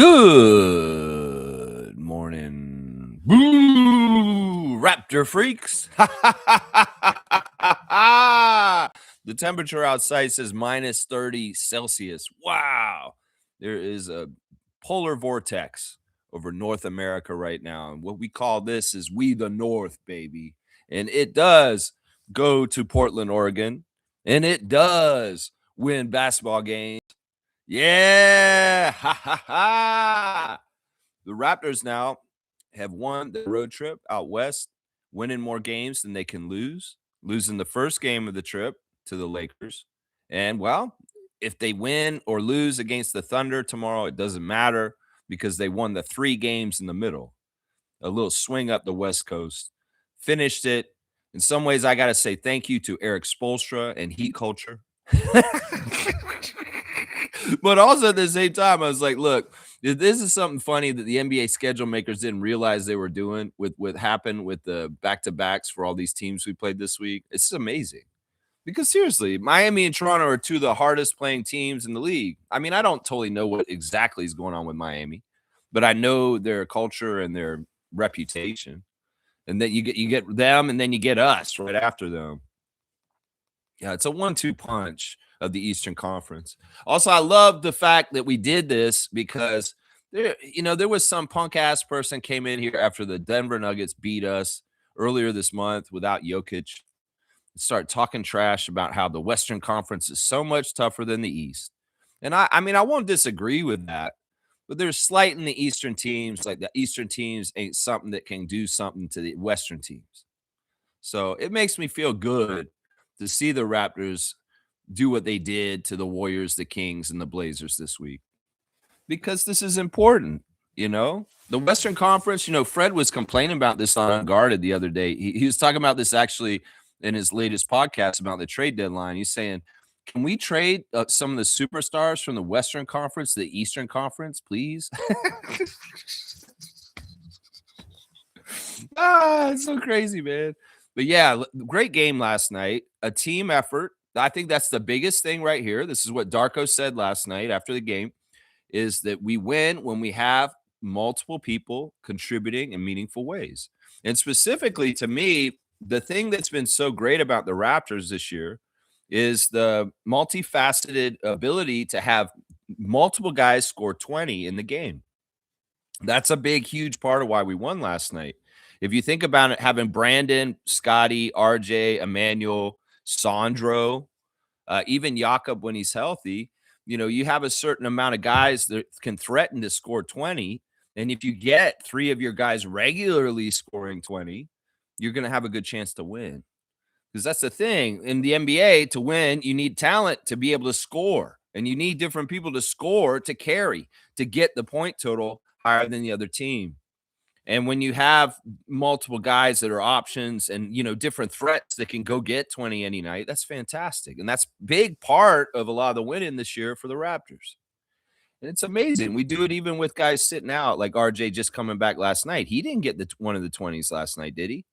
Good morning, Boo, Raptor freaks. The temperature outside says minus 30 Celsius. Wow. There is a polar vortex over North America right now. And what we call this is We the North, baby. And it does go to Portland, Oregon. And it does win basketball games. Yeah. Ha ha ha. The Raptors now have won the road trip out west, winning more games than they can lose, losing the first game of the trip to the Lakers. And well, if they win or lose against the Thunder tomorrow, it doesn't matter because they won the 3 games in the middle. A little swing up the West Coast. Finished it. In some ways, I got to say thank you to Eric Spoelstra and Heat Culture. But also at the same time, I was like, look, this is something funny that the NBA schedule makers didn't realize they were doing with what happened with the back-to-backs for all these teams we played this week. It's amazing. Because seriously, Miami and Toronto are 2 of the hardest playing teams in the league. I mean, I don't totally know what exactly is going on with Miami, but I know their culture and their reputation. And then you get them, and then you get us right after them. Yeah, it's a 1-2 punch of the Eastern Conference. Also, I love the fact that we did this because there was some punk ass person came in here after the Denver Nuggets beat us earlier this month without Jokic, start talking trash about how the Western Conference is so much tougher than the East. And I mean, I won't disagree with that, but there's slight in the Eastern teams, like the Eastern teams ain't something that can do something to the Western teams. So it makes me feel good to see the Raptors do what they did to the Warriors, the Kings, and the Blazers this week. Because this is important, The Western Conference, Fred was complaining about this on Unguarded the other day. He was talking about this actually in his latest podcast about the trade deadline. He's saying, can we trade some of the superstars from the Western Conference to the Eastern Conference, please? It's so crazy, man. But yeah, great game last night. A team effort. I think that's the biggest thing right here. This is what Darko said last night after the game, is that we win when we have multiple people contributing in meaningful ways. And specifically to me, the thing that's been so great about the Raptors this year is the multifaceted ability to have multiple guys score 20 in the game. That's a big, huge part of why we won last night. If you think about it, having Brandon, Scotty, RJ, Emmanuel, Sandro, even Jakob when he's healthy, you have a certain amount of guys that can threaten to score 20. And if you get 3 of your guys regularly scoring 20, you're going to have a good chance to win. Because that's the thing. In the NBA, to win, you need talent to be able to score. And you need different people to score, to carry, to get the point total higher than the other team. And when you have multiple guys that are options and, different threats that can go get 20 any night, that's fantastic. And that's a big part of a lot of the winning this year for the Raptors. And it's amazing. We do it even with guys sitting out, like RJ just coming back last night. He didn't get one of the 20s last night, did he?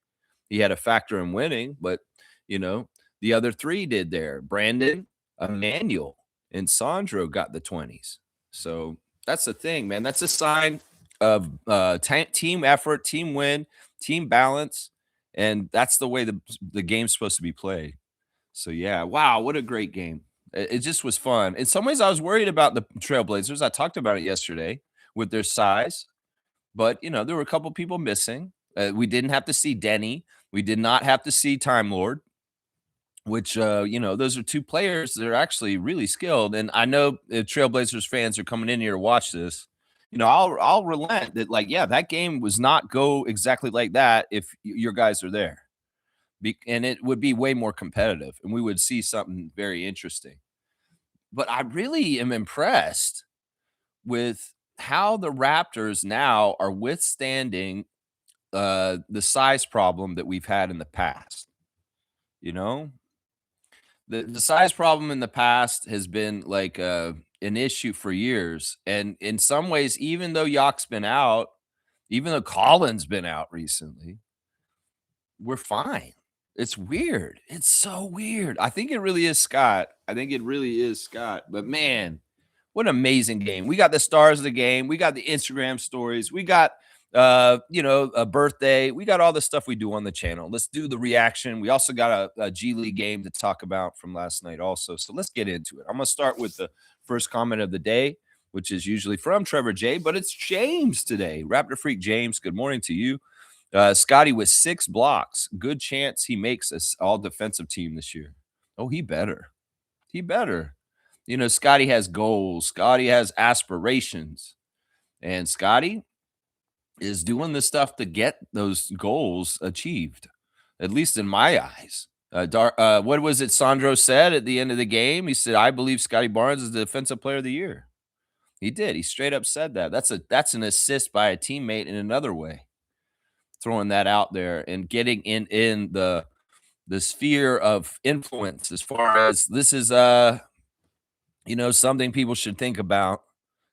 He had a factor in winning, but, the other 3 did there. Brandon, Emmanuel, and Sandro got the 20s. So that's the thing, man. That's a sign of team effort, team win, team balance, and that's the way the game's supposed to be played. So yeah, wow, what a great game. It just was fun. In some ways, I was worried about the Trailblazers. I talked about it yesterday with their size, but there were a couple people missing. We didn't have to see Denny. We did not have to see Time Lord, which those are 2 players that are actually really skilled. And I know if Trailblazers fans are coming in here to watch this, I'll relent that, like, yeah, that game was not go exactly like that if your guys are there. And it would be way more competitive, and we would see something very interesting. But I really am impressed with how the Raptors now are withstanding the size problem that we've had in the past. The size problem in the past has been like an issue for years. And in some ways, even though Yak's been out, even though Colin's been out recently, we're fine. It's weird. It's so weird. I think it really is Scott. But man, What an amazing game. We got the stars of the game. We got the Instagram stories. We got a birthday. We got all the stuff we do on the channel. Let's do the reaction. We also got a G League game to talk about from last night also. So let's get into it. I'm going to start with the first comment of the day, which is usually from Trevor J, but it's James today. Raptor Freak James, good morning to you. Scotty with 6 blocks. Good chance he makes us all defensive team this year. Oh, he better. He better. Scotty has goals. Scotty has aspirations. And Scotty is doing the stuff to get those goals achieved, at least in my eyes. What was it Sandro said at the end of the game? He said, I believe Scotty Barnes is the defensive player of the year. He did. He straight up said that. That's an assist by a teammate in another way. Throwing that out there and getting in the sphere of influence as far as this is something people should think about.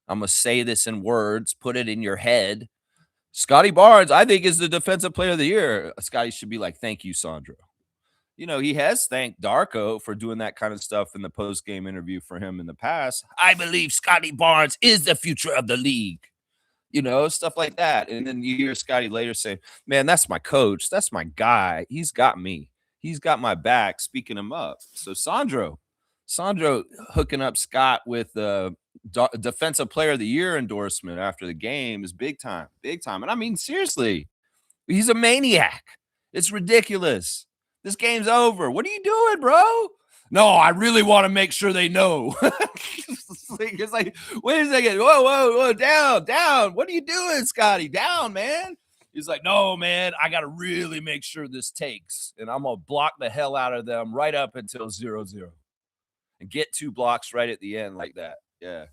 I'm going to say this in words, put it in your head. Scotty Barnes, I think, is the defensive player of the year. Scotty should be like, thank you, Sandro. He has thanked Darko for doing that kind of stuff in the post-game interview for him in the past. I believe Scotty Barnes is the future of the league. Stuff like that. And then you hear Scotty later saying, man, that's my coach. That's my guy. He's got me. He's got my back, speaking him up. So Sandro hooking up Scott with the defensive player of the year endorsement after the game is big time. And I mean, seriously, he's a maniac. It's ridiculous. This game's over. What are you doing, bro? No, I really want to make sure they know. It's like, wait a second. Whoa, down. What are you doing, Scotty? Down, man. He's like, no, man, I got to really make sure this takes. And I'm going to block the hell out of them right up until 0-0. And get 2 blocks right at the end like that. Yeah.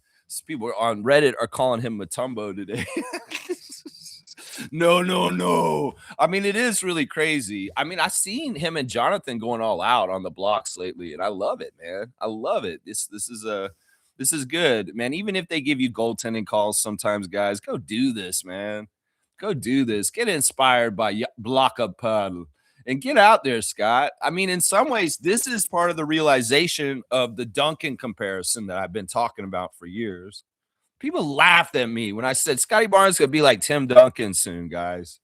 People on Reddit are calling him Matumbo today. No. I mean, it is really crazy. I mean, I've seen him and Jonathan going all out on the blocks lately, and I love it, man. I love it. This is good, man. Even if they give you goaltending calls sometimes, guys, go do this, man. Go do this. Get inspired by Blocka Paddle. And get out there, Scott. I mean, in some ways, this is part of the realization of the Duncan comparison that I've been talking about for years. People laughed at me when I said Scotty Barnes could be like Tim Duncan soon, guys.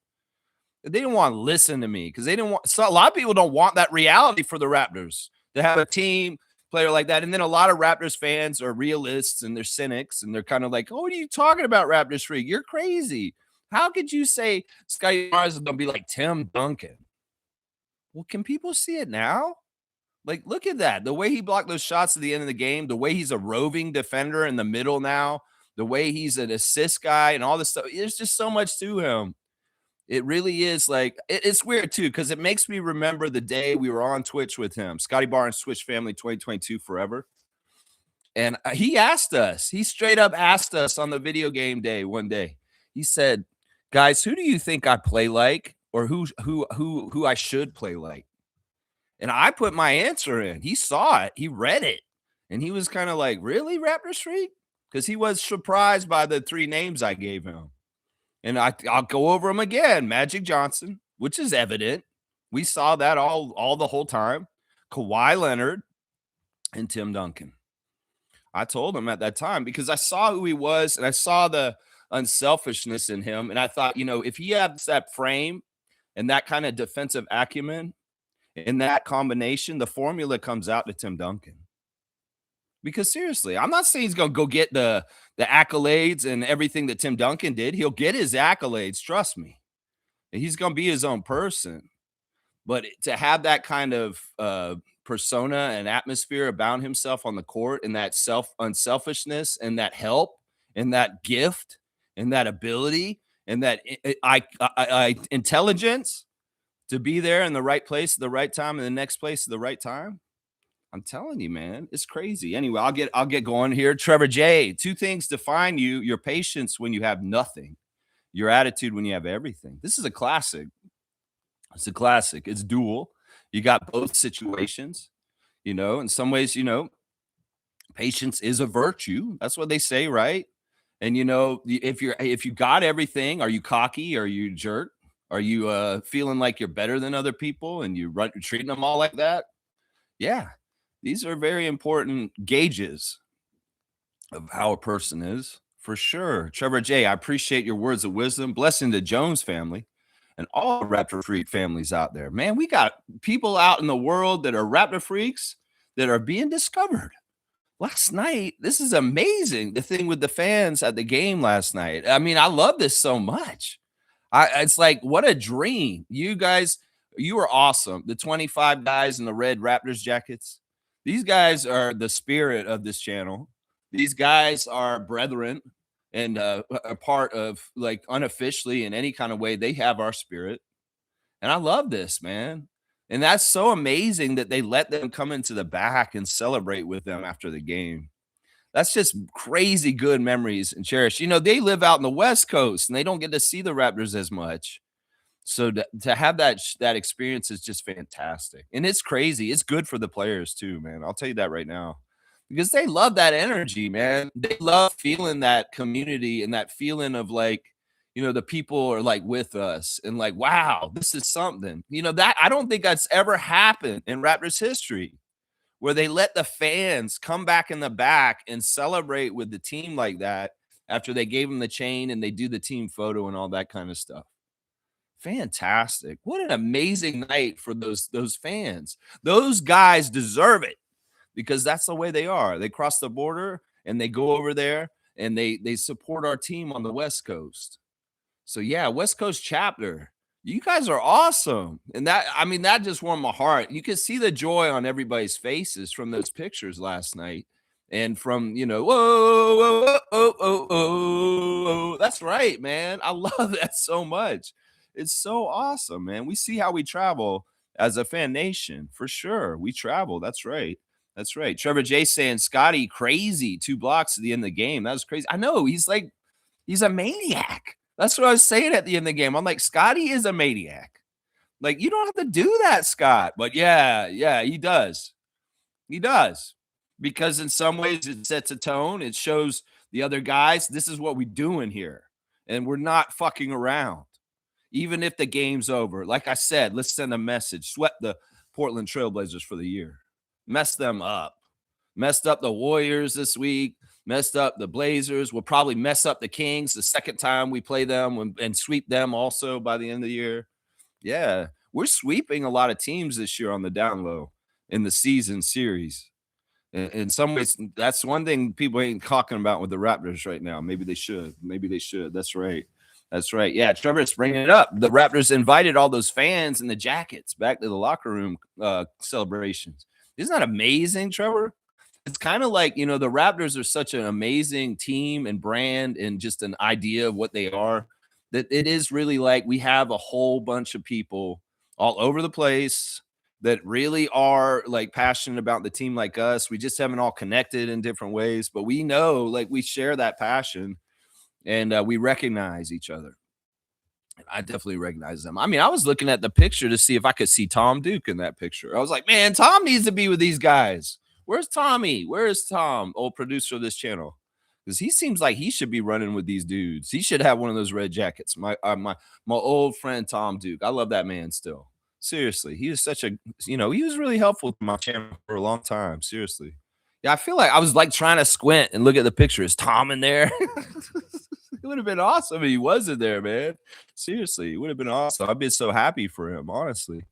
They didn't want to listen to me because they didn't want. So a lot of people don't want that reality for the Raptors to have a team player like that. And then a lot of Raptors fans are realists and they're cynics and they're kind of like, "Oh, what are you talking about, Raptors freak? You're crazy. How could you say Scotty Barnes is going to be like Tim Duncan?" Well, can people see it now? Like, look at that. The way he blocked those shots at the end of the game, the way he's a roving defender in the middle now, the way he's an assist guy and all this stuff. There's just so much to him. It really is like, it's weird too, because it makes me remember the day we were on Twitch with him, Scotty Barnes, Twitch family 2022 forever. And he straight up asked us on the video game day one day. He said, guys, who do you think I play like? Or who I should play like. And I put my answer in. He saw it. He read it. And he was kind of like, really, Raptors freak? Because he was surprised by the 3 names I gave him. And I'll go over them again. Magic Johnson, which is evident. We saw that all the whole time. Kawhi Leonard and Tim Duncan. I told him at that time because I saw who he was and I saw the unselfishness in him. And I thought, if he has that frame and that kind of defensive acumen in that combination, the formula comes out to Tim Duncan. Because seriously, I'm not saying he's going to go get the accolades and everything that Tim Duncan did. He'll get his accolades, trust me. He's going to be his own person. But to have that kind of persona and atmosphere about himself on the court and that unselfishness and that help and that gift and that ability and that intelligence to be there in the right place at the right time, in the next place at the right time. I'm telling you, man, it's crazy. Anyway, I'll get going here. Trevor J, 2 things define you: your patience when you have nothing, your attitude when you have everything. This is a classic. It's a classic. It's dual. You got both situations. In some ways, patience is a virtue. That's what they say, right? And if you got everything, are you cocky? Are you a jerk? Are you feeling like you're better than other people and you're treating them all like that? Yeah, these are very important gauges of how a person is, for sure. Trevor J, I appreciate your words of wisdom. Blessing to Jones family and all the Raptor Freak families out there. Man, we got people out in the world that are Raptor Freaks that are being discovered. Last night, this is amazing. The thing with the fans at the game last night. I mean, I love this so much. It's like what a dream. You guys, you were awesome. The 25 guys in the red Raptors jackets. These guys are the spirit of this channel. These guys are brethren and a part of, like, unofficially in any kind of way, they have our spirit. And I love this, man. And that's so amazing that they let them come into the back and celebrate with them after the game. That's just crazy good memories and cherish. You know, they live out in the West Coast and they don't get to see the Raptors as much. So to have that experience is just fantastic. And it's crazy. It's good for the players too, man. I'll tell you that right now. Because they love that energy, man. They love feeling that community and that feeling of, like, you know, the people are like with us and like, wow, this is something. You know, that I don't think that's ever happened in Raptors history where they let the fans come back in the back and celebrate with the team like that after they gave them the chain and they do the team photo and all that kind of stuff. Fantastic. What an amazing night for those fans. Those guys deserve it because that's the way they are. They cross the border and they go over there and they support our team on the West Coast. So yeah, West Coast chapter. You guys are awesome. And that, I mean, that just warmed my heart. You could see the joy on everybody's faces from those pictures last night. And from, you know, whoa, whoa, whoa, oh, oh, oh, that's right, man. I love that so much. It's so awesome, man. We see how we travel as a fan nation for sure. We travel. That's right. That's right. Trevor J saying Scotty crazy 2 blocks at the end of the game. That was crazy. I know he's a maniac. That's what I was saying at the end of the game. I'm like, Scotty is a maniac. Like, you don't have to do that, Scott. But yeah, he does. He does. Because in some ways it sets a tone. It shows the other guys, this is what we're doing here. And we're not fucking around. Even if the game's over. Like I said, let's send a message. Sweat the Portland Trailblazers for the year. Mess them up. Messed up the Warriors this week. Messed up the Blazers. We'll probably mess up the Kings the second time we play them and sweep them also by the end of the year. Yeah, we're sweeping a lot of teams this year on the down low in the season series. In some ways, that's one thing people ain't talking about with the Raptors right now. Maybe they should. Maybe they should. That's right. That's right. Yeah, Trevor's bringing it up. The Raptors invited all those fans in the jackets back to the locker room celebrations. Isn't that amazing, Trevor? It's kind of like, you know, the Raptors are such an amazing team and brand and just an idea of what they are that it is really like we have a whole bunch of people all over the place that really are like passionate about the team like us. We just haven't all connected in different ways, but we know like we share that passion and we recognize each other. I definitely recognize them. I mean, I was looking at the picture to see if I could see Tom Duke in that picture. I was like, man, Tom needs to be with these guys. Where's Tommy? Where is Tom, old producer of this channel? Because he seems like he should be running with these dudes. He should have one of those red jackets. My old friend Tom Duke. I love that man still. Seriously, he was such a, you know, he was really helpful to my channel for a long time. Seriously. Yeah, I feel like I was like trying to squint and look at the picture. Is Tom in there? It would have been awesome if he wasn't there, man. Seriously, it would have been awesome. I've been so happy for him, honestly.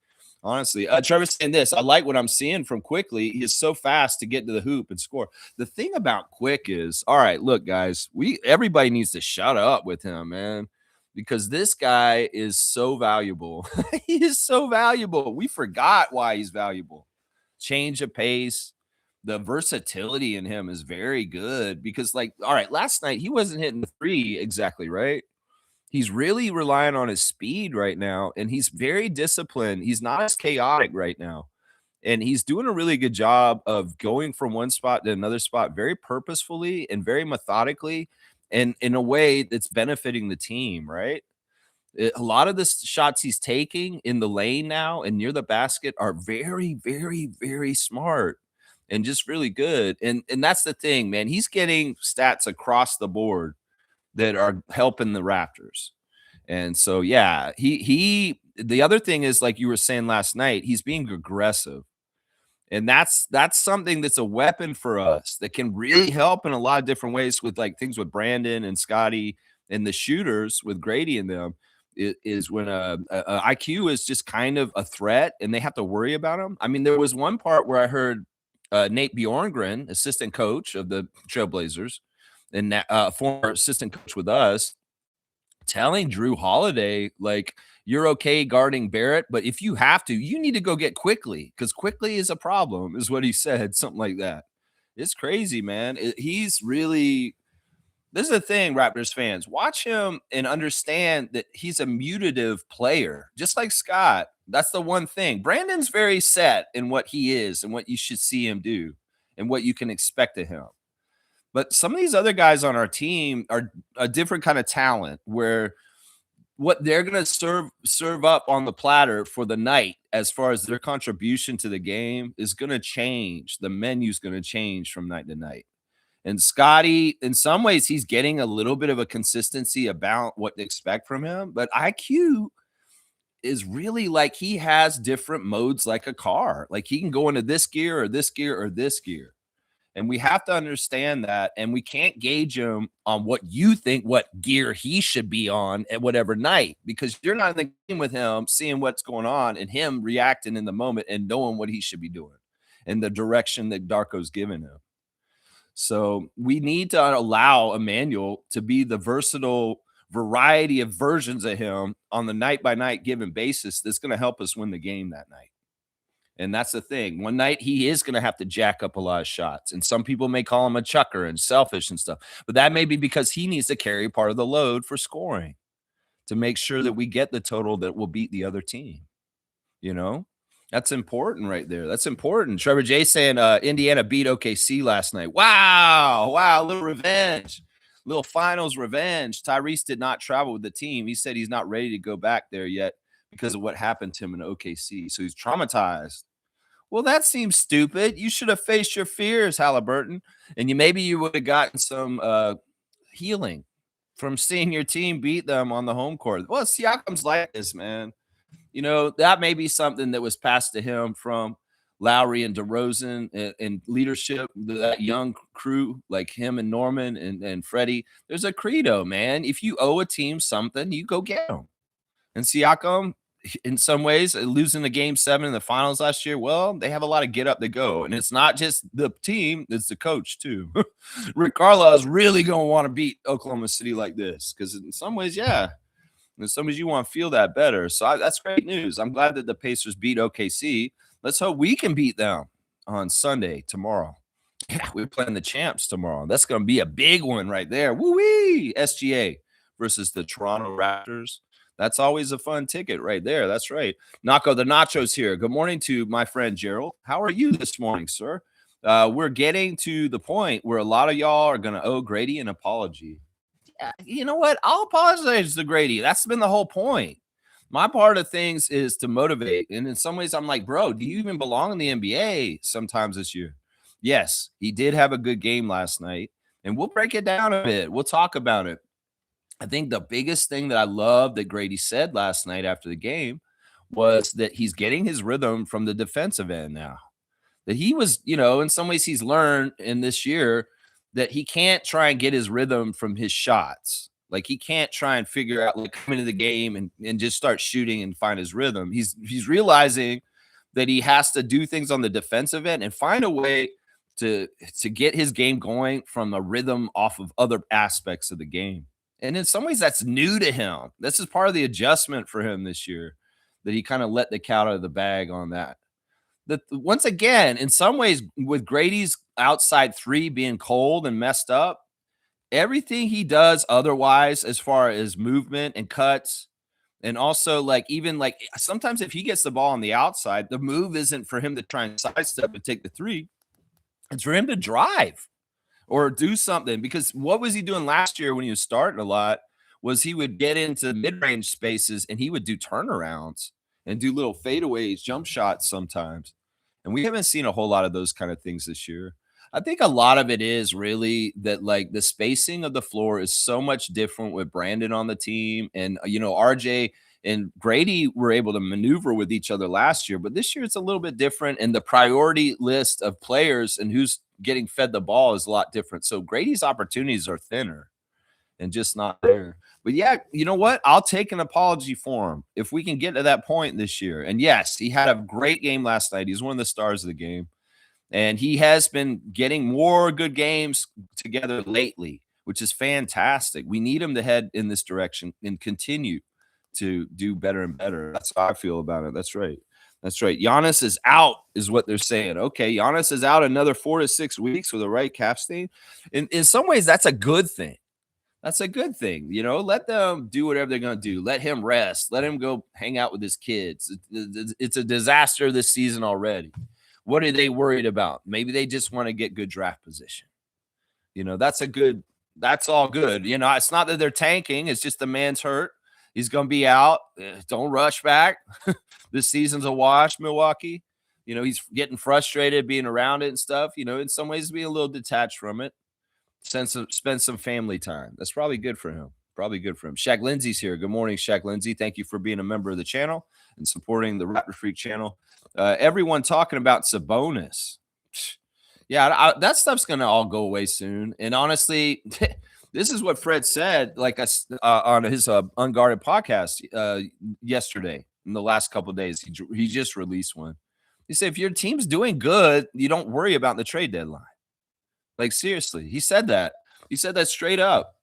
Honestly, Trevor's saying this. I like what I'm seeing from Quickly. He is so fast to get to the hoop and score. The thing about Quick is, all right, look, guys, everybody needs to shut up with him, man, because this guy is so valuable. He is so valuable. We forgot why he's valuable. Change of pace. The versatility in him is very good because, like, all right, last night he wasn't hitting the three exactly right. He's really relying on his speed right now, and he's very disciplined. He's not as chaotic right now, and he's doing a really good job of going from one spot to another spot very purposefully and very methodically, and in a way that's benefiting the team, right? A lot of the shots he's taking in the lane now and near the basket are very, very, very smart and just really good. And that's the thing, man. He's getting stats across the board that are helping the Raptors. And so, yeah, the other thing is, like you were saying last night, he's being aggressive. And that's something that's a weapon for us that can really help in a lot of different ways with like things with Brandon and Scotty and the shooters with Grady and them is when IQ is just kind of a threat and they have to worry about him. I mean, there was one part where I heard Nate Bjorngren, assistant coach of the Trailblazers, and former assistant coach with us, telling Drew Holiday, like, you're okay guarding Barrett, but if you have to, you need to go get quickly because quickly is a problem, is what he said, something like that. It's crazy, man. He's really, this is the thing, Raptors fans, watch him and understand that he's a mutative player, just like Scott. That's the one thing. Brandon's very set in what he is and what you should see him do and what you can expect of him. But some of these other guys on our team are a different kind of talent where what they're going to serve up on the platter for the night as far as their contribution to the game is going to change. The menu's going to change from night to night. And Scotty, in some ways, he's getting a little bit of a consistency about what to expect from him. But IQ is really like he has different modes like a car. Like he can go into this gear or this gear or this gear. And we have to understand that. And we can't gauge him on what you think, what gear he should be on at whatever night, because you're not in the game with him, seeing what's going on and him reacting in the moment and knowing what he should be doing and the direction that Darko's given him. So we need to allow Emmanuel to be the versatile variety of versions of him on the night by night given basis that's going to help us win the game that night. And that's the thing. One night he is going to have to jack up a lot of shots. And some people may call him a chucker and selfish and stuff. But that may be because he needs to carry part of the load for scoring to make sure that we get the total that will beat the other team. You know, that's important right there. That's important. Trevor J saying Indiana beat OKC last night. Wow. Wow. A little revenge. Little finals revenge. Tyrese did not travel with the team. He said he's not ready to go back there yet because of what happened to him in OKC. So he's traumatized. Well, that seems stupid. You should have faced your fears, Halliburton, and maybe you would have gotten some healing from seeing your team beat them on the home court. Well, Siakam's like this, man. You know, that may be something that was passed to him from Lowry and DeRozan and leadership, that young crew like him and Norman and Freddie. There's a credo, man. If you owe a team something, you go get them. And Siakam, in some ways, losing the game 7 in the finals last year, well, they have a lot of get up to go. And it's not just the team, it's the coach, too. Rick Carlisle is really going to want to beat Oklahoma City like this because in some ways, yeah, in some ways you want to feel that better. So that's great news. I'm glad that the Pacers beat OKC. Let's hope we can beat them on Sunday tomorrow. Yeah, we're playing the champs tomorrow. That's going to be a big one right there. Woo-wee! SGA versus the Toronto Raptors. That's always a fun ticket right there. That's right. Naco the Nachos here. Good morning to my friend Gerald. How are you this morning, sir? We're getting to the point where a lot of y'all are going to owe Grady an apology. Yeah, you know what? I'll apologize to Grady. That's been the whole point. My part of things is to motivate. And in some ways, I'm like, bro, do you even belong in the NBA sometimes this year? Yes, he did have a good game last night. And we'll break it down a bit. We'll talk about it. I think the biggest thing that I love that Grady said last night after the game was that he's getting his rhythm from the defensive end now. That he was, you know, in some ways he's learned in this year that he can't try and get his rhythm from his shots. Like he can't try and figure out, like, come into the game and just start shooting and find his rhythm. He's realizing that he has to do things on the defensive end and find a way to get his game going from a rhythm off of other aspects of the game. And in some ways, that's new to him. This is part of the adjustment for him this year, that he kind of let the cat out of the bag on that. Once again, in some ways, with Grady's outside three being cold and messed up, everything he does otherwise, as far as movement and cuts, and also like even like sometimes if he gets the ball on the outside, the move isn't for him to try and sidestep and take the three. It's for him to drive or do something, because what was he doing last year when he was starting a lot was he would get into mid-range spaces and he would do turnarounds and do little fadeaways, jump shots sometimes. And we haven't seen a whole lot of those kind of things this year. I think a lot of it is really that like the spacing of the floor is so much different with Brandon on the team. And, you know, RJ and Grady were able to maneuver with each other last year, but this year it's a little bit different. And the priority list of players and who's getting fed the ball is a lot different. So Grady's opportunities are thinner and just not there. But yeah, you know what? I'll take an apology for him if we can get to that point this year. And yes, he had a great game last night. He's one of the stars of the game. And he has been getting more good games together lately, which is fantastic. We need him to head in this direction and continue to do better and better. That's how I feel about it. That's right. That's right. Giannis is out, is what they're saying. Okay, Giannis is out another 4 to 6 weeks with a right calf strain. In some ways, that's a good thing. That's a good thing. Let them do whatever they're going to do. Let him rest. Let him go hang out with his kids. It's a disaster this season already. What are they worried about? Maybe they just want to get good draft position. That's all good. It's not that they're tanking. It's just the man's hurt. He's going to be out. Don't rush back. This season's a wash, Milwaukee. He's getting frustrated being around it and stuff. In some ways being a little detached from it. Spend some family time. That's probably good for him. Shaq Lindsay's here. Good morning, Shaq Lindsay. Thank you for being a member of the channel and supporting the Raptor Freak channel. Everyone talking about Sabonis. Yeah, that stuff's going to all go away soon. And honestly, this is what Fred said on his Unguarded podcast yesterday. In the last couple of days, he just released one. He said, if your team's doing good, you don't worry about the trade deadline. Like, seriously, he said that. He said that straight up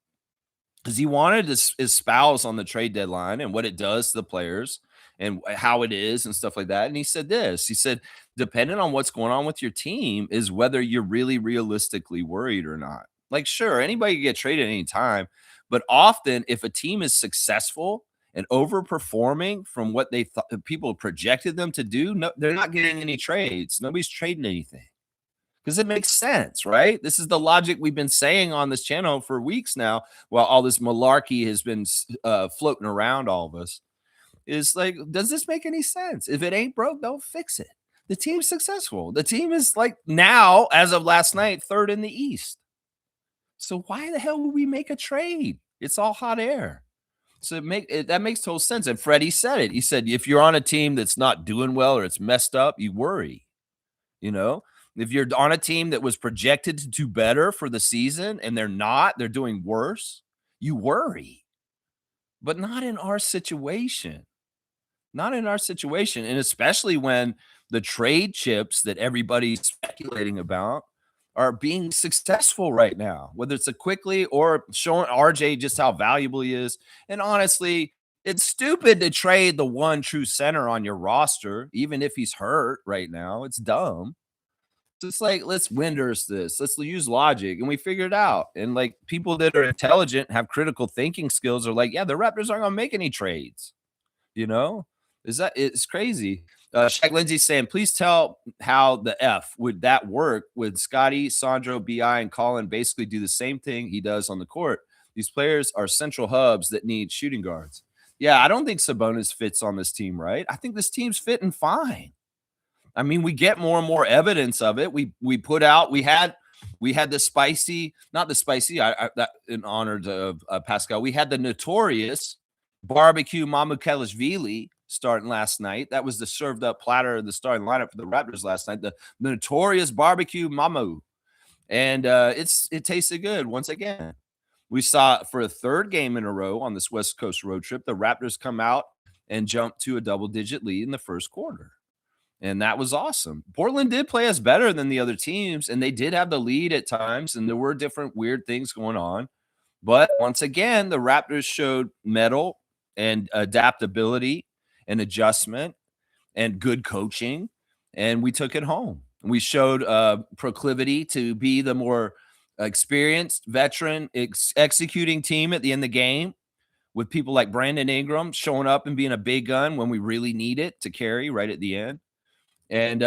because he wanted to espouse on the trade deadline and what it does to the players and how it is and stuff like that. And he said this. He said, depending on what's going on with your team is whether you're really realistically worried or not. Like, sure, anybody can get traded any time. But often if a team is successful and overperforming from what they thought people projected them to do, no, they're not getting any trades. Nobody's trading anything. Because it makes sense, right? This is the logic we've been saying on this channel for weeks now, while all this malarkey has been floating around all of us. Is like, does this make any sense? If it ain't broke, don't fix it. The team's successful. The team is like now, as of last night, third in the East. So why the hell would we make a trade? It's all hot air. So that makes total sense. And Freddie said it. He said, if you're on a team that's not doing well or it's messed up, you worry. If you're on a team that was projected to do better for the season and they're not, they're doing worse, you worry. But not in our situation. Not in our situation. And especially when the trade chips that everybody's speculating about are being successful right now, whether it's a quickly or showing RJ just how valuable he is. And honestly, it's stupid to trade the one true center on your roster, even if he's hurt right now. It's dumb. It's like, let's Winders this. Let's use logic. And we figure it out. And like people that are intelligent, have critical thinking skills are like, yeah, the Raptors aren't going to make any trades. It's crazy. Shaq Lindsay's saying, please tell how the F would that work with Scotty, Sandro, BI, and Colin basically do the same thing he does on the court. These players are central hubs that need shooting guards. Yeah, I don't think Sabonis fits on this team, right? I think this team's fitting fine. I mean, we get more and more evidence of it. We had the spicy, not the spicy, that in honor of Pascal. We had the notorious barbecue Mamukelashvili starting last night. That was the served up platter of the starting lineup for the Raptors last night. The notorious barbecue Mamu, and it tasted good once again. We saw for a third game in a row on this West Coast road trip, the Raptors come out and jump to a double-digit lead in the first quarter. And that was awesome. Portland did play us better than the other teams, and they did have the lead at times, and there were different weird things going on. But once again, the Raptors showed mettle and adaptability and adjustment and good coaching, and we took it home. We showed proclivity to be the more experienced, veteran, executing team at the end of the game, with people like Brandon Ingram showing up and being a big gun when we really need it to carry right at the end. And,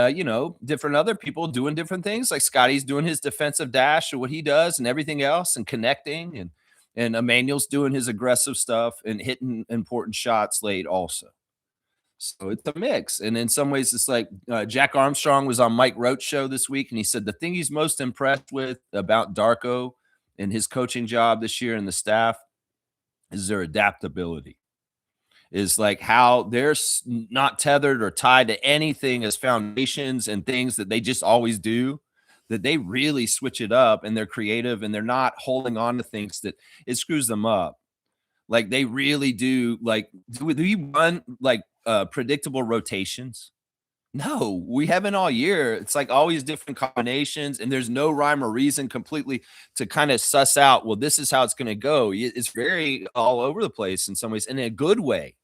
different other people doing different things, like Scotty's doing his defensive dash or what he does and everything else and connecting. And Emmanuel's doing his aggressive stuff and hitting important shots late also. So it's a mix. And in some ways, it's like Jack Armstrong was on Mike Roach's show this week, and he said the thing he's most impressed with about Darko and his coaching job this year and the staff is their adaptability. is like how they're not tethered or tied to anything as foundations and things that they just always do, that they really switch it up and they're creative and they're not holding on to things that it screws them up. Like they really do. Like, do you run like predictable rotations? No, we haven't all year. It's like always different combinations, and there's no rhyme or reason completely to kind of suss out, well, this is how it's going to go. It's very all over the place in some ways, in a good way,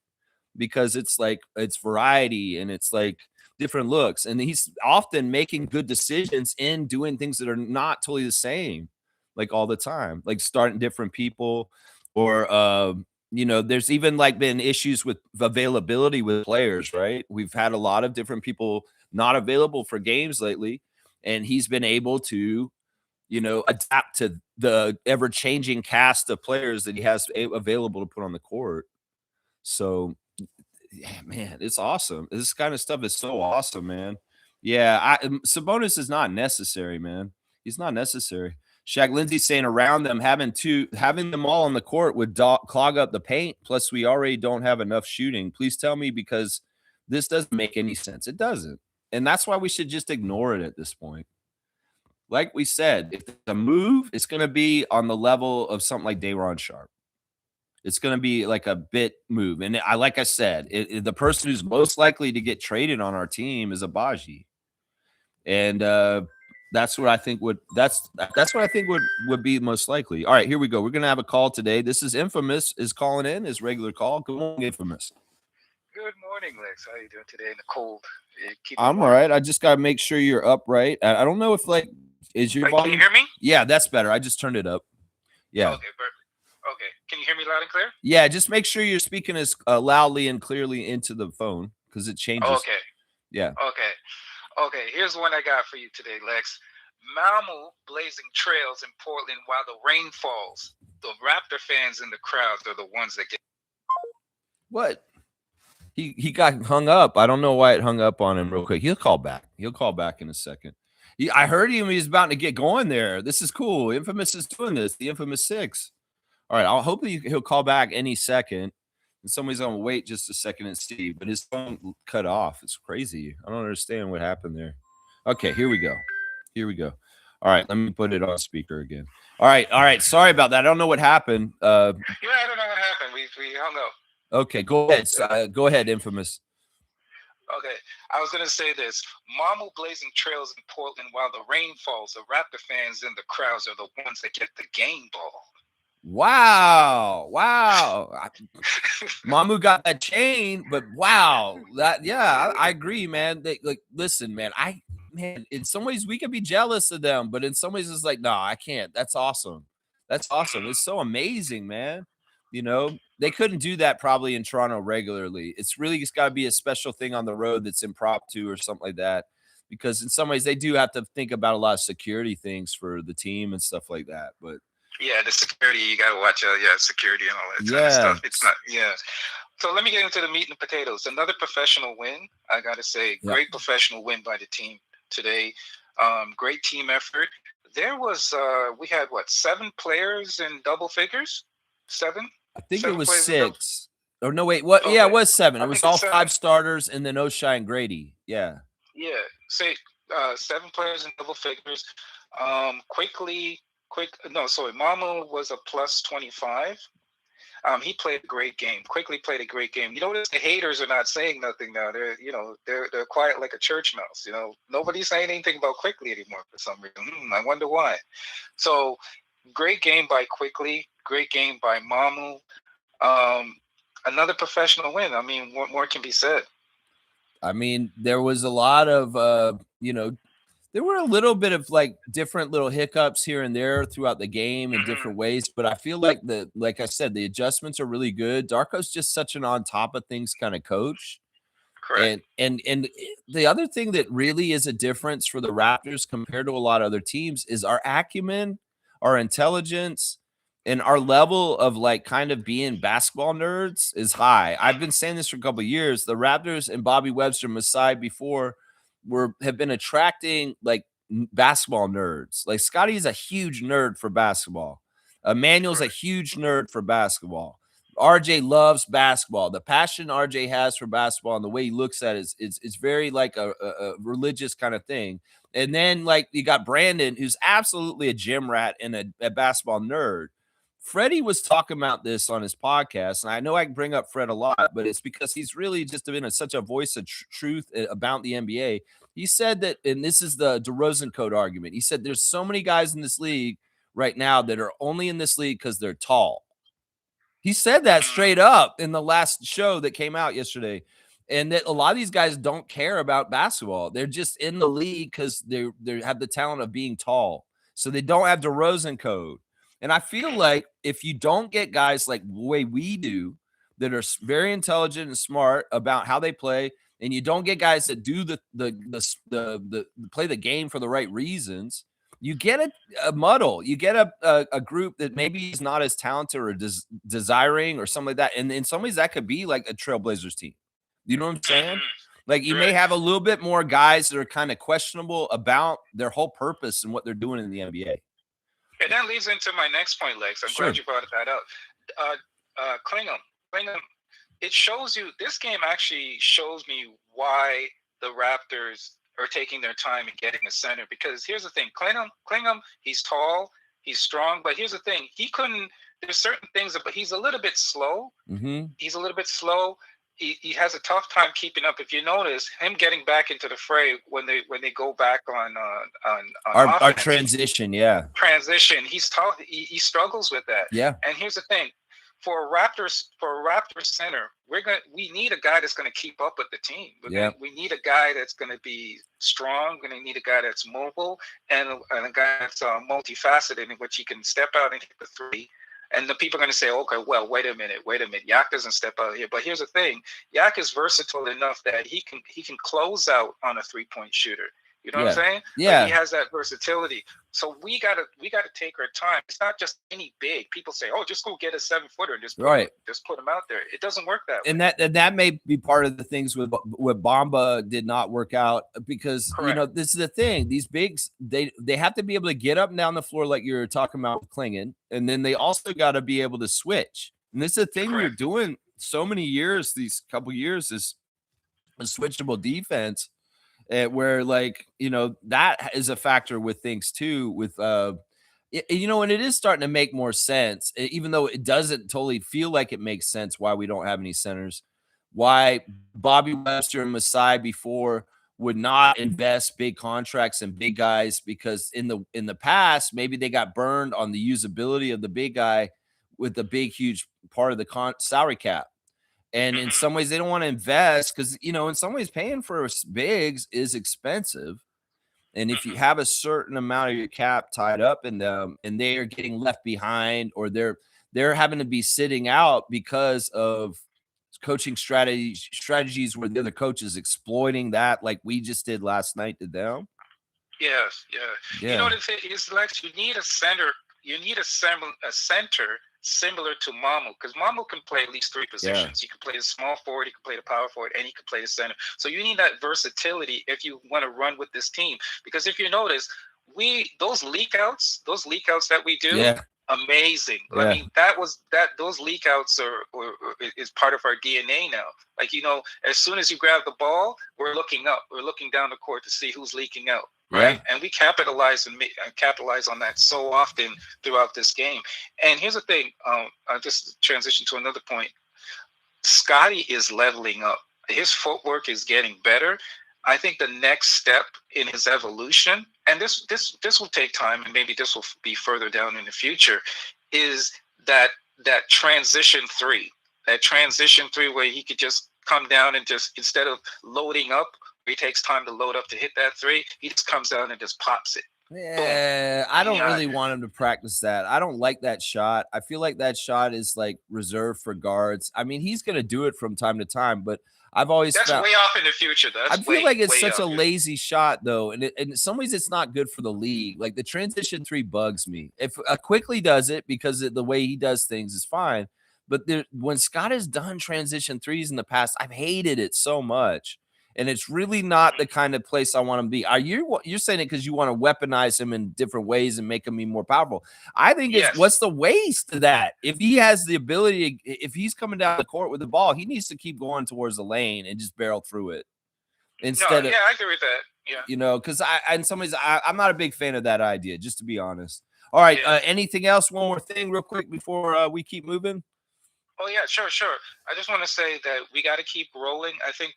because it's like it's variety and it's like different looks. And he's often making good decisions in doing things that are not totally the same, like all the time, like starting different people or there's even like been issues with availability with players, right? We've had a lot of different people not available for games lately, and he's been able to, adapt to the ever changing cast of players that he has available to put on the court. So, yeah, man, it's awesome. This kind of stuff is so awesome, man. Yeah, Sabonis is not necessary, man. He's not necessary. Shaq Lindsay saying around them having them all on the court would clog up the paint. Plus, we already don't have enough shooting. Please tell me, because this doesn't make any sense. It doesn't, and that's why we should just ignore it at this point. Like we said, if it's a move, it's going to be on the level of something like Day'Ron Sharpe. It's going to be like a bit move, and like I said, the person who's most likely to get traded on our team is Abaji, and that's what I think would be most likely. All right, here we go. We're gonna have a call today. This is Infamous is calling in his regular call. Good morning, Infamous. Good morning, Lex. How are you doing today in the cold? I'm all right. I just gotta make sure you're upright. I don't know if is your volume? Can you hear me? Yeah, that's better. I just turned it up. Yeah. Okay, perfect. Okay, can you hear me loud and clear? Yeah, just make sure you're speaking as loudly and clearly into the phone because it changes. Okay. Yeah. Okay, here's one I got for you today, Lex. Malmo blazing trails in Portland while the rain falls. The Raptor fans in the crowds are the ones that get. What? He got hung up. I don't know why it hung up on him real quick. He'll call back. He'll call back in a second. I heard him. He's about to get going there. This is cool. Infamous is doing this. The Infamous 6. All right. I'll hope he'll call back any second. And somebody's going to wait just a second and see. But his phone cut off. It's crazy. I don't understand what happened there. Okay, here we go. All right, let me put it on speaker again. All right. Sorry about that. I don't know what happened. Yeah, I don't know what happened. We hung up. Okay, go ahead. Go ahead, Infamous. Okay, I was going to say this. Malmo blazing trails in Portland while the rain falls. The Raptor fans in the crowds are the ones that get the game ball. Wow. Mamu got that chain, but wow. I agree, man. Listen, man, in some ways we could be jealous of them, but in some ways it's like, no, I can't. That's awesome. It's so amazing, man. They couldn't do that probably in Toronto regularly. It's got to be a special thing on the road that's impromptu or something like that, because in some ways they do have to think about a lot of security things for the team and stuff like that. But yeah, the security, you got to watch out. Yeah, security and all that kind of stuff. It's not, yeah. So let me get into the meat and potatoes. Another professional win, I got to say. Great professional win by the team today. Great team effort. There was, we had 7 players in double figures? 7? I think it was 6. Or no, wait, what? Okay. Yeah, it was 7. It was all 7. 5 starters and then O'Shea and Grady. Yeah. Yeah. Say 7 players in double figures. Mamu was a plus 25. He played a great game. Quickly played a great game. You notice the haters are not saying nothing now. They're quiet like a church mouse. Nobody's saying anything about Quickly anymore for some reason. I wonder why. So great game by Quickly. Great game by Mamu. Another professional win. I mean, what more can be said? I mean, there was a lot of there were a little bit of different little hiccups here and there throughout the game in different ways, but I feel like like I said, the adjustments are really good. Darko's just such an on top of things kind of coach. Correct. And the other thing that really is a difference for the Raptors compared to a lot of other teams is our acumen, our intelligence, and our level of kind of being basketball nerds is high. I've been saying this for a couple of years. The Raptors and Bobby Webster, Masai before, have been attracting basketball nerds. Like Scotty is a huge nerd for basketball. Emmanuel's a huge nerd for basketball. RJ loves basketball. The passion RJ has for basketball and the way he looks at it is very like a religious kind of thing. And then like you got Brandon, who's absolutely a gym rat and a basketball nerd. Freddie was talking about this on his podcast, and I know I can bring up Fred a lot, but it's because he's really just been such a voice of truth about the NBA. He said that, and this is the DeRozan code argument. He said there's so many guys in this league right now that are only in this league because they're tall. He said that straight up in the last show that came out yesterday. And that a lot of these guys don't care about basketball. They're just in the league because they have the talent of being tall. So they don't have DeRozan code. And I feel like if you don't get guys like the way we do that are very intelligent and smart about how they play, and you don't get guys that do the play the game for the right reasons, you get a muddle. You get a group that maybe is not as talented or desiring or something like that. And in some ways, that could be like a Trailblazers team. You know what I'm saying? Like you may have a little bit more guys that are kind of questionable about their whole purpose and what they're doing in the NBA. And that leads into my next point, Lex. I'm glad you brought that up. Klingham, it shows you, this game actually shows me why the Raptors are taking their time in getting a center. Because here's the thing, Klingham, he's tall, he's strong, but here's the thing, there's certain things, but he's a little bit slow. He's a little bit slow. He has a tough time keeping up. If you notice him getting back into the fray when they go back on our transition, he's tough. He struggles with that. Yeah. And here's the thing, for a Raptors center, we need a guy that's going to keep up with the team. We need a guy that's going to be strong. We're going to need a guy that's mobile and a guy that's multifaceted in which he can step out and hit the three. And the people are going to say, okay, well, wait a minute. Yak doesn't step out here. But here's the thing. Yak is versatile enough that he can close out on a three-point shooter. You know what I'm saying? Yeah. Like he has that versatility. So we gotta take our time. It's not just any big. People say, oh, just go get a 7-footer and just put him out there. It doesn't work that way. And that may be part of the things with Bamba did not work out because this is the thing. These bigs, they have to be able to get up and down the floor like you're talking about with Klingon, and then they also got to be able to switch. And this is the thing we're doing so many years, these couple years, is a switchable defense. Where that is a factor with things too, with and it is starting to make more sense, even though it doesn't totally feel like it makes sense why we don't have any centers, why Bobby Webster and Masai before would not invest big contracts and big guys, because in the past maybe they got burned on the usability of the big guy with the big huge part of the salary cap. And in some ways, they don't want to invest because, in some ways, paying for bigs is expensive. And if you have a certain amount of your cap tied up in them and they are getting left behind, or they're having to be sitting out because of coaching strategies where the other coach is exploiting that, like we just did last night to them. Yes, yeah. You know what it is, Lex? You need a center. You need a center similar to Mamu, because Mamu can play at least three positions. He can play the small forward, he can play the power forward, and he can play the center. So you need that versatility if you want to run with this team. Because if you notice, those leak outs that we do, amazing. I mean, those leak outs is part of our DNA now. Like, as soon as you grab the ball, we're looking up, we're looking down the court to see who's leaking out. Right. And we capitalize on that so often throughout this game. And here's the thing, I'll just transition to another point. Scotty is leveling up. His footwork is getting better. I think the next step in his evolution, and this will take time, and maybe this will be further down in the future, is that transition three. That transition three where he could just come down and just, instead of loading up, he takes time to load up to hit that three, he just comes down and just pops it. Yeah, I don't really want him to practice that. I don't like that shot. I feel like that shot is like reserved for guards. I mean, he's going to do it from time to time, but I've always way off in the future. I feel like it's such a lazy shot, though, and in some ways it's not good for the league. Like the transition three bugs me. If Quickly does it because the way he does things is fine, but when Scott has done transition threes in the past, I've hated it so much. And it's really not the kind of place I want him to be. You're saying it because you want to weaponize him in different ways and make him be more powerful. I think it's Yes. what's the waste of that? If he has the ability, if he's coming down the court with the ball, he needs to keep going towards the lane and just barrel through it No, instead of, yeah, I agree with that. Yeah. you know, because in some ways, I'm not a big fan of that idea, just to be honest. All right. Yeah. Anything else? One more thing, real quick, before we keep moving. Oh yeah, sure, sure. I just want to say that we got to keep rolling. I think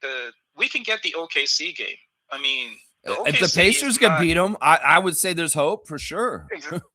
we can get the OKC game. I mean, the If the OKC Pacers is can not. beat them, I would say there's hope for sure.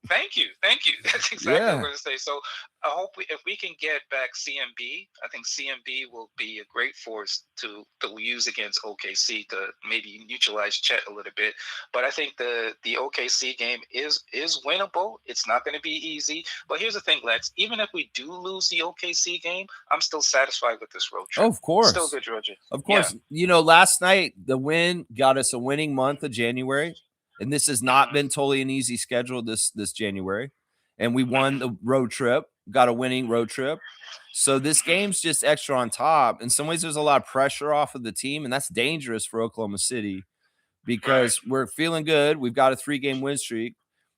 Thank you, thank you. That's exactly what Yeah. I'm going to say. So I hope if we can get back CMB, I think CMB will be a great force to use against OKC to maybe neutralize Chet a little bit. But I think the OKC game is winnable. It's not going to be easy. But here's the thing, Lex. Even if we do lose the OKC game, I'm still satisfied with this road trip. Oh, of course. Still good, Georgia. Of course. Yeah. You know, last night the win got us a winning month of January, and this has not been totally an easy schedule this January. And we won the road trip, got a winning road trip. So this game's just extra on top. In some ways, there's a lot of pressure off of the team, and that's dangerous for Oklahoma City because we're feeling good. We've got a 3-game win streak,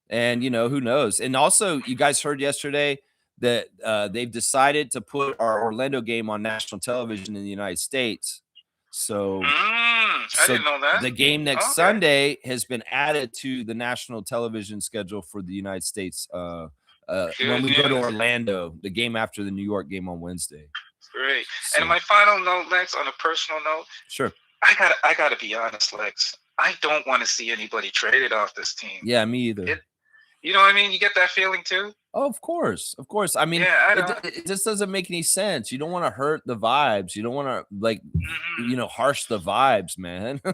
and you know, who knows? And also, you guys heard yesterday that they've decided to put our Orlando game on national television in the United States. So, I didn't know that. The game next Sunday has been added to the national television schedule for the United States when we go to Orlando, the game after the New York game on Wednesday. Great. So, and my final note, Lex, on a personal note. Sure. I gotta be honest, Lex. I don't want to see anybody traded off this team. Yeah, me either. You know what I mean? You get that feeling too? Oh, of course. Of course. I mean, it just doesn't make any sense. You don't want to hurt the vibes. You don't want to, like, you know, harsh the vibes, man. Oh,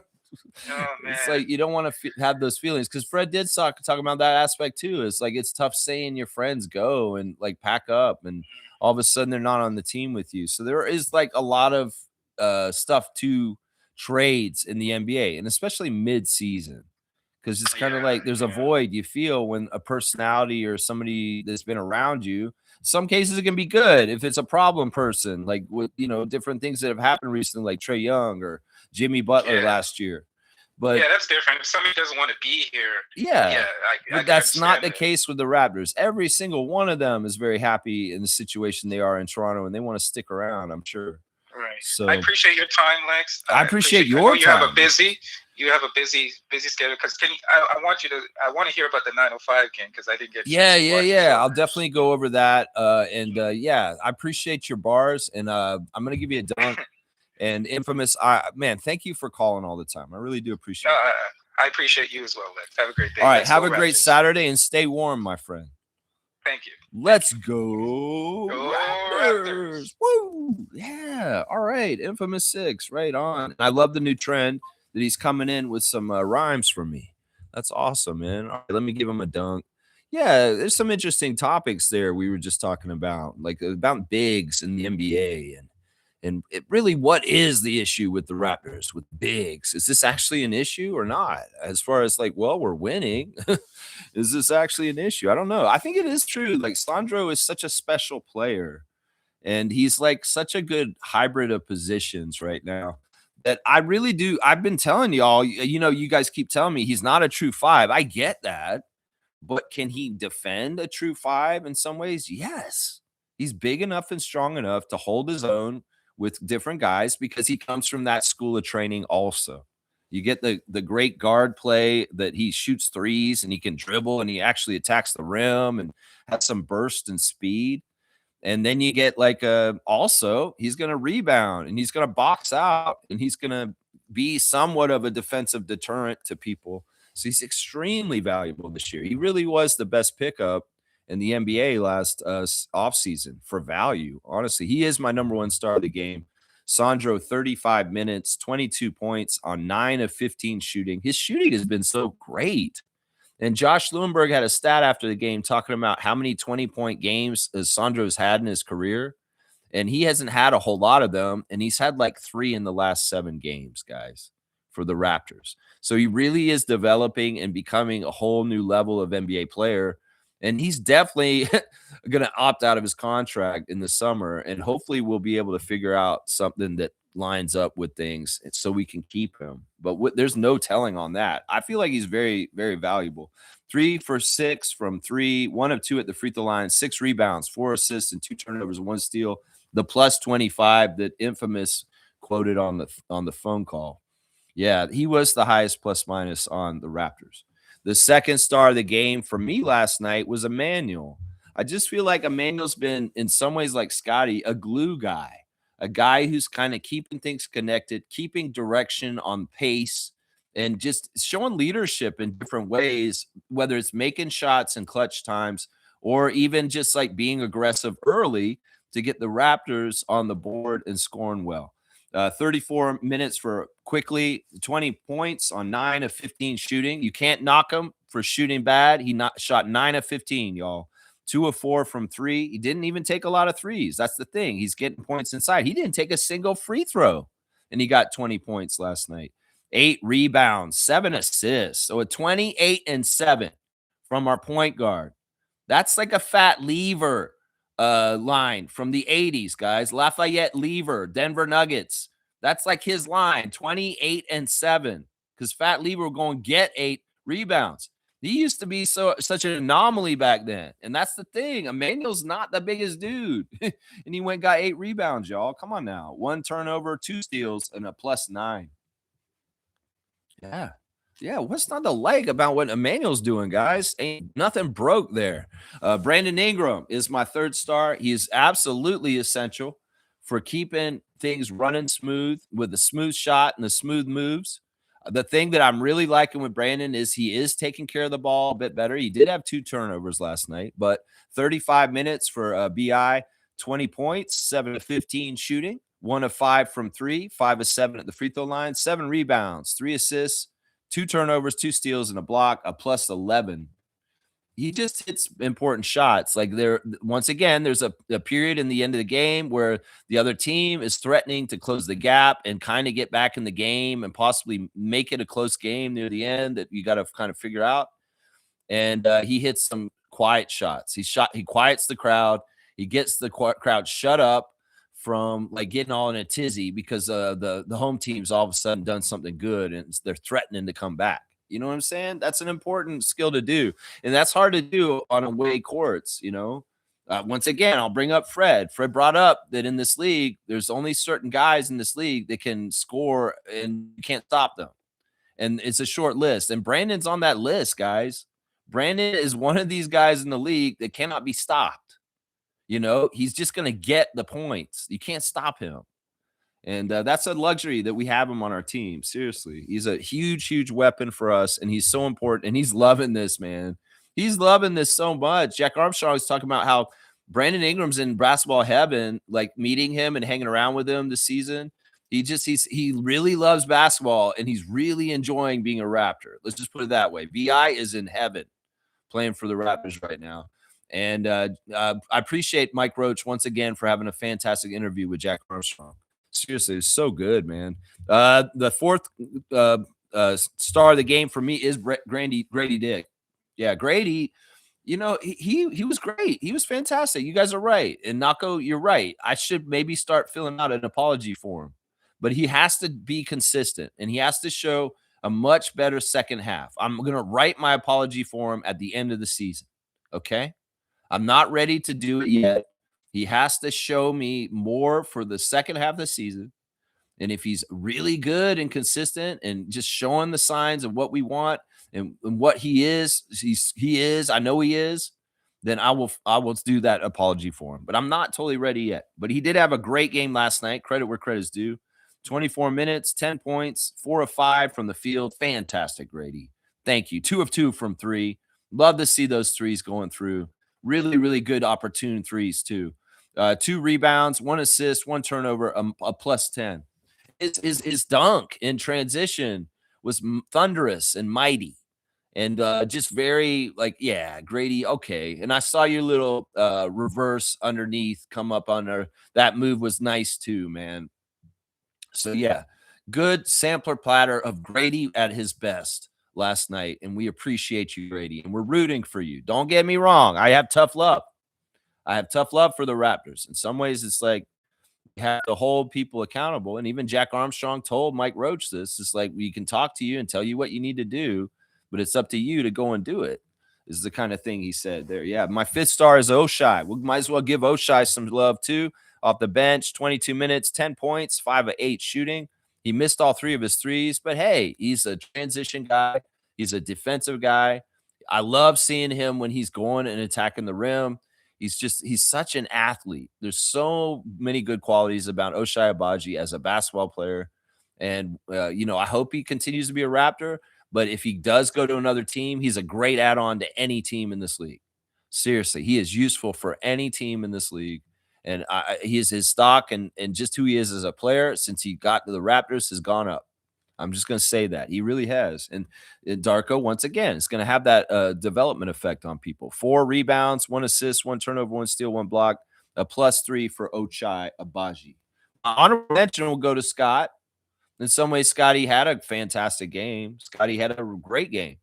man. It's like you don't want to have those feelings, because Fred did talk about that aspect too. It's like it's tough seeing your friends go and like pack up, and all of a sudden they're not on the team with you. So there is like a lot of stuff to trades in the NBA, and especially mid-season. Because it's kind of like there's a void you feel when a personality or somebody that's been around you. Some cases it can be good if it's a problem person, like with, you know, different things that have happened recently, like Trae Young or Jimmy Butler last year. But that's different. If somebody doesn't want to be here, but that's not the case with the Raptors. Every single one of them is very happy in the situation they are in Toronto, and they want to stick around, I'm sure. Right. So I appreciate your time, Lex. I appreciate your time. You have a busy schedule. Because I want to hear about the 905 game, because I didn't get. I'll definitely go over that. I appreciate your bars, and I'm gonna give you a dunk. And Infamous, man, thank you for calling all the time. I really do appreciate it. I appreciate you as well, Lex. Have a great day. All right, have a great Saturday, and stay warm, my friend. Thank you. Let's go Raptors. Woo! Yeah. All right. Infamous 6. Right on. I love the new trend that he's coming in with some rhymes for me. That's awesome, man. All right, let me give him a dunk. Yeah, there's some interesting topics there we were just talking about, like about bigs in the NBA, and it really, what is the issue with the Raptors with bigs? Is this actually an issue or not? As far as like, well, we're winning. Is this actually an issue? I don't know. I think it is true. Like, Sandro is such a special player, and he's like such a good hybrid of positions right now that I really do. I've been telling y'all, you know, you guys keep telling me he's not a true 5. I get that. But can he defend a true 5 in some ways? Yes. He's big enough and strong enough to hold his own with different guys, because he comes from that school of training also. You get the great guard play that he shoots threes and he can dribble and he actually attacks the rim and has some burst and speed. And then you get like also he's going to rebound and he's going to box out and he's going to be somewhat of a defensive deterrent to people. So he's extremely valuable this year. He really was the best pickup in the NBA last offseason for value. Honestly, he is my number one star of the game. Sandro, 35 minutes, 22 points on 9 of 15 shooting. His shooting has been so great. And Josh Lewenberg had a stat after the game talking about how many 20-point games Sandro's had in his career. And he hasn't had a whole lot of them. And he's had like 3 in the last 7 games, guys, for the Raptors. So he really is developing and becoming a whole new level of NBA player. And he's definitely going to opt out of his contract in the summer. And hopefully we'll be able to figure out something that lines up with things so we can keep him. But there's no telling on that. I feel like he's very, very valuable. 3 for 6 from 3, 1 of 2 at the free throw line, 6 rebounds, 4 assists, and 2 turnovers, 1 steal. The plus 25 that infamous quoted on the phone call. Yeah, he was the highest plus minus on the Raptors. The second star of the game for me last night was Emmanuel. I just feel like Emmanuel's been, in some ways, like Scotty, a glue guy, a guy who's kind of keeping things connected, keeping direction on pace, and just showing leadership in different ways, whether it's making shots in clutch times or even just like being aggressive early to get the Raptors on the board and scoring well. 34 minutes for quickly 20 points on 9 of 15 shooting. You can't knock him for shooting bad. He shot 9 of 15, y'all. 2 of 4 from 3. He didn't even take a lot of threes. That's the thing. He's getting points inside. He didn't take a single free throw, and he got 20 points last night. 8 rebounds, 7 assists. So a 28-7 from our point guard. That's like a fat lever line from the 80s, guys. Lafayette Lever, Denver Nuggets. That's like his line, 28-7. Because Fat Lever will go and get 8 rebounds. He used to be such an anomaly back then. And that's the thing. Emmanuel's not the biggest dude. And he went and got 8 rebounds, y'all. Come on now. 1 turnover, 2 steals, and a plus 9. Yeah. Yeah, what's not to like about what Emmanuel's doing, guys? Ain't nothing broke there. Brandon Ingram is my third star. He is absolutely essential for keeping things running smooth with the smooth shot and the smooth moves. The thing that I'm really liking with Brandon is he is taking care of the ball a bit better. He did have 2 turnovers last night, but 35 minutes for BI, 20 points, 7 of 15 shooting, 1 of 5 from 3, 5 of 7 at the free throw line, 7 rebounds, 3 assists, 2 turnovers, 2 steals, and a block, a plus 11. He just hits important shots. Like once again, there's a period in the end of the game where the other team is threatening to close the gap and kind of get back in the game and possibly make it a close game near the end that you got to kind of figure out. And he hits some quiet shots. He quiets the crowd. He gets the crowd shut up from like getting all in a tizzy because the home team's all of a sudden done something good and they're threatening to come back. You know what I'm saying? That's an important skill to do. And that's hard to do on away courts, once again, I'll bring up Fred. Fred brought up that in this league, there's only certain guys in this league that can score and you can't stop them. And it's a short list. And Brandon's on that list, guys. Brandon is one of these guys in the league that cannot be stopped. He's just going to get the points. You can't stop him. And that's a luxury that we have him on our team. Seriously. He's a huge, huge weapon for us. And he's so important. And he's loving this, man. He's loving this so much. Jack Armstrong was talking about how Brandon Ingram's in basketball heaven, like meeting him and hanging around with him this season. He really loves basketball and he's really enjoying being a Raptor. Let's just put it that way. VI is in heaven playing for the Raptors right now. And I appreciate Mike Roach once again for having a fantastic interview with Jack Armstrong. Seriously, it's so good, man. The fourth star of the game for me is Grady Dick. Yeah, Grady, he was great. He was fantastic. You guys are right. And Nako, you're right. I should maybe start filling out an apology for him. But he has to be consistent, and he has to show a much better second half. I'm going to write my apology for him at the end of the season, okay? I'm not ready to do it yet. He has to show me more for the second half of the season. And if he's really good and consistent and just showing the signs of what we want and what he is, I know he is, then I will do that apology for him. But I'm not totally ready yet. But he did have a great game last night. Credit where credit's due. 24 minutes, 10 points, 4 of 5 from the field. Fantastic, Grady. Thank you. 2 of 2 from 3. Love to see those threes going through. Really, really good opportune threes, too. 2 rebounds, 1 assist, 1 turnover, a plus 10. His dunk in transition was thunderous and mighty. And just very Grady, okay. And I saw your little reverse underneath come up under. That move was nice, too, man. So, yeah, good sampler platter of Grady at his best. last night, and we appreciate you, Grady, and we're rooting for you. Don't get me wrong. I have tough love. I have tough love for the Raptors. In some ways, it's like you have to hold people accountable. And even Jack Armstrong told Mike Roach this. It's like we can talk to you and tell you what you need to do, but it's up to you to go and do it. Is the kind of thing he said there. Yeah, my fifth star is Oshai. We might as well give Oshai some love too. Off the bench, 22 minutes, 10 points, 5 of 8 shooting. He missed all 3 of his threes, but hey, he's a transition guy. He's a defensive guy. I love seeing him when he's going and attacking the rim. He's such an athlete. There's so many good qualities about Oshai Abaji as a basketball player. And, I hope he continues to be a Raptor. But if he does go to another team, he's a great add-on to any team in this league. Seriously, he is useful for any team in this league. And his stock and just who he is as a player since he got to the Raptors has gone up. I'm just going to say that. He really has. And Darko, once again, is going to have that development effect on people. 4 rebounds, 1 assist, 1 turnover, 1 steal, 1 block, a +3 for Ochai Abaji. Honorable mention will go to Scott. In some ways, Scotty had a fantastic game. Scotty had a great game.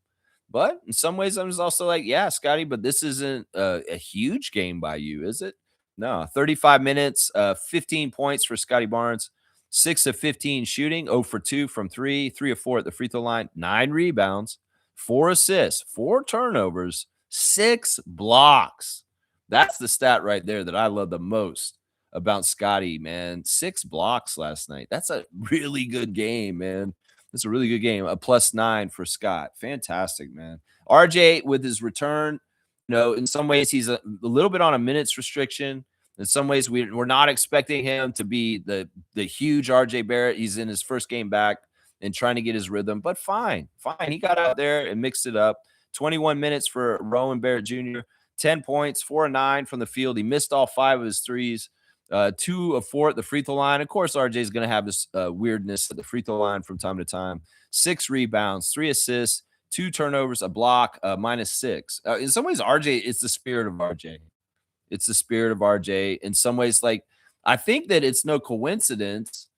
But in some ways, I'm just also like, yeah, Scotty, but this isn't a huge game by you, is it? No, 35 minutes, 15 points for Scotty Barnes, 6 of 15 shooting, 0 for 2 from 3, 3 of 4 at the free throw line, 9 rebounds, 4 assists, 4 turnovers, 6 blocks. That's the stat right there that I love the most about Scotty, man. 6 blocks last night. That's a really good game, man. That's a really good game. A +9 for Scott. Fantastic, man. RJ with his return, in some ways he's a little bit on a minutes restriction. In some ways we're not expecting him to be the huge RJ Barrett. He's in his first game back and trying to get his rhythm, but fine. He got out there and mixed it up. 21 minutes for Rowan Barrett Jr., 10 points, 4 of 9 from the field. He missed all 5 of his threes. 2 of 4 at the free throw line. Of course, RJ is going to have this weirdness at the free throw line from time to time. 6 rebounds, 3 assists, 2 turnovers, a block, -6. In some ways, RJ, it's the spirit of RJ. It's the spirit of RJ. In some ways, like, I think that it's no coincidence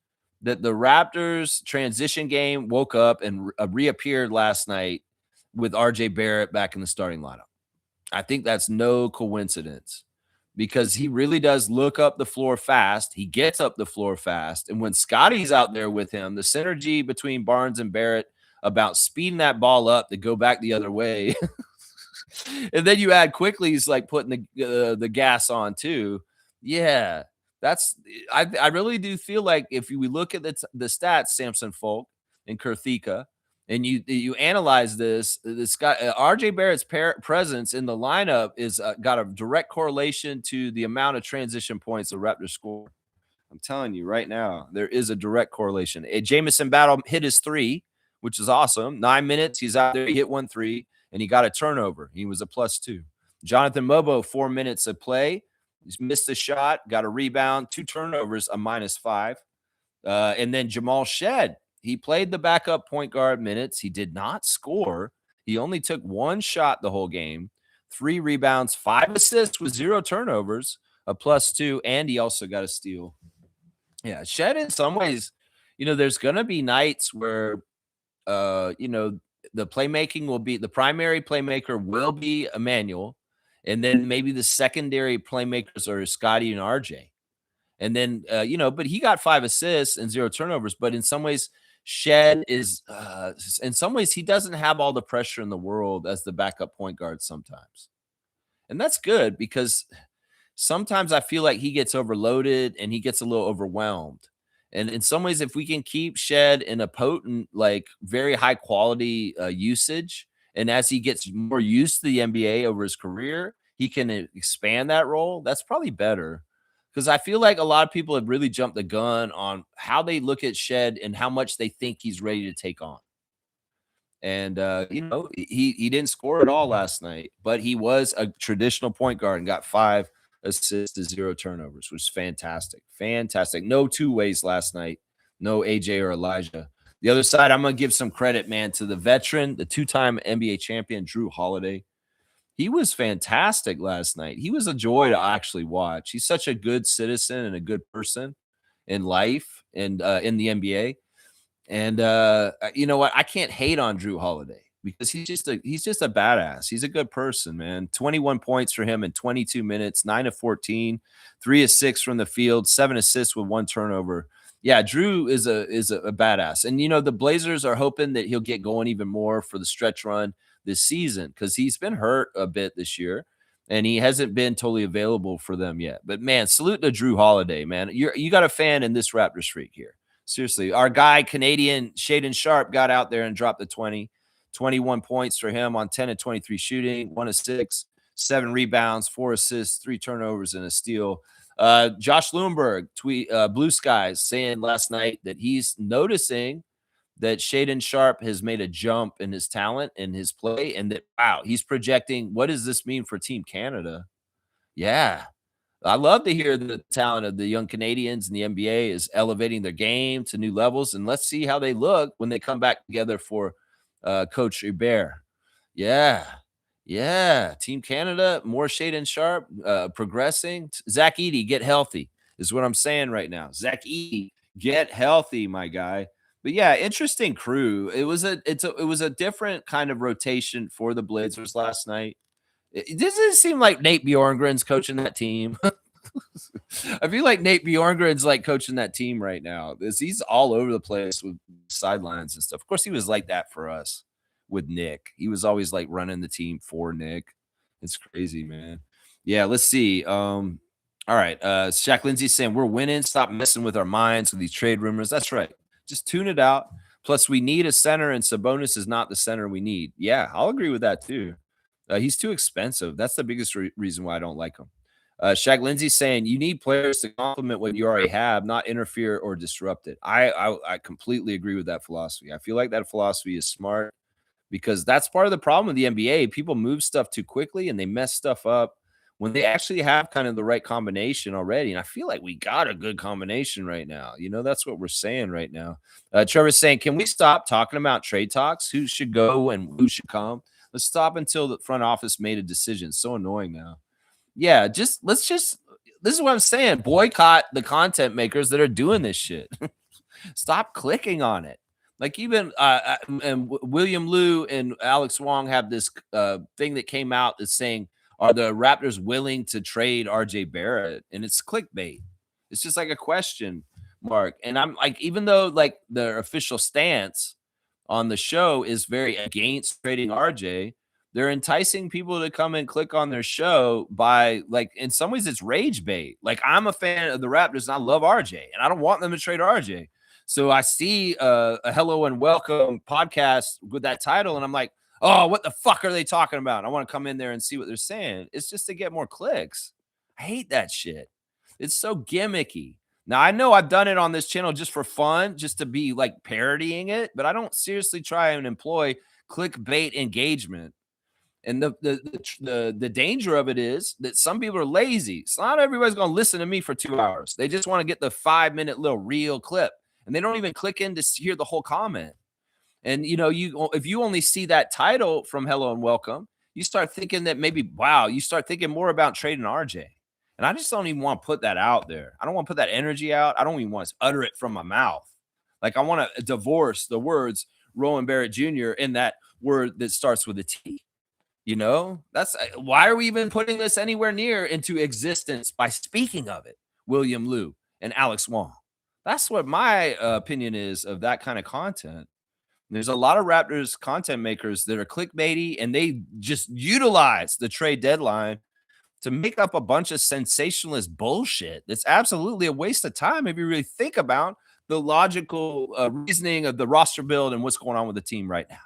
that the Raptors transition game woke up and reappeared last night with RJ Barrett back in the starting lineup. I think that's no coincidence because he really does look up the floor fast. He gets up the floor fast. And when Scotty's out there with him, the synergy between Barnes and Barrett about speeding that ball up to go back the other way. And then you add quickly, he's like putting the gas on too. Yeah, I really do feel like if we look at the stats, Samson Folk and Kurthika, and you analyze this guy RJ Barrett's presence in the lineup is got a direct correlation to the amount of transition points the Raptors score. I'm telling you right now, there is a direct correlation. Jamison Battle hit his 3, which is awesome. 9 minutes, he's out there, he hit 1 3, and he got a turnover. He was a +2. Jonathan Mobo, 4 minutes of play. He's missed a shot, got a rebound, 2 turnovers, a -5. And then Jamal Shed, he played the backup point guard minutes. He did not score. He only took 1 shot the whole game, 3 rebounds, 5 assists with 0 turnovers, a +2, and he also got a steal. Yeah, Shed in some ways, there's going to be nights where, the playmaking will be the primary playmaker will be Emmanuel, and then maybe the secondary playmakers are Scotty and RJ. And then, but he got 5 assists and 0 turnovers. But in some ways, Shed is, in some ways, he doesn't have all the pressure in the world as the backup point guard sometimes. And that's good because sometimes I feel like he gets overloaded and he gets a little overwhelmed. And in some ways, if we can keep Shed in a potent, like very high quality usage, and as he gets more used to the NBA over his career, he can expand that role. That's probably better. Because I feel like a lot of people have really jumped the gun on how they look at Shed and how much they think he's ready to take on. And, he didn't score at all last night, but he was a traditional point guard and got 5 assists to 0 turnovers, which is fantastic. Fantastic. No 2 ways last night. No AJ or Elijah. The other side, I'm going to give some credit, man, to the veteran, the 2-time NBA champion, Drew Holiday. He was fantastic last night. He was a joy to actually watch. He's such a good citizen and a good person in life and in the NBA. And you know what? I can't hate on Drew Holiday because he's just a badass. He's a good person, man. 21 points for him in 22 minutes, 9 of 14, 3 of 6 from the field, 7 assists with 1 turnover. Yeah, Drew is a badass. And the Blazers are hoping that he'll get going even more for the stretch run this season because he's been hurt a bit this year and he hasn't been totally available for them yet. But man, salute to Drew Holiday, man. You got a fan in this Raptors freak here. Seriously, our guy, Canadian Shaden Sharp, got out there and dropped the 21 points for him on 10 of 23 shooting, 1 of 6, 7 rebounds, 4 assists, 3 turnovers, and a steal. Josh Lewinberg tweet Blue Skies saying last night that he's noticing that Shaden Sharp has made a jump in his talent and his play, and that wow, he's projecting. What does this mean for Team Canada? Yeah, I love to hear the talent of the young Canadians in the NBA is elevating their game to new levels, and let's see how they look when they come back together for Coach Hubert. Yeah. Team Canada, more Shaden Sharp, progressing. Zach Edey, get healthy is what I'm saying right now. Zach Edey, get healthy, my guy. But yeah, interesting crew. It was a different kind of rotation for the Blazers last night. It doesn't seem like Nate Bjorngren's coaching that team. I feel like Nate Bjorngren's like coaching that team right now. He's all over the place with sidelines and stuff. Of course, he was like that for us with Nick. He was always like running the team for Nick. It's crazy, man. Yeah, let's see. All right. Shaq Lindsay saying we're winning. Stop messing with our minds with these trade rumors. That's right. Just tune it out. Plus, we need a center, and Sabonis is not the center we need. Yeah, I'll agree with that too. He's too expensive. That's the biggest reason why I don't like him. Shaq Lindsay saying you need players to complement what you already have, not interfere or disrupt it. I completely agree with that philosophy. I feel like that philosophy is smart because that's part of the problem with the NBA. People move stuff too quickly and they mess stuff up when they actually have kind of the right combination already. And I feel like we got a good combination right now. That's what we're saying right now. Trevor's saying, can we stop talking about trade talks? Who should go and who should come? Let's stop until the front office made a decision. So annoying now. Yeah, this is what I'm saying. Boycott the content makers that are doing this shit. Stop clicking on it. Like even and William Liu and Alex Wong have this thing that came out that's saying, are the Raptors willing to trade RJ Barrett? And it's clickbait. It's just like a question mark. And I'm like, even though like their official stance on the show is very against trading RJ, they're enticing people to come and click on their show by like, in some ways it's rage bait. Like I'm a fan of the Raptors and I love RJ and I don't want them to trade RJ. So I see a Hello and Welcome podcast with that title and I'm like, oh, what the fuck are they talking about? I want to come in there and see what they're saying. It's just to get more clicks. I hate that shit. It's so gimmicky. Now, I know I've done it on this channel just for fun, just to be like parodying it, but I don't seriously try and employ clickbait engagement. And the danger of it is that some people are lazy. So not everybody's going to listen to me for 2 hours. They just want to get the 5-minute little reel clip, and they don't even click in to hear the whole comment. And, if you only see that title from Hello and Welcome, you start thinking that maybe, wow, you start thinking more about trading RJ. And I just don't even want to put that out there. I don't want to put that energy out. I don't even want to utter it from my mouth. Like I want to divorce the words Rowan Barrett Jr. in that word that starts with a T. That's why are we even putting this anywhere near into existence by speaking of it? William Liu and Alex Wong. That's what my opinion is of that kind of content. There's a lot of Raptors content makers that are clickbaity and they just utilize the trade deadline to make up a bunch of sensationalist bullshit. That's absolutely a waste of time if you really think about the logical reasoning of the roster build and what's going on with the team right now.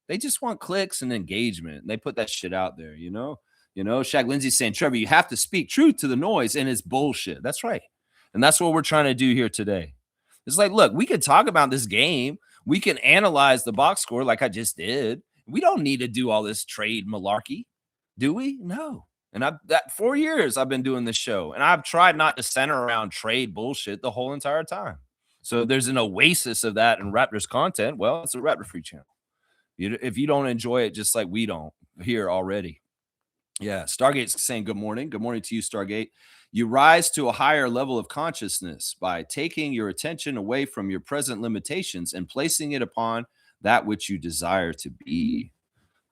They just want clicks and engagement. They put that shit out there, Shaq Lindsay saying, Trevor, you have to speak truth to the noise and it's bullshit. That's right. And that's what we're trying to do here today. It's like, look, we could talk about this game. We can analyze the box score like I just did. We don't need to do all this trade malarkey, do we? No. And that 4 years I've been doing this show, and I've tried not to center around trade bullshit the whole entire time. So if there's an oasis of that in Raptors content, well, it's a Raptor Free channel. If you don't enjoy it just like we don't here already. Yeah, Stargate's saying good morning. Good morning to you, Stargate. You rise to a higher level of consciousness by taking your attention away from your present limitations and placing it upon that which you desire to be.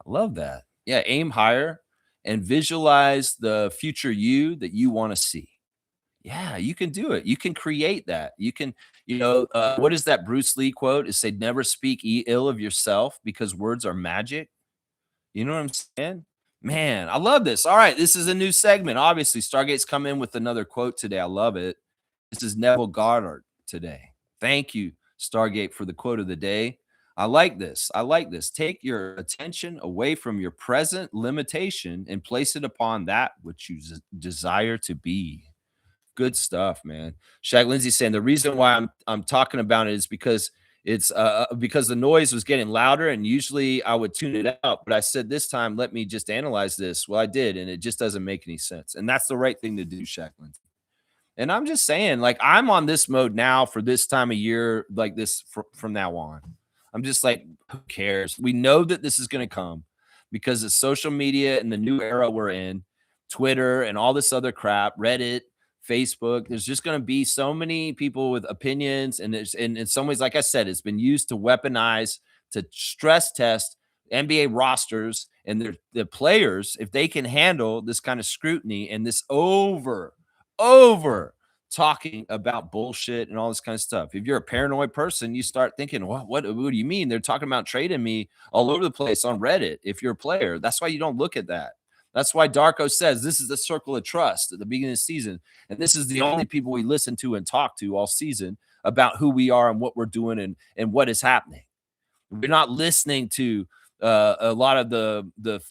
Love that. Yeah, aim higher and visualize the future you that you want to see. Yeah, you can do it. You can create that. You can, what is that Bruce Lee quote? It said, never speak ill of yourself because words are magic. You know what I'm saying? Man, I love this. All right, this is a new segment. Obviously, Stargate's come in with another quote today. I love it. This is Neville Goddard today. Thank you, Stargate, for the quote of the day. I like this. I like this. Take your attention away from your present limitation and place it upon that which you desire to be. Good stuff, man. Shaq Lindsay saying the reason why I'm talking about it is because the noise was getting louder, and usually I would tune it out, but I said this time, let me just analyze this. Well, I did, and it just doesn't make any sense. And that's the right thing to do, Shaq Lindsay. And I'm just saying, like, I'm on this mode now for this time of year, like this from now on. I'm just like, who cares? We know that this is going to come because of social media and the new era we're in, Twitter and all this other crap, Reddit, Facebook. There's just going to be so many people with opinions. And in some ways, like I said, it's been used to weaponize, to stress test NBA rosters and the players, if they can handle this kind of scrutiny and this over talking about bullshit and all this kind of stuff. If you're a paranoid person, you start thinking, well, what do you mean? They're talking about trading me all over the place on Reddit. If you're a player, that's why you don't look at that. That's why Darko says this is the circle of trust at the beginning of the season. And this is the only people we listen to and talk to all season about who we are and what we're doing and what is happening. We're not listening to a lot of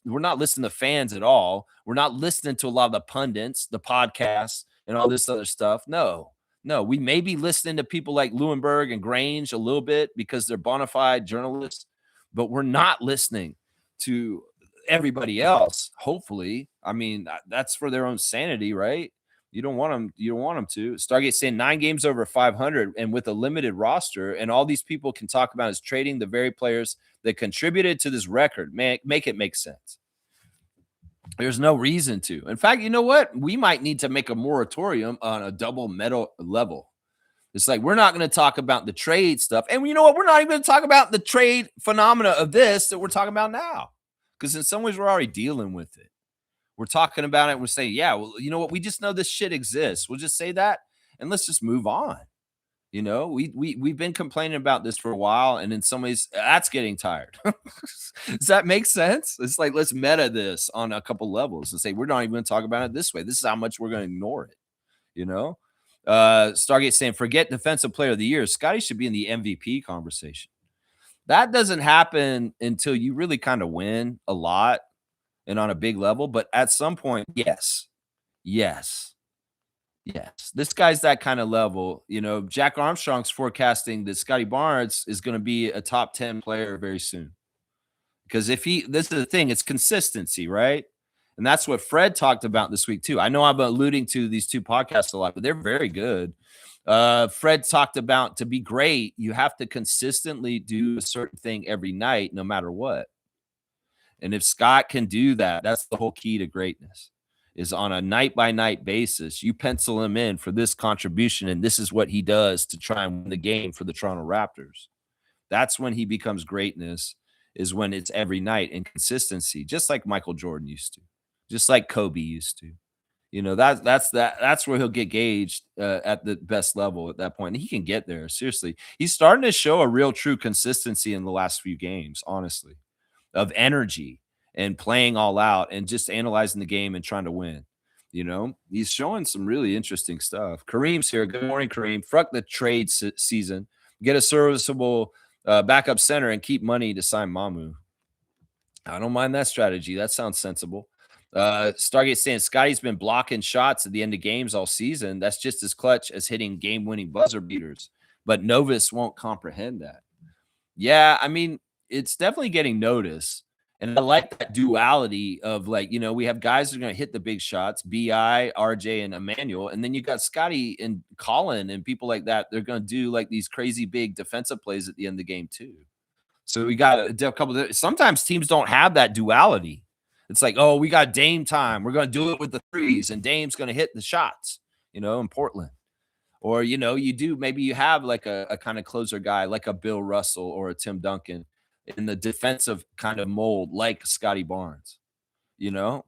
we're not listening to fans at all. We're not listening to a lot of the pundits, the podcasts, and all this other stuff. No, we may be listening to people like Lewinberg and Grange a little bit because they're bona fide journalists, but we're not listening to everybody else. Hopefully, I mean, that's for their own sanity, right? You don't want them to. Stargate saying 9 games over 500 and with a limited roster, and all these people can talk about is trading the very players that contributed to this record. Man, make it make sense. There's no reason to. In fact, you know what? We might need to make a moratorium on a double medal level. It's like, we're not going to talk about the trade stuff. And you know what? We're not even going to talk about the trade phenomena of this that we're talking about now. Because in some ways, we're already dealing with it. We're talking about it. We're saying, yeah, well, you know what? We just know this shit exists. We'll just say that and let's just move on. You know, we've been complaining about this for a while, and in some ways, that's getting tired. Does that make sense? It's like, let's meta this on a couple levels and say we're not even going to talk about it this way. This is how much we're going to ignore it. You know, Stargate saying, forget defensive player of the year. Scotty should be in the MVP conversation. That doesn't happen until you really kind of win a lot and on a big level. But at some point, yes. This guy's that kind of level. You know, Jack Armstrong's forecasting that Scotty Barnes is going to be a top 10 player very soon. Because this is the thing, it's consistency, right? And that's what Fred talked about this week too. I know I'm alluding to these two podcasts a lot, but they're very good. Fred talked about, to be great, you have to consistently do a certain thing every night, no matter what. And if Scott can do that, that's the whole key to greatness, is on a night-by-night basis. You pencil him in for this contribution, and this is what he does to try and win the game for the Toronto Raptors. That's when he becomes greatness, is when it's every night and consistency, just like Michael Jordan used to, just like Kobe used to. You know, that's where he'll get gauged at the best level at that point. And he can get there. Seriously, he's starting to show a real true consistency in the last few games, honestly, of energy and playing all out and just analyzing the game and trying to win. You know, he's showing some really interesting stuff. Kareem's here. Good morning, Kareem. Fuck the trade season. Get a serviceable backup center and keep money to sign Mamu. I don't mind that strategy. That sounds sensible. Stargate saying Scotty's been blocking shots at the end of games all season. That's just as clutch as hitting game-winning buzzer beaters. But Novus won't comprehend that. Yeah, I mean, it's definitely getting noticed. And I like that duality of, like, you know, we have guys that are going to hit the big shots, BI, RJ, and Emmanuel. And then you got Scotty and Colin and people like that. They're going to do like these crazy big defensive plays at the end of the game too. So we got a couple of, sometimes teams don't have that duality. It's like, oh, we got Dame time. We're going to do it with the threes, and Dame's going to hit the shots, you know, in Portland. Or, you know, maybe you have like a kind of closer guy like a Bill Russell or a Tim Duncan in the defensive kind of mold like Scotty Barnes. You know,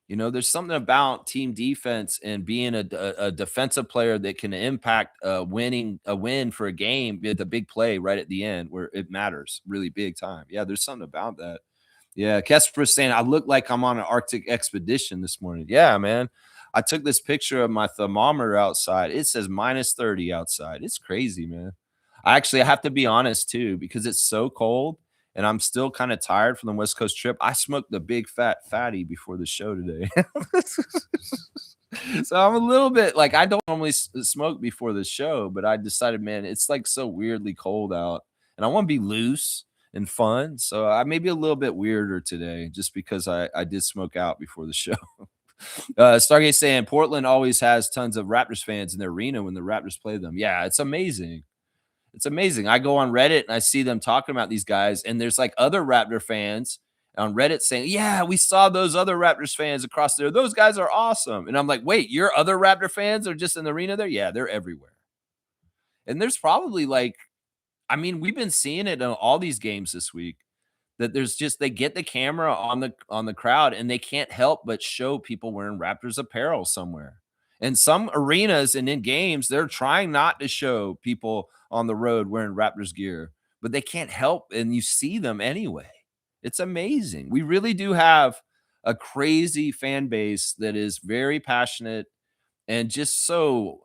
there's something about team defense and being a defensive player that can impact a win for a game with a big play right at the end where it matters really big time. Yeah, there's something about that. Yeah, Kesper's saying I look like I'm on an Arctic expedition this morning. Yeah, man. I took this picture of my thermometer outside. It says -30 outside. It's crazy, man. I have to be honest too, because it's so cold and I'm still kind of tired from the West Coast trip. I smoked a big fat fatty before the show today. So I'm a little bit like I don't normally smoke before the show, but I decided, man, it's like so weirdly cold out and I want to be loose and fun. So I may be a little bit weirder today just because I did smoke out before the show. Stargate saying Portland always has tons of Raptors fans in their arena when the Raptors play them. Yeah, it's amazing. It's amazing. I go on Reddit and I see them talking about these guys, and there's like other Raptor fans on Reddit saying, "Yeah, we saw those other Raptors fans across there. Those guys are awesome." And I'm like, "Wait, your other Raptor fans are just in the arena there?" Yeah, they're everywhere. And there's probably like, I mean, we've been seeing it in all these games this week that there's just they get the camera on the crowd and they can't help but show people wearing Raptors apparel somewhere. And some arenas and in games, they're trying not to show people on the road wearing Raptors gear, but they can't help and you see them anyway. It's amazing. We really do have a crazy fan base that is very passionate and just so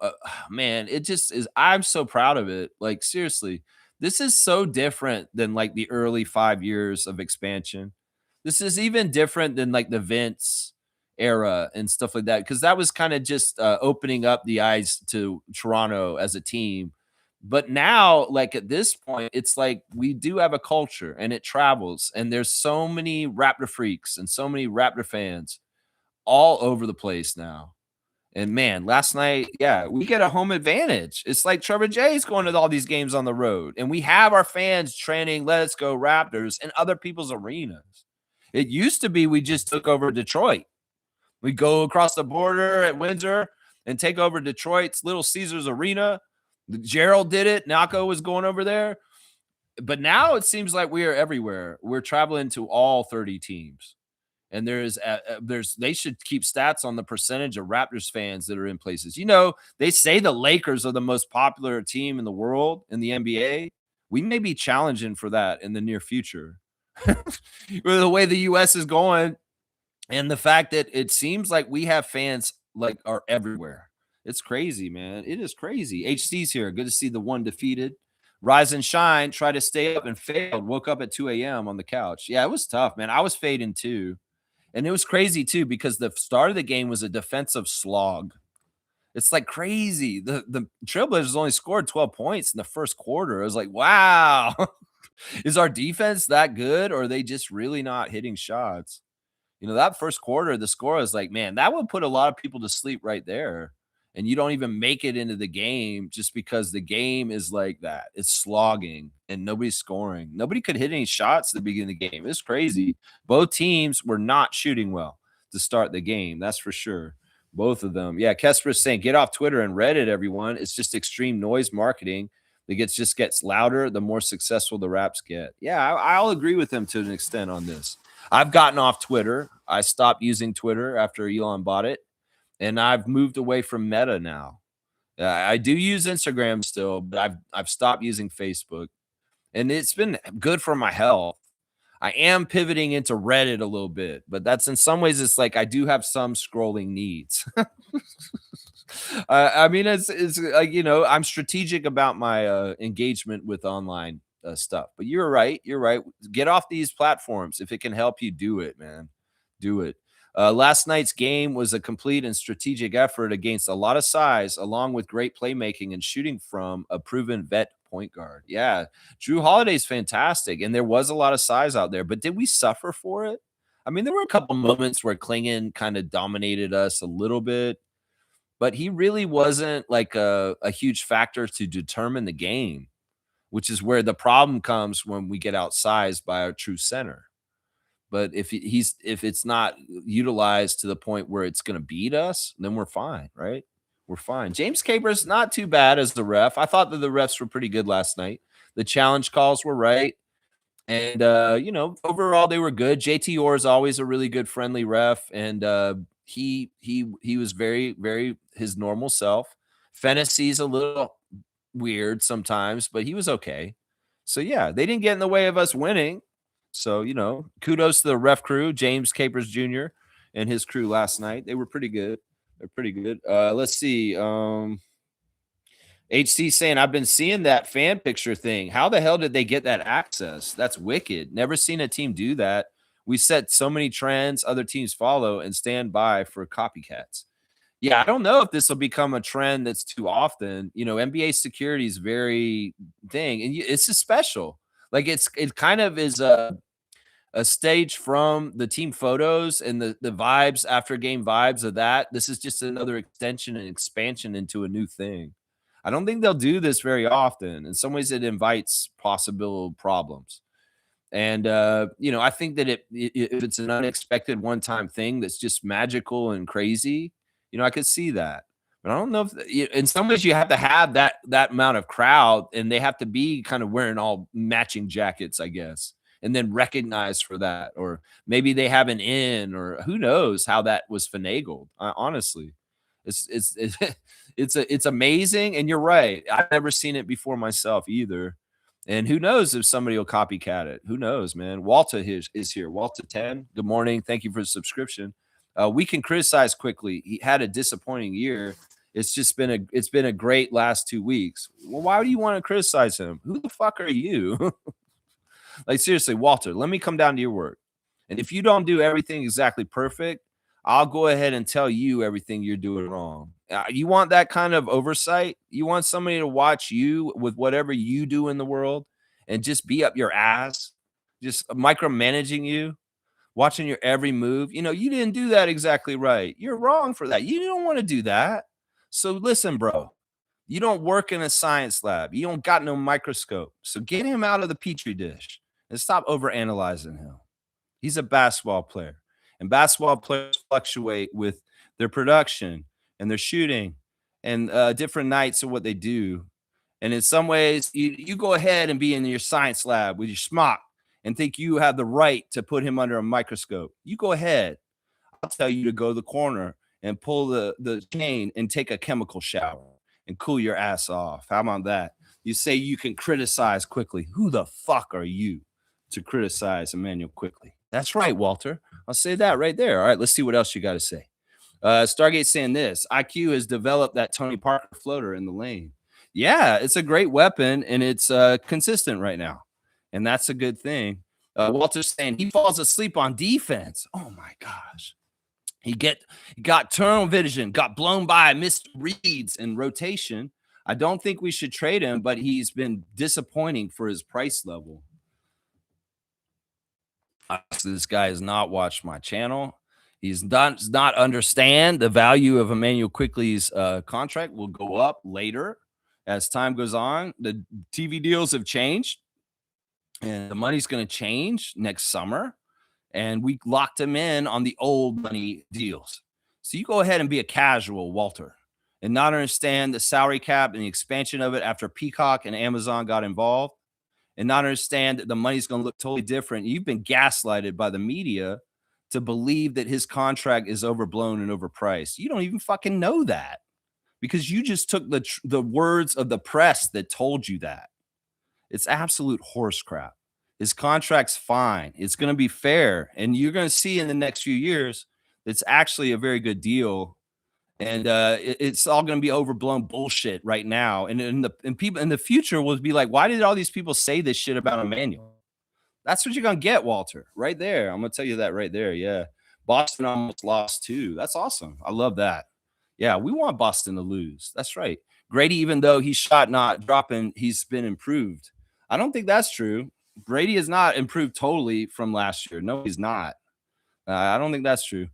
man, it just is. I'm so proud of it. Like seriously, this is so different than like the early 5 years of expansion. This is even different than like the Vince era and stuff like that because that was kind of just opening up the eyes to Toronto as a team. But now, like at this point, it's like we do have a culture and it travels, and there's so many Raptor freaks and so many Raptor fans all over the place now. And man, last night, yeah, we get a home advantage. It's like Trevor Jay's going to all these games on the road, and we have our fans training "Let's Go Raptors" in other people's arenas. It used to be we just took over Detroit. We go across the border at Windsor and take over Detroit's Little Caesars Arena. Gerald did it. Nako was going over there. But now it seems like we are everywhere. We're traveling to all 30 teams. And there's they should keep stats on the percentage of Raptors fans that are in places. You know, they say the Lakers are the most popular team in the world in the NBA. We may be challenging for that in the near future. With the way the US is going and the fact that it seems like we have fans like are everywhere. It's crazy, man. It is crazy. HC's here. Good to see the one defeated. Rise and shine. Try to stay up and failed. Woke up at 2 a.m. on the couch. Yeah, it was tough, man. I was fading too. And it was crazy too because the start of the game was a defensive slog. It's like crazy. The Trailblazers only scored 12 points in the first quarter. I was like, wow, is our defense that good or are they just really not hitting shots? You know, that first quarter, the score is like, man, that would put a lot of people to sleep right there. And you don't even make it into the game just because the game is like that. It's slogging and nobody's scoring. Nobody could hit any shots at the beginning of the game. It's crazy. Both teams were not shooting well to start the game. That's for sure. Both of them. Yeah, Kesper's saying, get off Twitter and Reddit, everyone. It's just extreme noise marketing that gets louder the more successful the raps get. Yeah, I'll agree with them to an extent on this. I've gotten off Twitter. I stopped using Twitter after Elon bought it. And I've moved away from Meta now. I do use Instagram still, but I've stopped using Facebook. And it's been good for my health. I am pivoting into Reddit a little bit, but that's in some ways it's like I do have some scrolling needs. I mean, it's like, you know, I'm strategic about my engagement with online stuff. But you're right. You're right. Get off these platforms. If it can help you, do it, man. Do it. Last night's game was a complete and strategic effort against a lot of size, along with great playmaking and shooting from a proven vet point guard. Yeah, Drew Holiday's fantastic, and there was a lot of size out there, but did we suffer for it? I mean, there were a couple moments where Klingon kind of dominated us a little bit, but he really wasn't like a huge factor to determine the game, which is where the problem comes when we get outsized by our true center. But if it's not utilized to the point where it's going to beat us, then we're fine, right? We're fine. James Caper's not too bad as the ref. I thought that the refs were pretty good last night. The challenge calls were right. And overall they were good. JT Orr is always a really good friendly ref, and he was very, very his normal self. Fantasy's a little weird sometimes, but he was okay. So yeah, they didn't get in the way of us winning. So, kudos to the ref crew, James Capers Jr. and his crew last night. They were pretty good. They're pretty good. Let's see. HC saying, I've been seeing that fan picture thing. How the hell did they get that access? That's wicked. Never seen a team do that. We set so many trends other teams follow and stand by for copycats. Yeah, I don't know if this will become a trend that's too often. NBA security is very thing, and it's just special. Like it kind of is a stage from the team photos and the vibes after game vibes of that. This is just another extension and expansion into a new thing. I don't think they'll do this very often. In some ways, it invites possible problems. And I think that if it's an unexpected one-time thing that's just magical and crazy, I could see that. But I don't know if in some ways you have to have that amount of crowd, and they have to be kind of wearing all matching jackets, I guess, and then recognized for that, or maybe they have an in, or who knows how that was finagled. Honestly, it's it's amazing, and you're right. I've never seen it before myself either. And who knows if somebody will copycat it? Who knows, man? Walter is here. Walter 10. Good morning. Thank you for the subscription. We can criticize quickly. He had a disappointing year. It's been a great last 2 weeks. Well, why do you want to criticize him? Who the fuck are you? Like, seriously, Walter, let me come down to your work. And if you don't do everything exactly perfect, I'll go ahead and tell you everything you're doing wrong. You want that kind of oversight? You want somebody to watch you with whatever you do in the world and just be up your ass, just micromanaging you, watching your every move? You didn't do that exactly right. You're wrong for that. You don't want to do that. So listen, bro, you don't work in a science lab. You don't got no microscope. So get him out of the petri dish and stop overanalyzing him. He's a basketball player, and basketball players fluctuate with their production and their shooting and different nights of what they do. And in some ways, you go ahead and be in your science lab with your smock and think you have the right to put him under a microscope. You go ahead. I'll tell you to go to the corner and pull the chain and take a chemical shower and cool your ass off. How about that? You say you can criticize quickly. Who the fuck are you to criticize Emmanuel quickly? That's right, Walter. I'll say that right there. All right, let's see what else you got to say. Stargate saying this: IQ has developed that Tony Parker floater in the lane. Yeah, it's a great weapon, and it's consistent right now, and that's a good thing. Walter's saying he falls asleep on defense. Oh my gosh. He got tunnel vision, got blown by, missed reads and rotation. I don't think we should trade him, but he's been disappointing for his price level. This guy has not watched my channel. He's does not understand the value of Emmanuel Quickly's contract will go up later as time goes on. The TV deals have changed, and the money's going to change next summer. And we locked him in on the old money deals. So you go ahead and be a casual, Walter, and not understand the salary cap and the expansion of it after Peacock and Amazon got involved, and not understand that the money's going to look totally different. You've been gaslighted by the media to believe that his contract is overblown and overpriced. You don't even fucking know that because you just took the words of the press that told you that. It's absolute horse crap. His contract's fine. It's going to be fair. And you're going to see in the next few years, it's actually a very good deal. And it's all going to be overblown bullshit right now. And people in the future will be like, why did all these people say this shit about Emmanuel? That's what you're going to get, Walter, right there. I'm going to tell you that right there. Yeah. Boston almost lost too. That's awesome. I love that. Yeah. We want Boston to lose. That's right. Grady, even though he's shot not dropping, he's been improved. I don't think that's true. Brady has not improved totally from last year. No, he's not. I don't think that's true.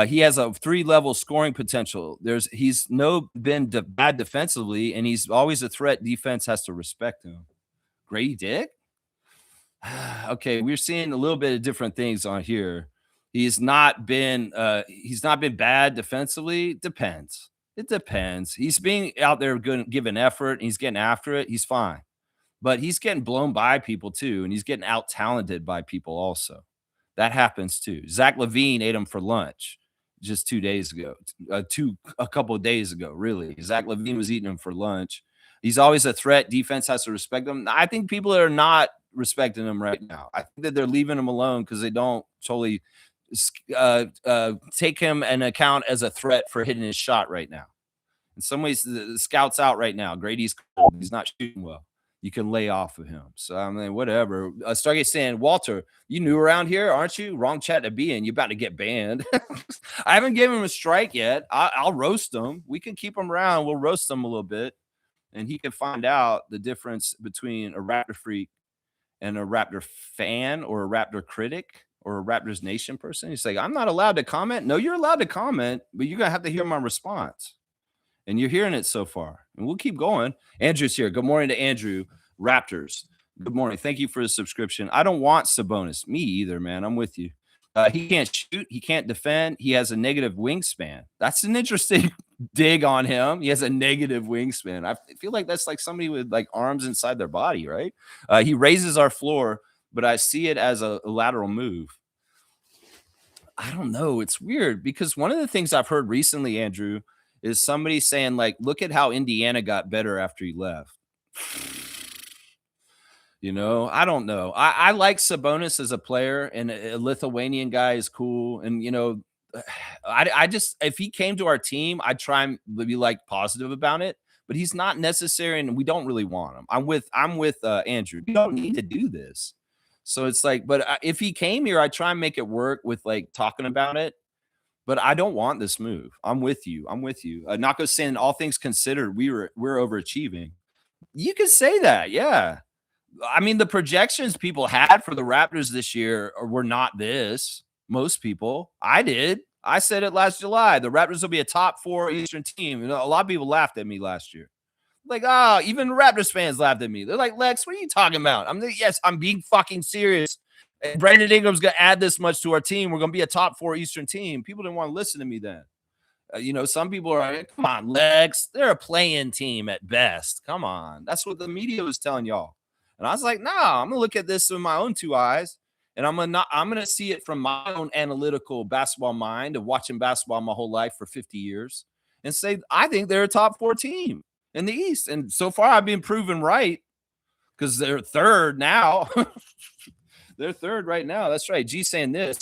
He has a 3-level scoring potential. He's been bad defensively, and he's always a threat. Defense has to respect him. Grady Dick? Okay, we're seeing a little bit of different things on here. He's not been bad defensively. It depends. He's being out there good, giving effort. He's getting after it. He's fine. but he's getting blown by people too, and he's getting out talented by people also. That happens too. Zach LaVine ate him for lunch just 2 days ago, a couple of days ago, really. Zach LaVine was eating him for lunch. He's always a threat. Defense has to respect him. I think people are not respecting him right now. I think that they're leaving him alone because they don't totally take him an account as a threat for hitting his shot right now. In some ways, the scout's out right now. Grady's cold. He's not shooting well. You can lay off of him. So, I mean, whatever. Stargate saying, Walter, you new around here, aren't you? Wrong chat to be in. You're about to get banned. I haven't given him a strike yet. I'll roast him. We can keep him around. We'll roast him a little bit. And he can find out the difference between a Raptor freak and a Raptor fan or a Raptor critic or a Raptors Nation person. He's like, I'm not allowed to comment. No, you're allowed to comment, but you're going to have to hear my response. And you're hearing it so far. And we'll keep going. Andrew's here. Good morning to Andrew. Raptors. Good morning. Thank you for the subscription. I don't want Sabonis. Me either, man. I'm with you. He can't shoot. He can't defend. He has a negative wingspan. That's an interesting dig on him. He has a negative wingspan. I feel like that's like somebody with like arms inside their body, right? He raises our floor, but I see it as a lateral move. I don't know. It's weird because one of the things I've heard recently, Andrew, is somebody saying, like, look at how Indiana got better after he left. You know, I don't know. I like Sabonis as a player, and a Lithuanian guy is cool. And, you know, I just, if he came to our team, I'd try and be like positive about it, but he's not necessary, and we don't really want him. I'm with Andrew. We don't need to do this. So it's like, but if he came here, I try and make it work with like talking about it. But I don't want this move. I'm with you. Nako saying, all things considered, we're overachieving. You could say that, yeah. I mean, the projections people had for the Raptors this year were not this. Most people. I did. I said it last July. The Raptors will be a top 4 Eastern team. You know, a lot of people laughed at me last year. Like, even Raptors fans laughed at me. They're like, Lex, what are you talking about? I'm being fucking serious. Brandon Ingram's going to add this much to our team. We're going to be a top 4 Eastern team. People didn't want to listen to me then. You know, some people are like, come on, Lex. They're a play-in team at best. Come on. That's what the media was telling y'all. And I was like, nah, I'm going to look at this with my own 2 eyes. And I'm going to see it from my own analytical basketball mind of watching basketball my whole life for 50 years and say, I think they're a top 4 team in the East. And so far I've been proven right because they're third now. They're third right now. That's right. G saying this.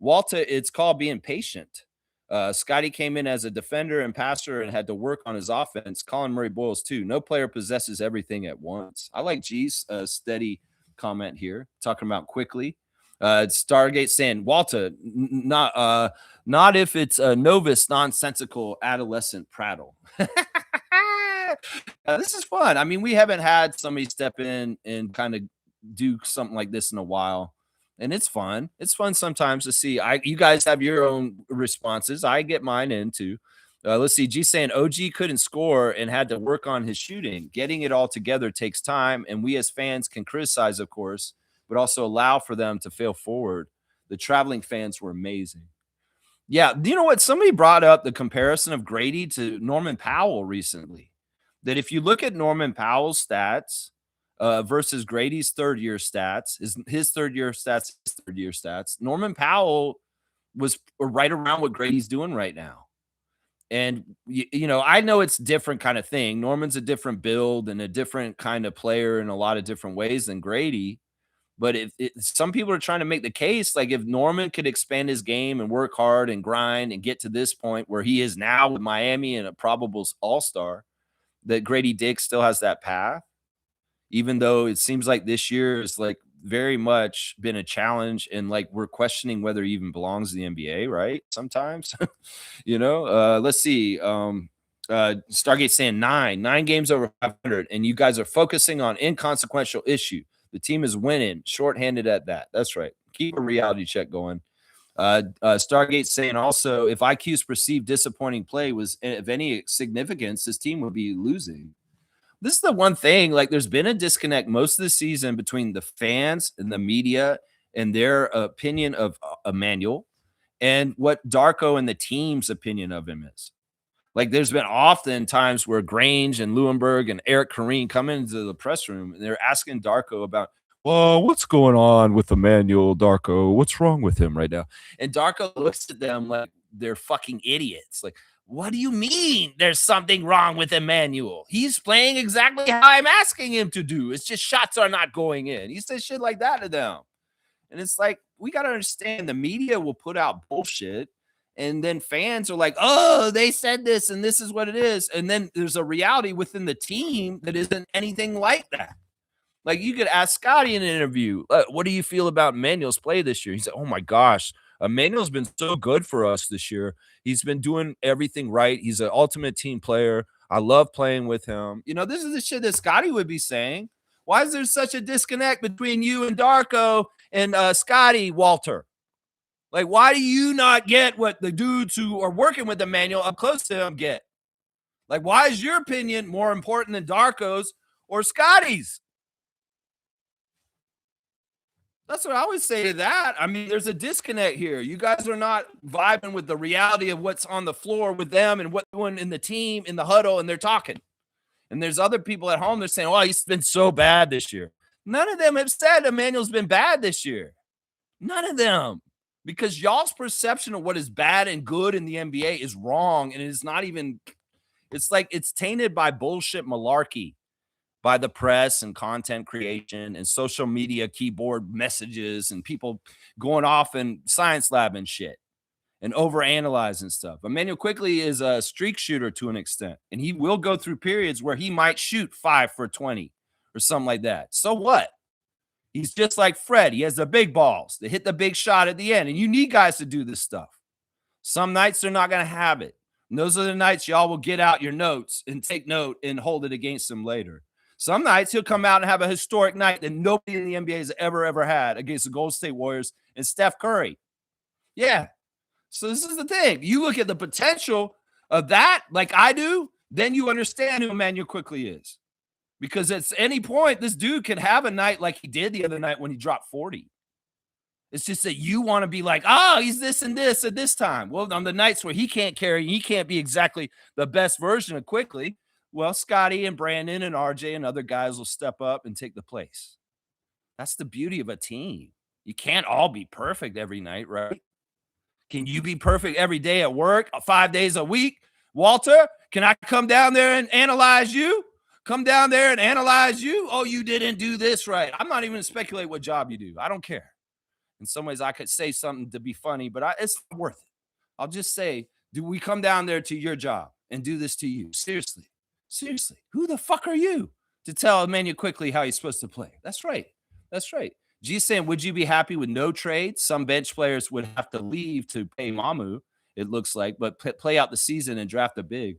Walter, it's called being patient. Scotty came in as a defender and passer and had to work on his offense. Colin Murray-Boyles, too. No player possesses everything at once. I like G's steady comment here, talking about quickly. Stargate saying, Walter, not if it's a novice, nonsensical adolescent prattle. This is fun. I mean, we haven't had somebody step in and kind of do something like this in a while, and it's fun. It's fun sometimes to see. You guys have your own responses. I get mine in too. Let's see. G saying OG couldn't score and had to work on his shooting. Getting it all together takes time, and we as fans can criticize, of course, but also allow for them to fail forward. The traveling fans were amazing. Yeah, you know what? Somebody brought up the comparison of Grady to Norman Powell recently. That if you look at Norman Powell's stats versus Grady's third-year stats, his third-year stats, Norman Powell was right around what Grady's doing right now. And, you know, I know it's different kind of thing. Norman's a different build and a different kind of player in a lot of different ways than Grady. But some people are trying to make the case, like if Norman could expand his game and work hard and grind and get to this point where he is now with Miami and a probable all-star, that Grady Dick still has that path, even though it seems like this year is like very much been a challenge and like we're questioning whether he even belongs in the NBA, right? Sometimes, you know, let's see. Stargate saying 9 games over 500, and you guys are focusing on inconsequential issue. The team is winning, shorthanded at that. That's right. Keep a reality check going. Stargate saying also, if IQ's perceived disappointing play was of any significance, this team would be losing. This is the one thing, like there's been a disconnect most of the season between the fans and the media and their opinion of Emmanuel and what Darko and the team's opinion of him is. Like there's been often times where Grange and Lewinberg and Eric Kareen come into the press room and they're asking Darko about, well, what's going on with Emmanuel Darko? What's wrong with him right now? And Darko looks at them like they're fucking idiots. Like, what do you mean there's something wrong with Emmanuel? He's playing exactly how I'm asking him to do. It's just shots are not going in. He says shit like that to them. And it's like, we got to understand the media will put out bullshit. And then fans are like, oh, they said this and this is what it is. And then there's a reality within the team that isn't anything like that. Like you could ask Scotty in an interview, what do you feel about Emmanuel's play this year? He said, oh my gosh, Emmanuel's been so good for us this year. He's been doing everything right. He's an ultimate team player. I love playing with him. You know, this is the shit that Scotty would be saying. Why is there such a disconnect between you and Darko and Scotty, Walter? Like, why do you not get what the dudes who are working with Emmanuel up close to him get? Like, why is your opinion more important than Darko's or Scotty's? That's what I would say to that. I mean, there's a disconnect here. You guys are not vibing with the reality of what's on the floor with them and what's going in the team, in the huddle, and they're talking. And there's other people at home, they're saying, oh, he's been so bad this year. None of them have said Emmanuel's been bad this year. None of them. Because y'all's perception of what is bad and good in the NBA is wrong. And it's not even, it's like it's tainted by bullshit malarkey by the press and content creation and social media keyboard messages and people going off in science lab and shit and overanalyzing stuff. Emmanuel Quickley is a streak shooter to an extent, and he will go through periods where he might shoot 5 for 20 or something like that. So what? He's just like Fred. He has the big balls to hit the big shot at the end, and you need guys to do this stuff. Some nights they're not going to have it. And those are the nights y'all will get out your notes and take note and hold it against him later. Some nights he'll come out and have a historic night that nobody in the NBA has ever had against the Golden State Warriors and Steph Curry. Yeah. So this is the thing. You look at the potential of that like I do, then you understand who Emmanuel Quickley is. Because at any point, this dude can have a night like he did the other night when he dropped 40. It's just that you want to be like, oh, he's this and this at this time. Well, on the nights where he can't carry, he can't be exactly the best version of Quickley. Well, Scotty and Brandon and RJ and other guys will step up and take the place. That's the beauty of a team. You can't all be perfect every night, right? Can you be perfect every day at work, 5 days a week? Walter, can I come down there and analyze you? Come down there and analyze you? Oh, you didn't do this right. I'm not even going to speculate what job you do. I don't care. In some ways, I could say something to be funny, but it's not worth it. I'll just say, do we come down there to your job and do this to you? Seriously. Seriously. Who the fuck are you to tell Emmanuel Quickley how he's supposed to play? That's right. That's right. G's saying, would you be happy with no trade? Some bench players would have to leave to pay Mamu, it looks like, but play out the season and draft a big.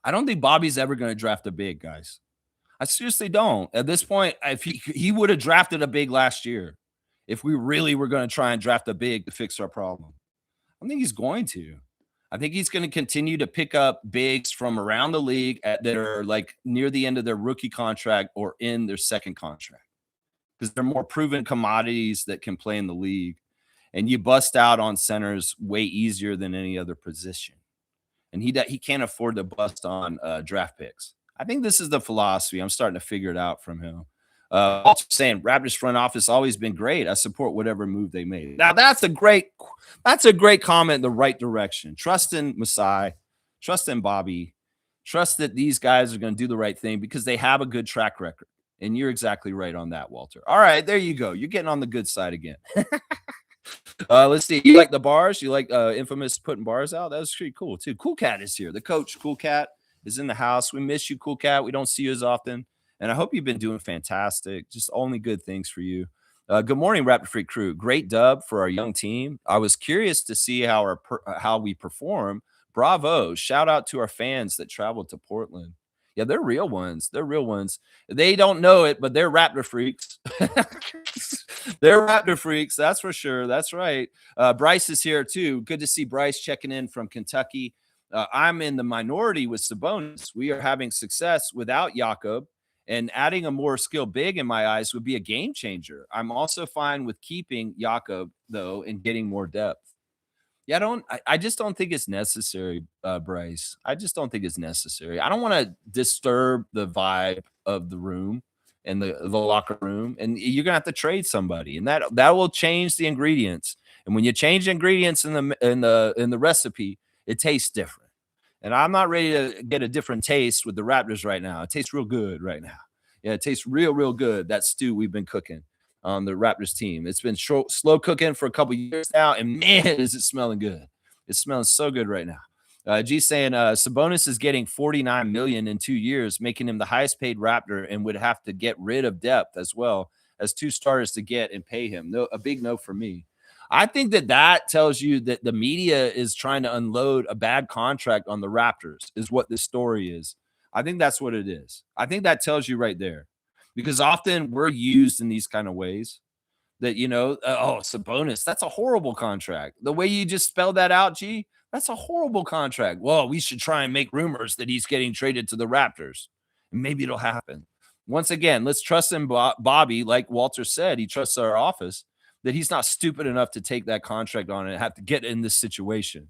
I don't think Bobby's ever going to draft a big, guys. I seriously don't. At this point, if he would have drafted a big last year, if we really were going to try and draft a big to fix our problem. I think he's going to. I think he's going to continue to pick up bigs from around the league that are like near the end of their rookie contract or in their second contract because they're more proven commodities that can play in the league. And you bust out on centers way easier than any other position. And he can't afford to bust on draft picks. I think this is the philosophy. I'm starting to figure it out from him. Also saying Raptors front office always been great. I support whatever move they made. Now that's a great comment in the right direction. Trust in Masai, trust in Bobby, trust that these guys are going to do the right thing because they have a good track record. And you're exactly right on that, Walter. All right, there you go. You're getting on the good side again. Let's see. You like the bars? You like Infamous putting bars out? That was pretty cool too. Cool Cat is here. The coach, Cool Cat, is in the house. We miss you, Cool Cat. We don't see you as often. And I hope you've been doing fantastic. Just only good things for you. Good morning, Raptor Freak crew. Great dub for our young team. I was curious to see how we perform. Bravo. Shout out to our fans that traveled to Portland. Yeah, they're real ones. They're real ones. They don't know it, but they're Raptor freaks. They're Raptor freaks. That's for sure. That's right. Bryce is here too. Good to see Bryce checking in from Kentucky. I'm in the minority with Sabonis. We are having success without Jakob. And adding a more skilled big in my eyes would be a game changer. I'm also fine with keeping Jakob, though, and getting more depth. Yeah, I just don't think it's necessary, Bryce. I just don't think it's necessary. I don't want to disturb the vibe of the room and the locker room, and you're gonna have to trade somebody, and that will change the ingredients. And when you change ingredients in the recipe, it tastes different. And I'm not ready to get a different taste with the Raptors right now. It tastes real good right now. Yeah, it tastes real good. That stew we've been cooking on the Raptors team. It's been slow cooking for a couple years now, and man, is it smelling good. It's smelling so good right now. G saying Sabonis is getting 49 million in 2 years, making him the highest paid Raptor, and would have to get rid of depth as well as 2 starters to get and pay him. No, a big no for me. I think that tells you that the media is trying to unload a bad contract on the Raptors, is what this story is. I think that's what it is. I think that tells you right there, because often we're used in these kind of ways that, oh, Sabonis, that's a horrible contract. The way you just spelled that out, G, that's a horrible contract. Well, we should try and make rumors that he's getting traded to the Raptors. And maybe it'll happen. Once again, let's trust in Bobby, like Walter said, he trusts our office, that he's not stupid enough to take that contract on and have to get in this situation.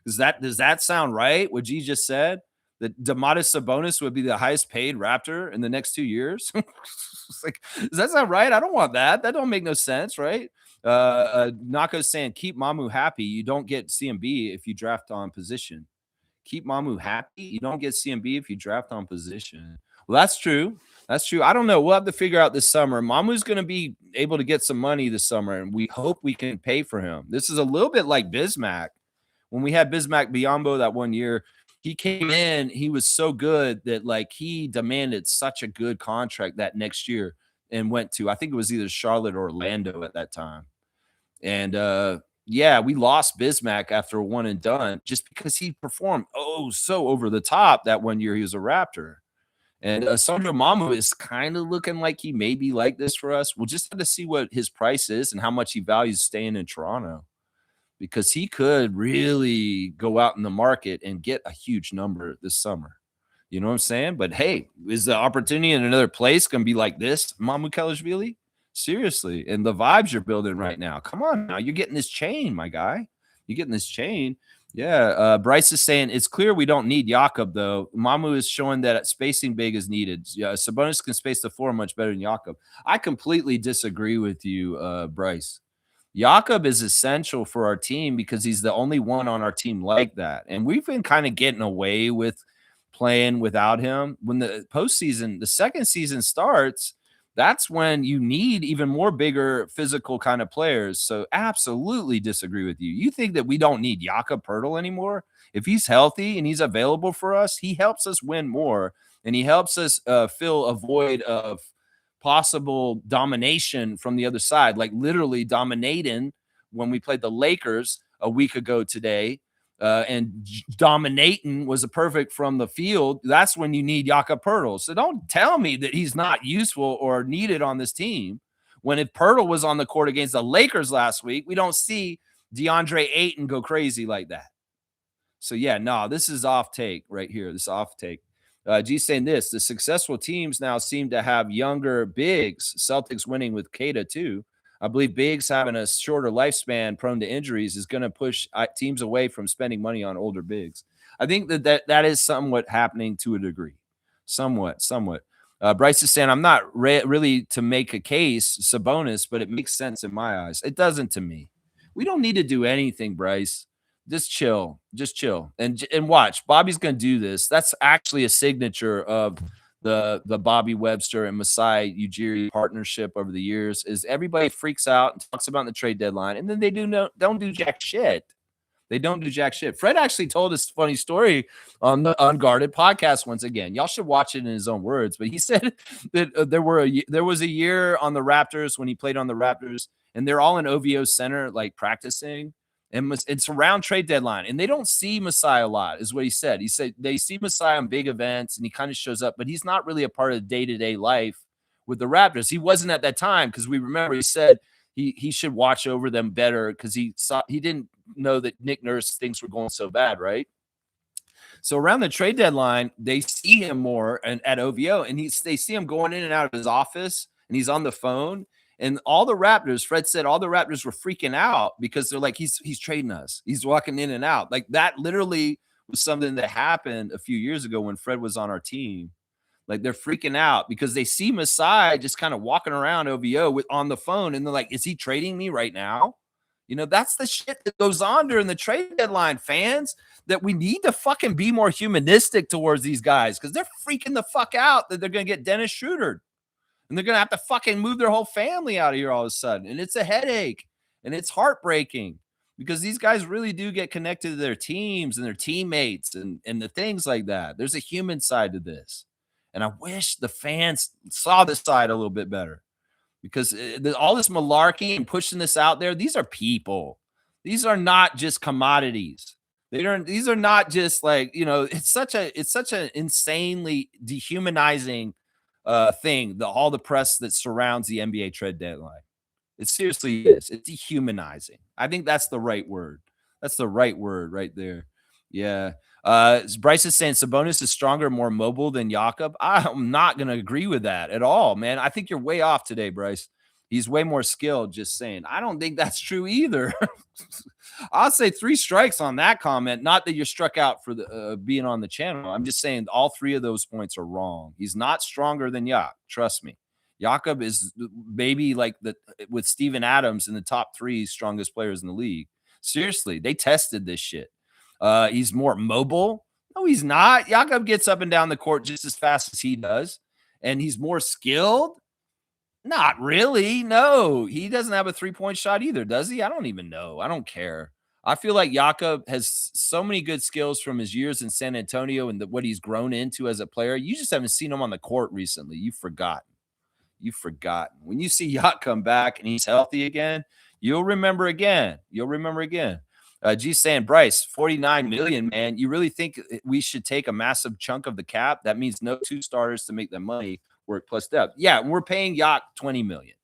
Does that sound right, what G just said? That Domantas Sabonis would be the highest paid Raptor in the next 2 years? It's like, does that sound right? I don't want that. That don't make no sense, right? Nako's saying, keep Mamu happy. You don't get CMB if you draft on position. Keep Mamu happy. You don't get CMB if you draft on position. Well, that's true. That's true. I don't know. We'll have to figure out this summer. Mamu's going to be able to get some money this summer, and we hope we can pay for him. This is a little bit like Bismack. When we had Bismack Biyombo that one year, he came in, he was so good that like he demanded such a good contract that next year and went to, I think it was either Charlotte or Orlando at that time. And yeah, we lost Bismack after a one and done just because he performed so over the top that one year he was a Raptor. And Sandro Mamu is kind of looking like he may be like this for us. We'll just have to see what his price is and how much he values staying in Toronto, because he could really go out in the market and get a huge number this summer. You know what I'm saying? But hey, is the opportunity in another place going to be like this, Mamu Kelishvili? Seriously. And the vibes you're building right now. Come on now. You're getting this chain, my guy. You're getting this chain. Yeah. Bryce is saying it's clear we don't need Jakob, though. Mamu is showing that spacing big is needed. Yeah, Sabonis can space the floor much better than Jakob. I completely disagree with you, Bryce. Jakob is essential for our team because he's the only one on our team like that. And we've been kind of getting away with playing without him. When the postseason, the second season starts, that's when you need even more bigger physical kind of players. So absolutely disagree with you. You think that we don't need Jakob Poeltl anymore? If he's healthy and he's available for us, he helps us win more, and he helps us fill a void of possible domination from the other side, like literally dominating when we played the Lakers a week ago today. And dominating was a perfect from the field. That's when you need Jakob Poeltl. So don't tell me that he's not useful or needed on this team. When if Poeltl was on the court against the Lakers last week, we don't see DeAndre Ayton go crazy like that. So yeah, no, this is off take right here. This is off take. G saying this: the successful teams now seem to have younger bigs. Celtics winning with Kata too. I believe bigs having a shorter lifespan, prone to injuries, is going to push teams away from spending money on older bigs. I think that is somewhat happening to a degree. Somewhat. Bryce is saying, I'm not really to make a case, Sabonis, but it makes sense in my eyes. It doesn't to me. We don't need to do anything, Bryce. Just chill. And watch. Bobby's going to do this. That's actually a signature of the Bobby Webster and Masai Ujiri partnership over the years, is everybody freaks out and talks about the trade deadline, and then they don't do jack shit. They don't do jack shit. Fred actually told us a funny story on the Unguarded podcast once again. Y'all should watch it in his own words. But he said that there was a year on the Raptors when he played on the Raptors, and they're all in OVO Center like practicing. And it's around trade deadline, and they don't see Masai a lot, is what he said. He said they see Masai on big events, and he kind of shows up, but he's not really a part of the day-to-day life with the Raptors. He wasn't at that time, because we remember he said he should watch over them better, because he didn't know that Nick Nurse things were going so bad, right? So around the trade deadline, they see him more at OVO, and they see him going in and out of his office, and he's on the phone. And all the Raptors, Fred said all the Raptors were freaking out because they're like, he's trading us. He's walking in and out. Like that literally was something that happened a few years ago when Fred was on our team. Like they're freaking out because they see Masai just kind of walking around OVO on the phone, and they're like, "Is he trading me right now?" That's the shit that goes on during the trade deadline, fans. That we need to fucking be more humanistic towards these guys because they're freaking the fuck out that they're gonna get Dennis Schroeder, and they're gonna have to fucking move their whole family out of here all of a sudden, and it's a headache and it's heartbreaking because these guys really do get connected to their teams and their teammates and the things like that. There's a human side to this. And I wish the fans saw this side a little bit better because all this malarkey and pushing this out there, these are people. These are not just commodities. These are not just like, it's such an insanely dehumanizing thing, all the press that surrounds the NBA trade deadline. It seriously is. It's dehumanizing. I think that's the right word. That's the right word right there. Yeah. Bryce is saying Sabonis is stronger, more mobile than Jakob. I'm not going to agree with that at all, man. I think you're way off today, Bryce. He's way more skilled, just saying. I don't think that's true either. I'll say 3 strikes on that comment. Not that you're struck out for the being on the channel. I'm just saying all 3 of those points are wrong. He's not stronger than Jakob. Trust me. Jakob is maybe like with Steven Adams in the top 3 strongest players in the league. Seriously, they tested this shit. He's more mobile. No, he's not. Jakob gets up and down the court just as fast as he does. And he's more skilled. Not really. No, he doesn't have a 3-point shot either, does he? I don't even know. I don't care. I feel like Jakob has so many good skills from his years in San Antonio and what he's grown into as a player. You just haven't seen him on the court recently. You've forgotten. When you see Yacht come back and he's healthy again, you'll remember again. G's saying, Bryce, 49 million, man. You really think we should take a massive chunk of the cap? That means no 2 starters to make the money work plus depth. Yeah, we're paying Yacht 20 million,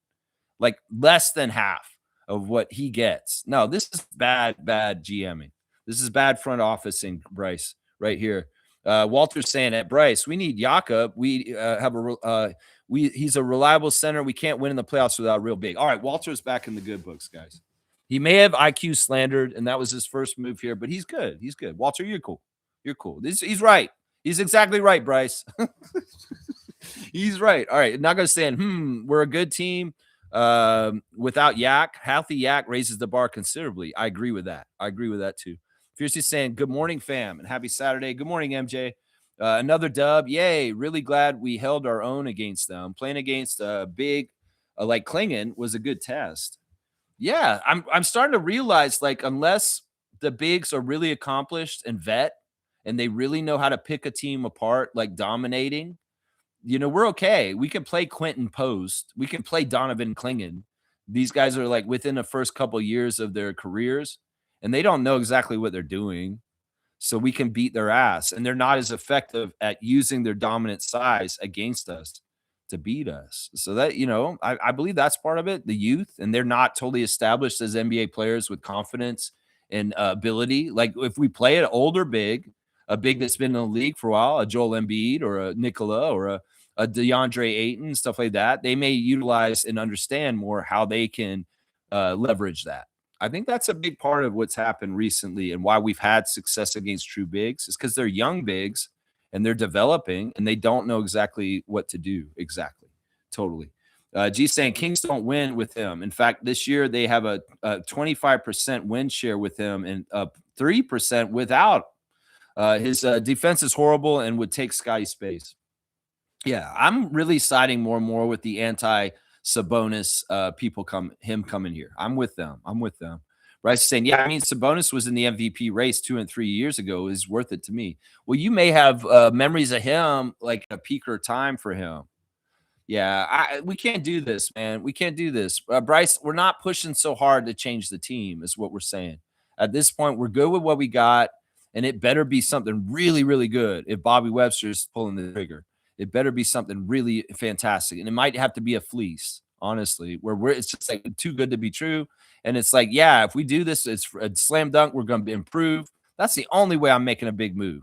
like less than half of what he gets. No, this is bad GMing. This is bad front officing, Bryce, right here. Walter's saying at Bryce, we need Jakob. We he's a reliable center. We can't win in the playoffs without a real big. All right, Walter's back in the good books, guys. He may have IQ slandered, and that was his first move here, but he's good. Walter, you're cool. He's right. He's exactly right, Bryce. He's right. All right, not going to saying, we're a good team without Yak. Healthy Yak raises the bar considerably. I agree with that. Too. Fiercely saying, good morning, fam, and happy Saturday. Good morning, MJ. Another dub. Yay. Really glad we held our own against them. Playing against big like Klingon was a good test. Yeah, I'm starting to realize, like, unless the bigs are really accomplished and vet and they really know how to pick a team apart, like dominating, we're okay. We can play Quentin Post. We can play Donovan Klingon. These guys are like within the first couple of years of their careers, and they don't know exactly what they're doing. So we can beat their ass, and they're not as effective at using their dominant size against us to beat us. So that, I believe that's part of it, the youth, and they're not totally established as NBA players with confidence and ability. Like if we play an older big, a big that's been in the league for a while, a Joel Embiid or a Nikola or a DeAndre Ayton, stuff like that, they may utilize and understand more how they can leverage that. I think that's a big part of what's happened recently and why we've had success against true bigs is because they're young bigs and they're developing and they don't know exactly what to do. Exactly. Totally. G saying Kings don't win with him. In fact, this year they have a 25% win share with him and 3% without. His defense is horrible and would take Scotty space. Yeah, I'm really siding more and more with the anti-Sabonis people coming here. I'm with them. Bryce saying, yeah, I mean, Sabonis was in the MVP race 2 and 3 years ago. Is worth it to me. Well, you may have memories of him, like a peaker time for him. Yeah, we can't do this, man. We can't do this. Bryce, we're not pushing so hard to change the team is what we're saying. At this point, we're good with what we got, and it better be something really, really good if Bobby Webster's pulling the trigger. It better be something really fantastic. And it might have to be a fleece, honestly, where it's just like too good to be true. And it's like, yeah, if we do this, it's a slam dunk. We're going to improve. That's the only way I'm making a big move.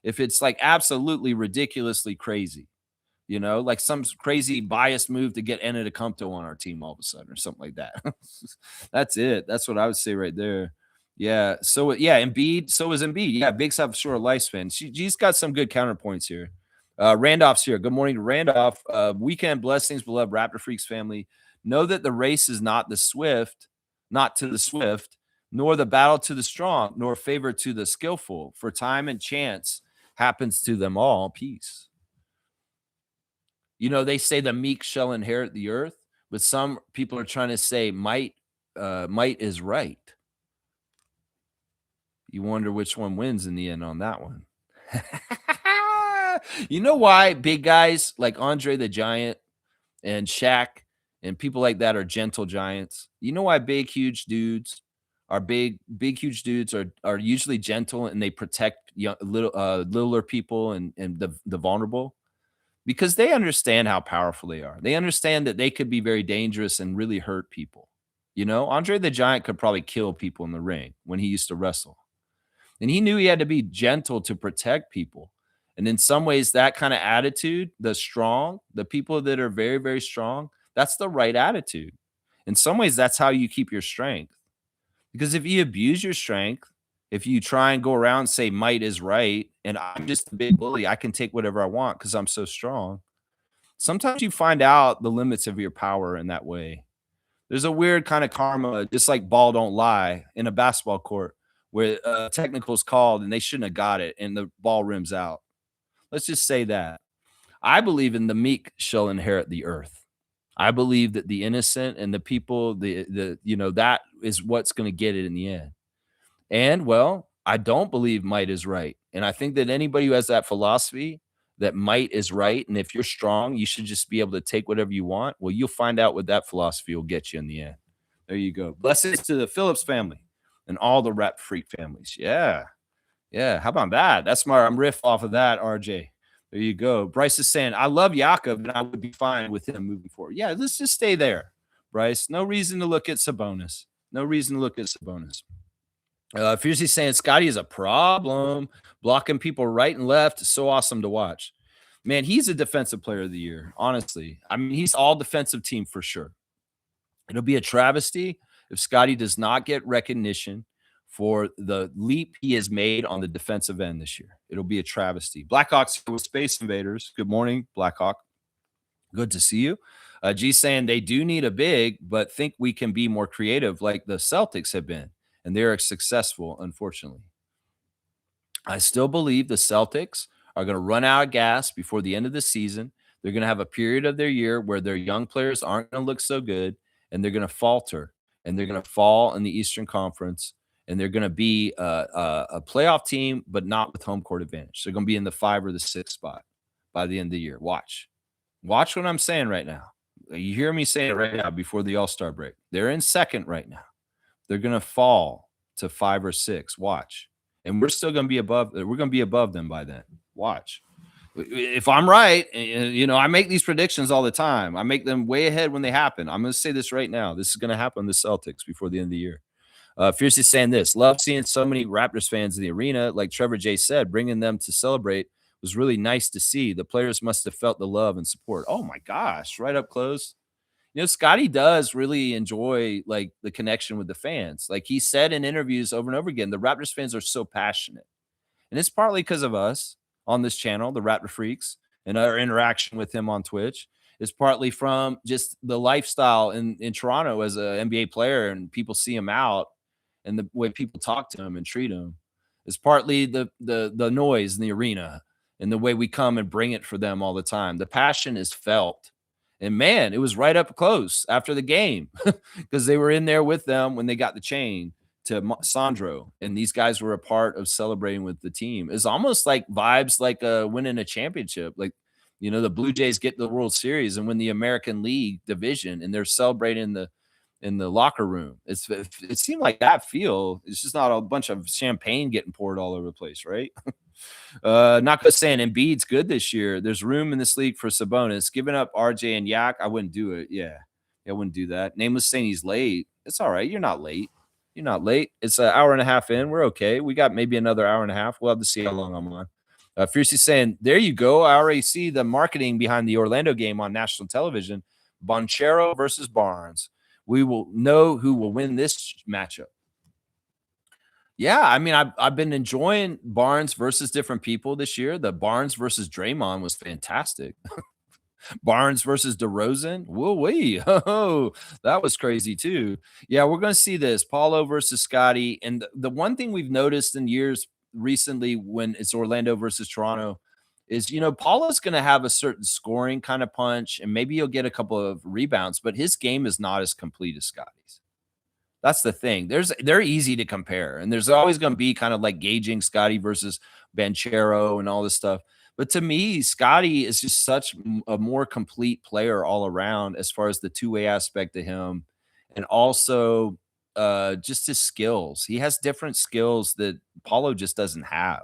If it's like absolutely ridiculously crazy, You know, like some crazy biased move to get Antetokounmpo on our team all of a sudden or something like that. That's it. That's what I would say right there. Yeah. So yeah, Embiid. So is Embiid. Yeah, bigs have short lifespan. She's got some good counterpoints here. Randolph's here. Good morning to Randolph. Weekend blessings, beloved Raptor Freaks family. Know that the race is not to the swift, nor the battle to the strong, nor favor to the skillful. For time and chance happens to them all. Peace. You know, they say the meek shall inherit the earth, but some people are trying to say might is right. You wonder which one wins in the end on that one. You know why big guys like Andre the Giant and Shaq and people like that are gentle giants? You know why big, huge dudes huge dudes are usually gentle and they protect littler people and the vulnerable? Because they understand how powerful they are. They understand that they could be very dangerous and really hurt people. You know, Andre the Giant could probably kill people in the ring when he used to wrestle. And he knew he had to be gentle to protect people. And in some ways, that kind of attitude, the people that are very, very strong, that's the right attitude. In some ways, that's how you keep your strength. Because if you abuse your strength, if you try and go around and say might is right, and I'm just a big bully, I can take whatever I want because I'm so strong. Sometimes you find out the limits of your power in that way. There's a weird kind of karma, just like ball don't lie in a basketball court where technical is called and they shouldn't have got it and the ball rims out. Let's just say that. I believe in the meek shall inherit the earth. I believe that the innocent and the people, that is what's going to get it in the end. And well, I don't believe might is right. And I think that anybody who has that philosophy that might is right, and if you're strong, you should just be able to take whatever you want. Well, you'll find out what that philosophy will get you in the end. There you go. Blessings to the Phillips family and all the Rap Freak families. Yeah. Yeah. How about that? That's my riff off of that, RJ. There you go. Bryce is saying, I love Jakob and I would be fine with him moving forward. Yeah, let's just stay there, Bryce. No reason to look at Sabonis. No reason to look at Sabonis. Fiercely saying Scotty is a problem, blocking people right and left. So awesome to watch. Man, he's a defensive player of the year, honestly. I mean, he's all defensive team for sure. It'll be a travesty if Scotty does not get recognition for the leap he has made on the defensive end this year. It'll be a travesty. Blackhawks with Space Invaders. Good morning, Blackhawk. Good to see you. G saying they do need a big, but think we can be more creative like the Celtics have been. And they're successful, unfortunately. I still believe the Celtics are going to run out of gas before the end of the season. They're going to have a period of their year where their young players aren't going to look so good, and they're going to falter, and they're going to fall in the Eastern Conference, and they're going to be a playoff team, but not with home court advantage. They're going to be in the 5 or the 6 spot by the end of the year. Watch what I'm saying right now. You hear me saying it right now before the All-Star break. They're in second right now. They're going to fall to 5 or 6. Watch. And we're still going to be above. We're going to be above them by then. Watch. If I'm right, I make these predictions all the time. I make them way ahead when they happen. I'm going to say this right now. This is going to happen to the Celtics before the end of the year. Fiercely saying this. Love seeing so many Raptors fans in the arena. Like Trevor J said, bringing them to celebrate was really nice to see. The players must have felt the love and support. Oh, my gosh. Right up close. Scotty does really enjoy like the connection with the fans. Like he said in interviews over and over again, the Raptors fans are so passionate. And it's partly because of us on this channel, the Raptor Freaks, and our interaction with him on Twitch. It's partly from just the lifestyle in Toronto as an NBA player, and people see him out and the way people talk to him and treat him. It's partly the noise in the arena and the way we come and bring it for them all the time. The passion is felt. And man, it was right up close after the game because they were in there with them when they got the chain to Sandro. And these guys were a part of celebrating with the team. It's almost like vibes like winning a championship. Like, the Blue Jays get the World Series and win the American League division and they're celebrating in the locker room. It seemed like that feel. It's just not a bunch of champagne getting poured all over the place, right? Not just saying Embiid's good this year. There's room in this league for Sabonis. Giving up RJ and Yak, I wouldn't do it. Yeah, I wouldn't do that. Nameless saying he's late. It's all right. You're not late. It's an hour and a half in. We're okay. We got maybe another hour and a half. We'll have to see how long I'm on. Fiercely saying, there you go. I already see the marketing behind the Orlando game on national television. Bonchero versus Barnes. We will know who will win this matchup. Yeah, I mean, I've been enjoying Barnes versus different people this year. The Barnes versus Draymond was fantastic. Barnes versus DeRozan. Woo-wee. Oh, that was crazy too. Yeah, we're going to see this. Paulo versus Scotty. And the one thing we've noticed in years recently when it's Orlando versus Toronto is, Paulo's going to have a certain scoring kind of punch, and maybe he'll get a couple of rebounds, but his game is not as complete as Scotty's. That's the thing. They're easy to compare, and there's always going to be kind of like gauging Scotty versus Banchero and all this stuff. But to me, Scotty is just such a more complete player all around as far as the two-way aspect of him, and also just his skills. He has different skills that Paulo just doesn't have.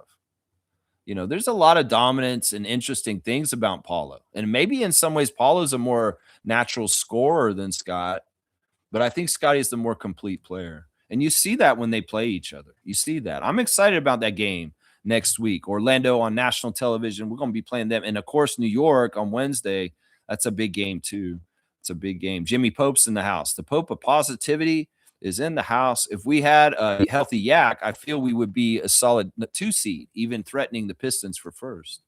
There's a lot of dominance and interesting things about Paulo, and maybe in some ways Paulo's a more natural scorer than Scott. But I think Scotty is the more complete player. And you see that when they play each other. You see that. I'm excited about that game next week. Orlando on national television. We're going to be playing them. And, of course, New York on Wednesday. That's a big game, too. It's a big game. Jimmy Pope's in the house. The Pope of Positivity is in the house. If we had a healthy Yak, I feel we would be a solid 2 seed, even threatening the Pistons for first.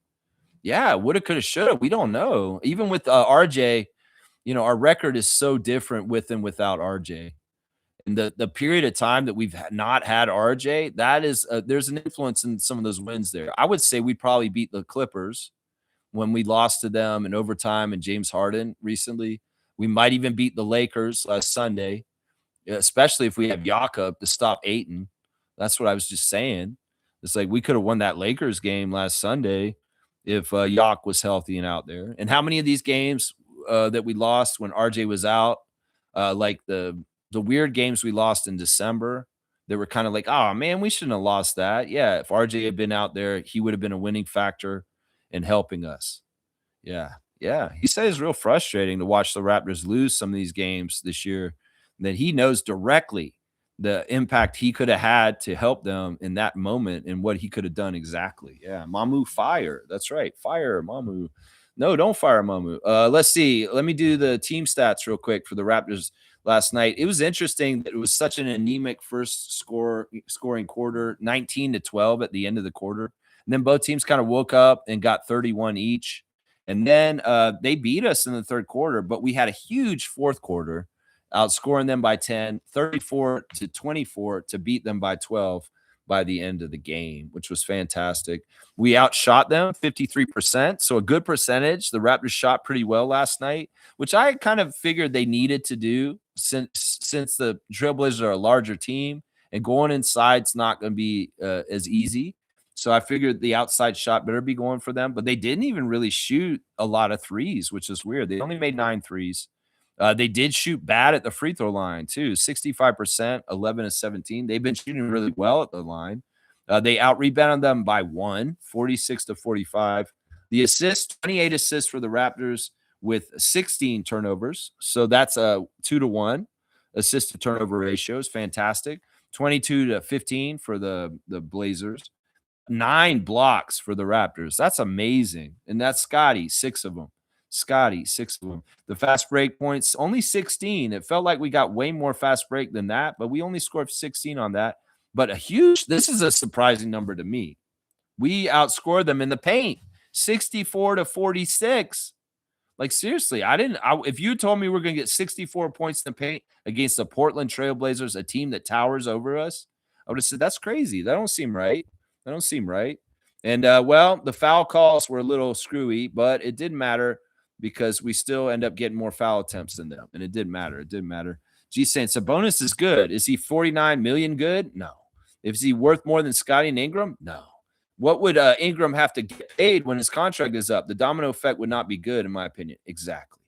Yeah, woulda, coulda, shoulda. We don't know. Even with RJ, our record is so different with and without RJ. And the period of time that we've not had RJ, that is there's an influence in some of those wins there. I would say we probably beat the Clippers when we lost to them in overtime and James Harden recently. We might even beat the Lakers last Sunday, especially if we have Jakob to stop Ayton. That's what I was just saying. It's like we could have won that Lakers game last Sunday if Yak was healthy and out there. And how many of these games that we lost when RJ was out, like the weird games we lost in December, they were kind of like, oh man, we shouldn't have lost that. Yeah, if RJ had been out there, he would have been a winning factor in helping us. Yeah, yeah. He said it's real frustrating to watch the Raptors lose some of these games this year, that he knows directly the impact he could have had to help them in that moment and what he could have done exactly. Yeah, Mamu fire. That's right, fire Mamu. No, don't fire Mamu. Let's see. Let me do the team stats real quick for the Raptors last night. It was interesting that it was such an anemic first scoring quarter, 19-12 at the end of the quarter. And then both teams kind of woke up and got 31 each. And then they beat us in the third quarter, but we had a huge fourth quarter, outscoring them by 10, 34-24 to beat them by 12 by the end of the game, which was fantastic. We outshot them 53%, so a good percentage. The Raptors shot pretty well last night, which I kind of figured they needed to do since the Trailblazers are a larger team, and going inside's not going to be as easy. So I figured the outside shot better be going for them, but they didn't even really shoot a lot of threes, which is weird. They only made 9 threes. They did shoot bad at the free throw line, too. 65%, 11-17. They've been shooting really well at the line. They out-rebounded them by 1, 46-45. The assists, 28 assists for the Raptors with 16 turnovers. So that's a 2-to-1 assist-to-turnover ratio. Is fantastic. 22-15 for the Blazers. 9 blocks for the Raptors. That's amazing. And that's Scotty, 6 of them. Scotty, 6 of them. The fast break points, only 16. It felt like we got way more fast break than that, but we only scored 16 on that. But this is a surprising number to me. We outscored them in the paint, 64-46. Like, seriously, if you told me we're going to get 64 points in the paint against the Portland Trailblazers, a team that towers over us, I would have said, that's crazy. That don't seem right. That don't seem right. And, the foul calls were a little screwy, but it didn't matter, because we still end up getting more foul attempts than them. And it didn't matter. It didn't matter. G saying Sabonis is good. Is he 49 million good? No. Is he worth more than Scotty and Ingram? No. What would Ingram have to get paid when his contract is up? The domino effect would not be good, in my opinion. Exactly.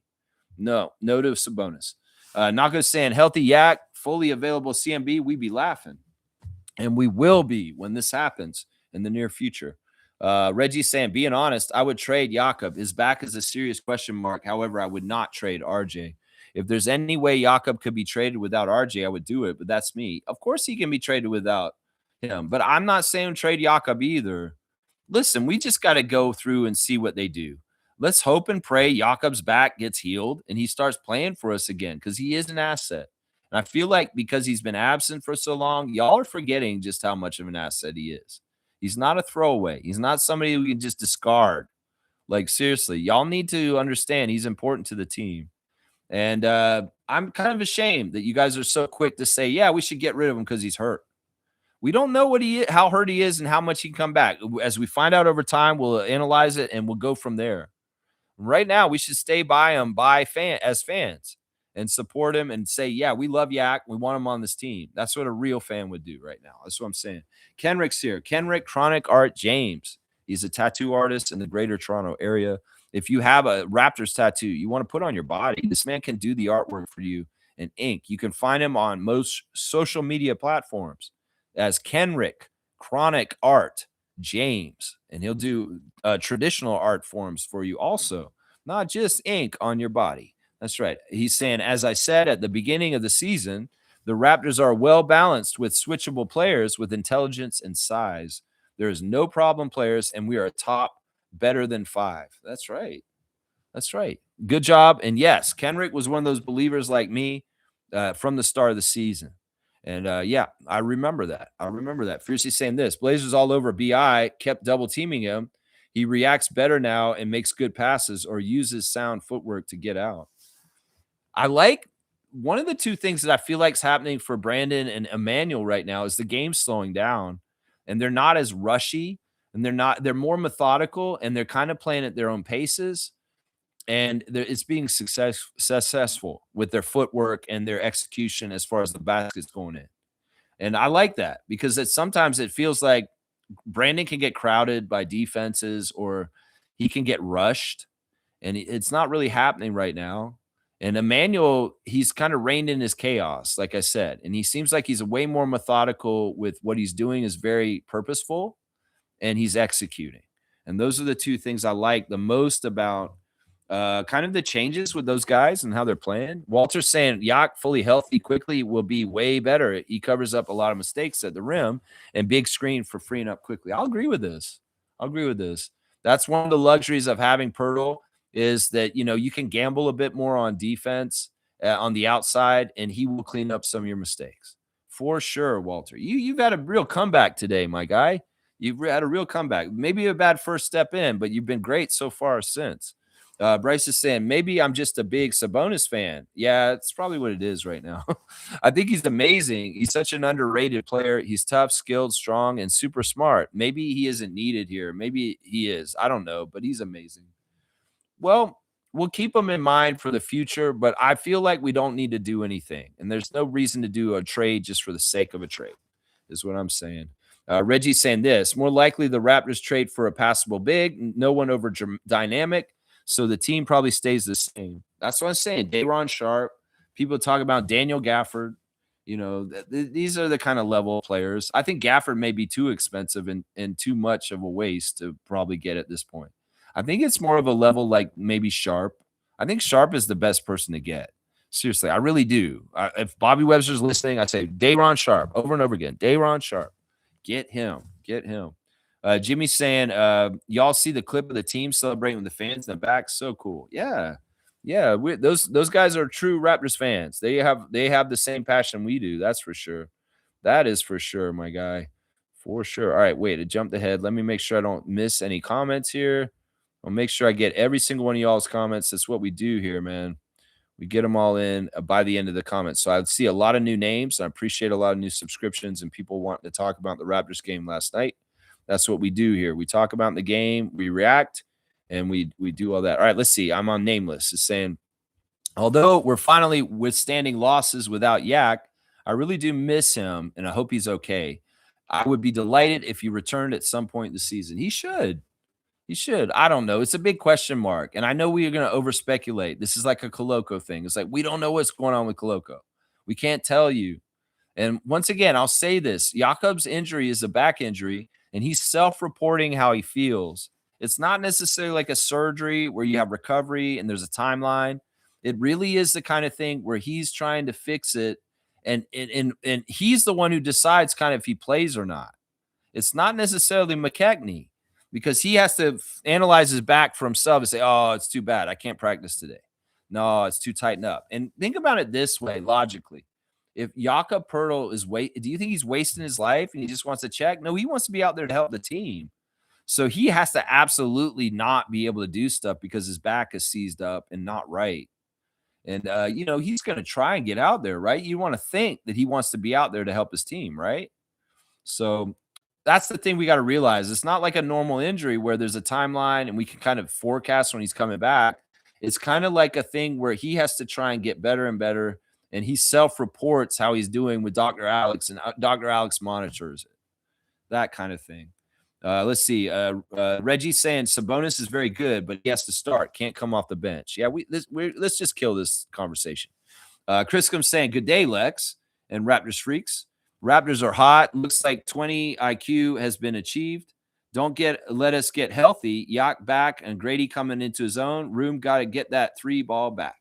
No to Sabonis. Nako saying healthy Yak, fully available CMB, we'd be laughing. And we will be when this happens in the near future. Reggie saying, being honest, I would trade Jakob. His back is a serious question mark. However, I would not trade RJ. If there's any way Jakob could be traded without RJ, I would do it, but that's me. Of course he can be traded without him, but I'm not saying trade Jakob either. listen, we just got to go through and see what they do. Let's hope and pray Jakob's back gets healed and he starts playing for us again because he is an asset. And I feel like because he's been absent for so long, y'all are forgetting just how much of an asset he is. He's not a throwaway. He's not somebody we can just discard. Like, seriously, y'all need to understand he's important to the team. And I'm kind of ashamed that you guys are so quick to say, yeah, we should get rid of him because he's hurt. We don't know how hurt he is and how much he can come back. As we find out over time, we'll analyze it and we'll go from there. Right now, we should stay by him as fans and support him and say, yeah, we love Yak. We want him on this team. That's what a real fan would do right now. That's what I'm saying. Kenrick's here. Kenrick Chronic Art James. He's a tattoo artist in the greater Toronto area. If you have a Raptors tattoo you want to put on your body, this man can do the artwork for you in ink. You can find him on most social media platforms as Kenrick Chronic Art James, and he'll do traditional art forms for you also, not just ink on your body. That's right. He's saying, as I said at the beginning of the season, the Raptors are well balanced with switchable players with intelligence and size. There is no problem players, and we are a top better than 5. That's right. That's right. Good job. And yes, Kenrick was one of those believers like me from the start of the season. And yeah, I remember that. I remember that. Fiercely saying this: Blazers all over BI, kept double teaming him. He reacts better now and makes good passes or uses sound footwork to get out. I like one of the two things that I feel like is happening for Brandon and Emmanuel right now is the game slowing down and they're not as rushy and they're more methodical and they're kind of playing at their own paces. And it's being successful with their footwork and their execution as far as the baskets going in. And I like that because sometimes it feels like Brandon can get crowded by defenses or he can get rushed. And it's not really happening right now. And Emmanuel, he's kind of reined in his chaos, like I said. And he seems like he's way more methodical with what he's doing is very purposeful and he's executing. And those are the two things I like the most about kind of the changes with those guys and how they're playing. Walter's saying Yak fully healthy quickly will be way better. He covers up a lot of mistakes at the rim and big screen for freeing up quickly. I'll agree with this. That's one of the luxuries of having Pirtle is that, you can gamble a bit more on defense on the outside and he will clean up some of your mistakes for sure. Walter, you've had a real comeback today, my guy. You've had a real comeback, maybe a bad first step in, but you've been great so far since. Bryce is saying, maybe I'm just a big Sabonis fan. Yeah, it's probably what it is right now. I think he's amazing. He's such an underrated player. He's tough, skilled, strong, and super smart. Maybe he isn't needed here. Maybe he is. I don't know, but he's amazing. Well, we'll keep him in mind for the future, but I feel like we don't need to do anything. And there's no reason to do a trade just for the sake of a trade, is what I'm saying. Reggie's saying this, more likely the Raptors trade for a passable big, no one over dynamic. So the team probably stays the same. That's what I'm saying. Day'Ron Sharpe. People talk about Daniel Gafford. These are the kind of level players. I think Gafford may be too expensive and too much of a waste to probably get at this point. I think it's more of a level like maybe Sharpe. I think Sharpe is the best person to get. Seriously, I really do. If Bobby Webster's listening, I say Day'Ron Sharpe over and over again. Day'Ron Sharpe. Get him. Jimmy's saying, y'all see the clip of the team celebrating with the fans in the back? So cool. Yeah. Those guys are true Raptors fans. They have the same passion we do. That's for sure. That is for sure, my guy. For sure. All right, wait, I jumped ahead. Let me make sure I don't miss any comments here. I'll make sure I get every single one of y'all's comments. That's what we do here, man. We get them all in by the end of the comments. So I see a lot of new names. I appreciate a lot of new subscriptions and people wanting to talk about the Raptors game last night. That's what we do here. We talk about the game, we react, and we do all that. All right, let's see. I'm on Nameless. It's saying, although we're finally withstanding losses without Yak, I really do miss him, and I hope he's okay. I would be delighted if he returned at some point in the season. He should. I don't know. It's a big question mark. And I know we are going to over speculate. This is like a Koloko thing. It's like, we don't know what's going on with Koloko. We can't tell you. And once again, I'll say this. Jakob's injury is a back injury, and he's self-reporting how he feels. It's not necessarily like a surgery where you have recovery and there's a timeline. It really is the kind of thing where he's trying to fix it. And he's the one who decides kind of if he plays or not. It's not necessarily McKechnie. because he has to analyze his back for himself and say, oh, it's too bad. I can't practice today. No, it's too tightened up. And think about it this way, logically. If Jakob Pertl is do you think he's wasting his life and he just wants to check? No, he wants to be out there to help the team. So he has to absolutely not be able to do stuff because his back is seized up and not right. And, he's going to try and get out there, right? You want to think that he wants to be out there to help his team, right? So that's the thing we got to realize. It's not like a normal injury where there's a timeline and we can kind of forecast when he's coming back. It's kind of like a thing where he has to try and get better and better. And he self-reports how he's doing with Dr. Alex, and Dr. Alex monitors it. That kind of thing. Let's see. Reggie's saying Sabonis is very good, but he has to start. Can't come off the bench. Yeah, let's just kill this conversation. Chris comes saying, good day, Lex and Raptors freaks. Raptors are hot. Looks like 20 IQ has been achieved. Let us get healthy. Yak back and Grady coming into his own. Room got to get that 3 ball back.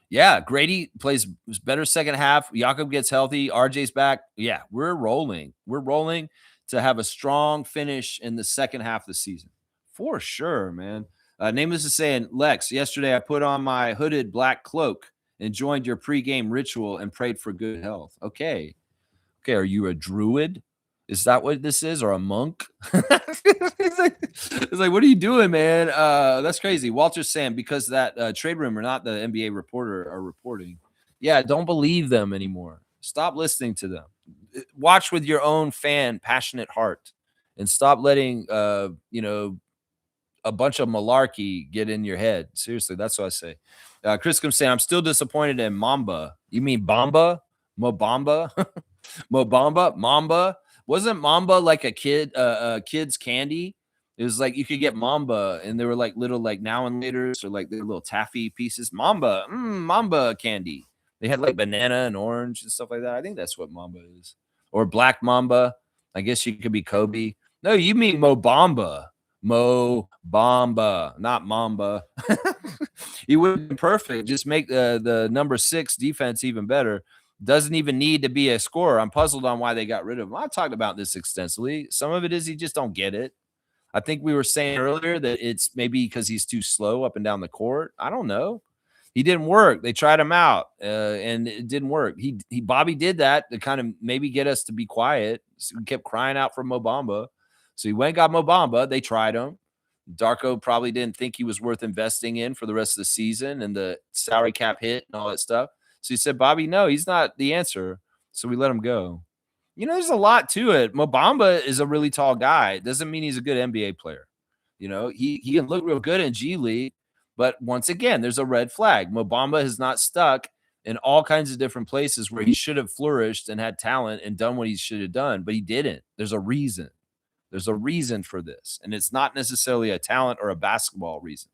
Yeah, Grady plays better second half. Jakob gets healthy. RJ's back. Yeah, we're rolling. We're rolling to have a strong finish in the second half of the season. For sure, man. Nameless is saying, Lex, yesterday I put on my hooded black cloak and joined your pregame ritual and prayed for good health. Okay. Are you a druid? Is that what this is? Or a monk? it's like, what are you doing, man? That's crazy. Walter's saying, because that trade rumor, not the NBA reporter, are reporting. Yeah, don't believe them anymore. Stop listening to them. Watch with your own passionate heart, and stop letting a bunch of malarkey get in your head. Seriously, that's what I say. Chris comes saying, I'm still disappointed in Mamba. You mean Bamba? Mobamba? Mobamba? Mamba? Wasn't Mamba like a kid's candy? It was like you could get Mamba, and they were like little like now and laters, or like the little taffy pieces. Mamba, Mamba candy. They had like banana and orange and stuff like that. I think that's what Mamba is. Or Black Mamba. I guess you could be Kobe. No, you mean Mobamba. Mobamba, not Mamba. He would have been perfect. Just make the number 6 defense even better. Doesn't even need to be a scorer. I'm puzzled on why they got rid of him. I've talked about this extensively. Some of it is he just don't get it. I think we were saying earlier that it's maybe because he's too slow up and down the court. I don't know. He didn't work. They tried him out, and it didn't work. Bobby did that to kind of maybe get us to be quiet. So we kept crying out for Mobamba. So he went and got Mobamba. They tried him. Darko probably didn't think he was worth investing in for the rest of the season, and the salary cap hit and all that stuff. So he said, Bobby, no, he's not the answer. So we let him go. There's a lot to it. Mobamba is a really tall guy. It doesn't mean he's a good NBA player. He can look real good in G League, but once again, there's a red flag. Mobamba has not stuck in all kinds of different places where he should have flourished and had talent and done what he should have done, but he didn't. There's a reason. There's a reason for this, and it's not necessarily a talent or a basketball reason.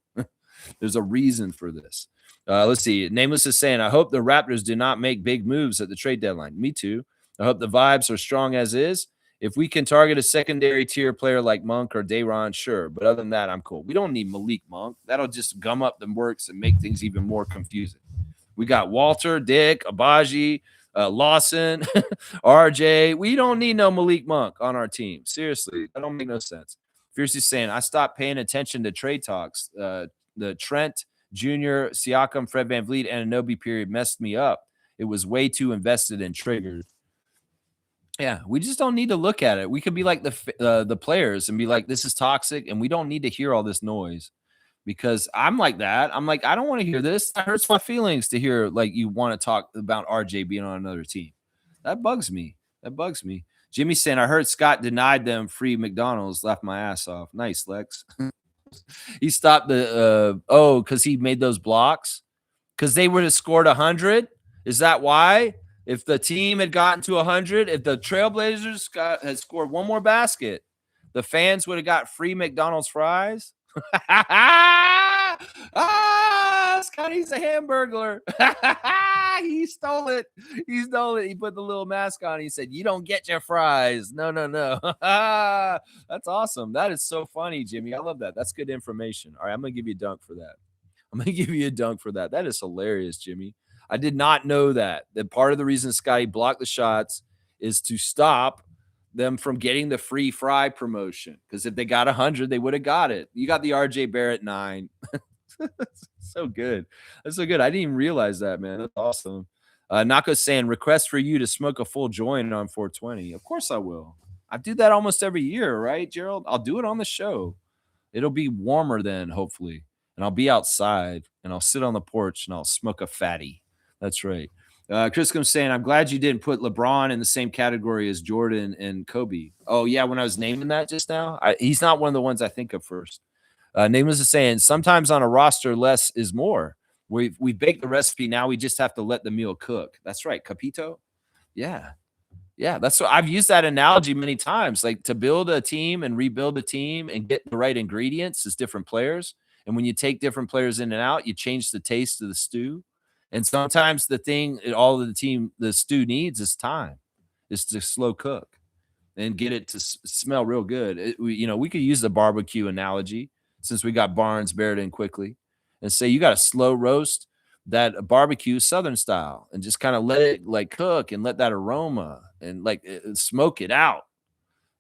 There's a reason for this. Let's see. Nameless is saying, I hope the Raptors do not make big moves at the trade deadline. Me too. I hope the vibes are strong as is. If we can target a secondary tier player like Monk or Day'Ron, sure. But other than that, I'm cool. We don't need Malik Monk. That'll just gum up the works and make things even more confusing. We got Walter, Dick, Abaji, Lawson, RJ. We don't need no Malik Monk on our team. Seriously, that don't make no sense. Fiercely saying, I stopped paying attention to trade talks. The Trent Jr., Siakam, Fred VanVleet, and Anunoby period messed me up. It was way too invested and triggered. Yeah, we just don't need to look at it. We could be like the players and be like, this is toxic, and we don't need to hear all this noise. Because I'm like that. I'm like, I don't want to hear this. That hurts my feelings to hear like you want to talk about RJ being on another team. That bugs me. Jimmy's saying, I heard Scott denied them free McDonald's, left my ass off. Nice, Lex. He stopped because he made those blocks because they would have scored 100. Is that why? If the team had gotten to 100, if the Trailblazers had scored one more basket, the fans would have got free McDonald's fries. Scotty's a hamburglar. He stole it. He put the little mask on. He said, you don't get your fries. No. That's awesome. That is so funny, Jimmy. I love that. That's good information. All right, I'm going to give you a dunk for that. That is hilarious, Jimmy. I did not know that part of the reason Scotty blocked the shots is to stop them from getting the free fry promotion, because if they got 100, they would have got it. You got the RJ Barrett 9. So good. That's so good. I didn't even realize that, man. That's awesome. Nako's saying, request for you to smoke a full joint on 420. Of course I will. I do that almost every year, right, Gerald? I'll do it on the show. It'll be warmer then, hopefully. And I'll be outside and I'll sit on the porch and I'll smoke a fatty. That's right. Chris comes saying, I'm glad you didn't put LeBron in the same category as Jordan and Kobe. Oh, yeah, when I was naming that just now, he's not one of the ones I think of first. Nameless is saying, sometimes on a roster, less is more. We baked the recipe. Now we just have to let the meal cook. That's right. Capito? Yeah. Yeah, that's what I've used that analogy many times. Like, to build a team and rebuild a team and get the right ingredients is different players. And when you take different players in and out, you change the taste of the stew. And sometimes the thing all of the stew needs is time, is to slow cook and get it to smell real good. We could use the barbecue analogy, since we got Barnes Barrett in quickly, and say you got to slow roast that barbecue Southern style and just kind of let it like cook and let that aroma and like smoke it out,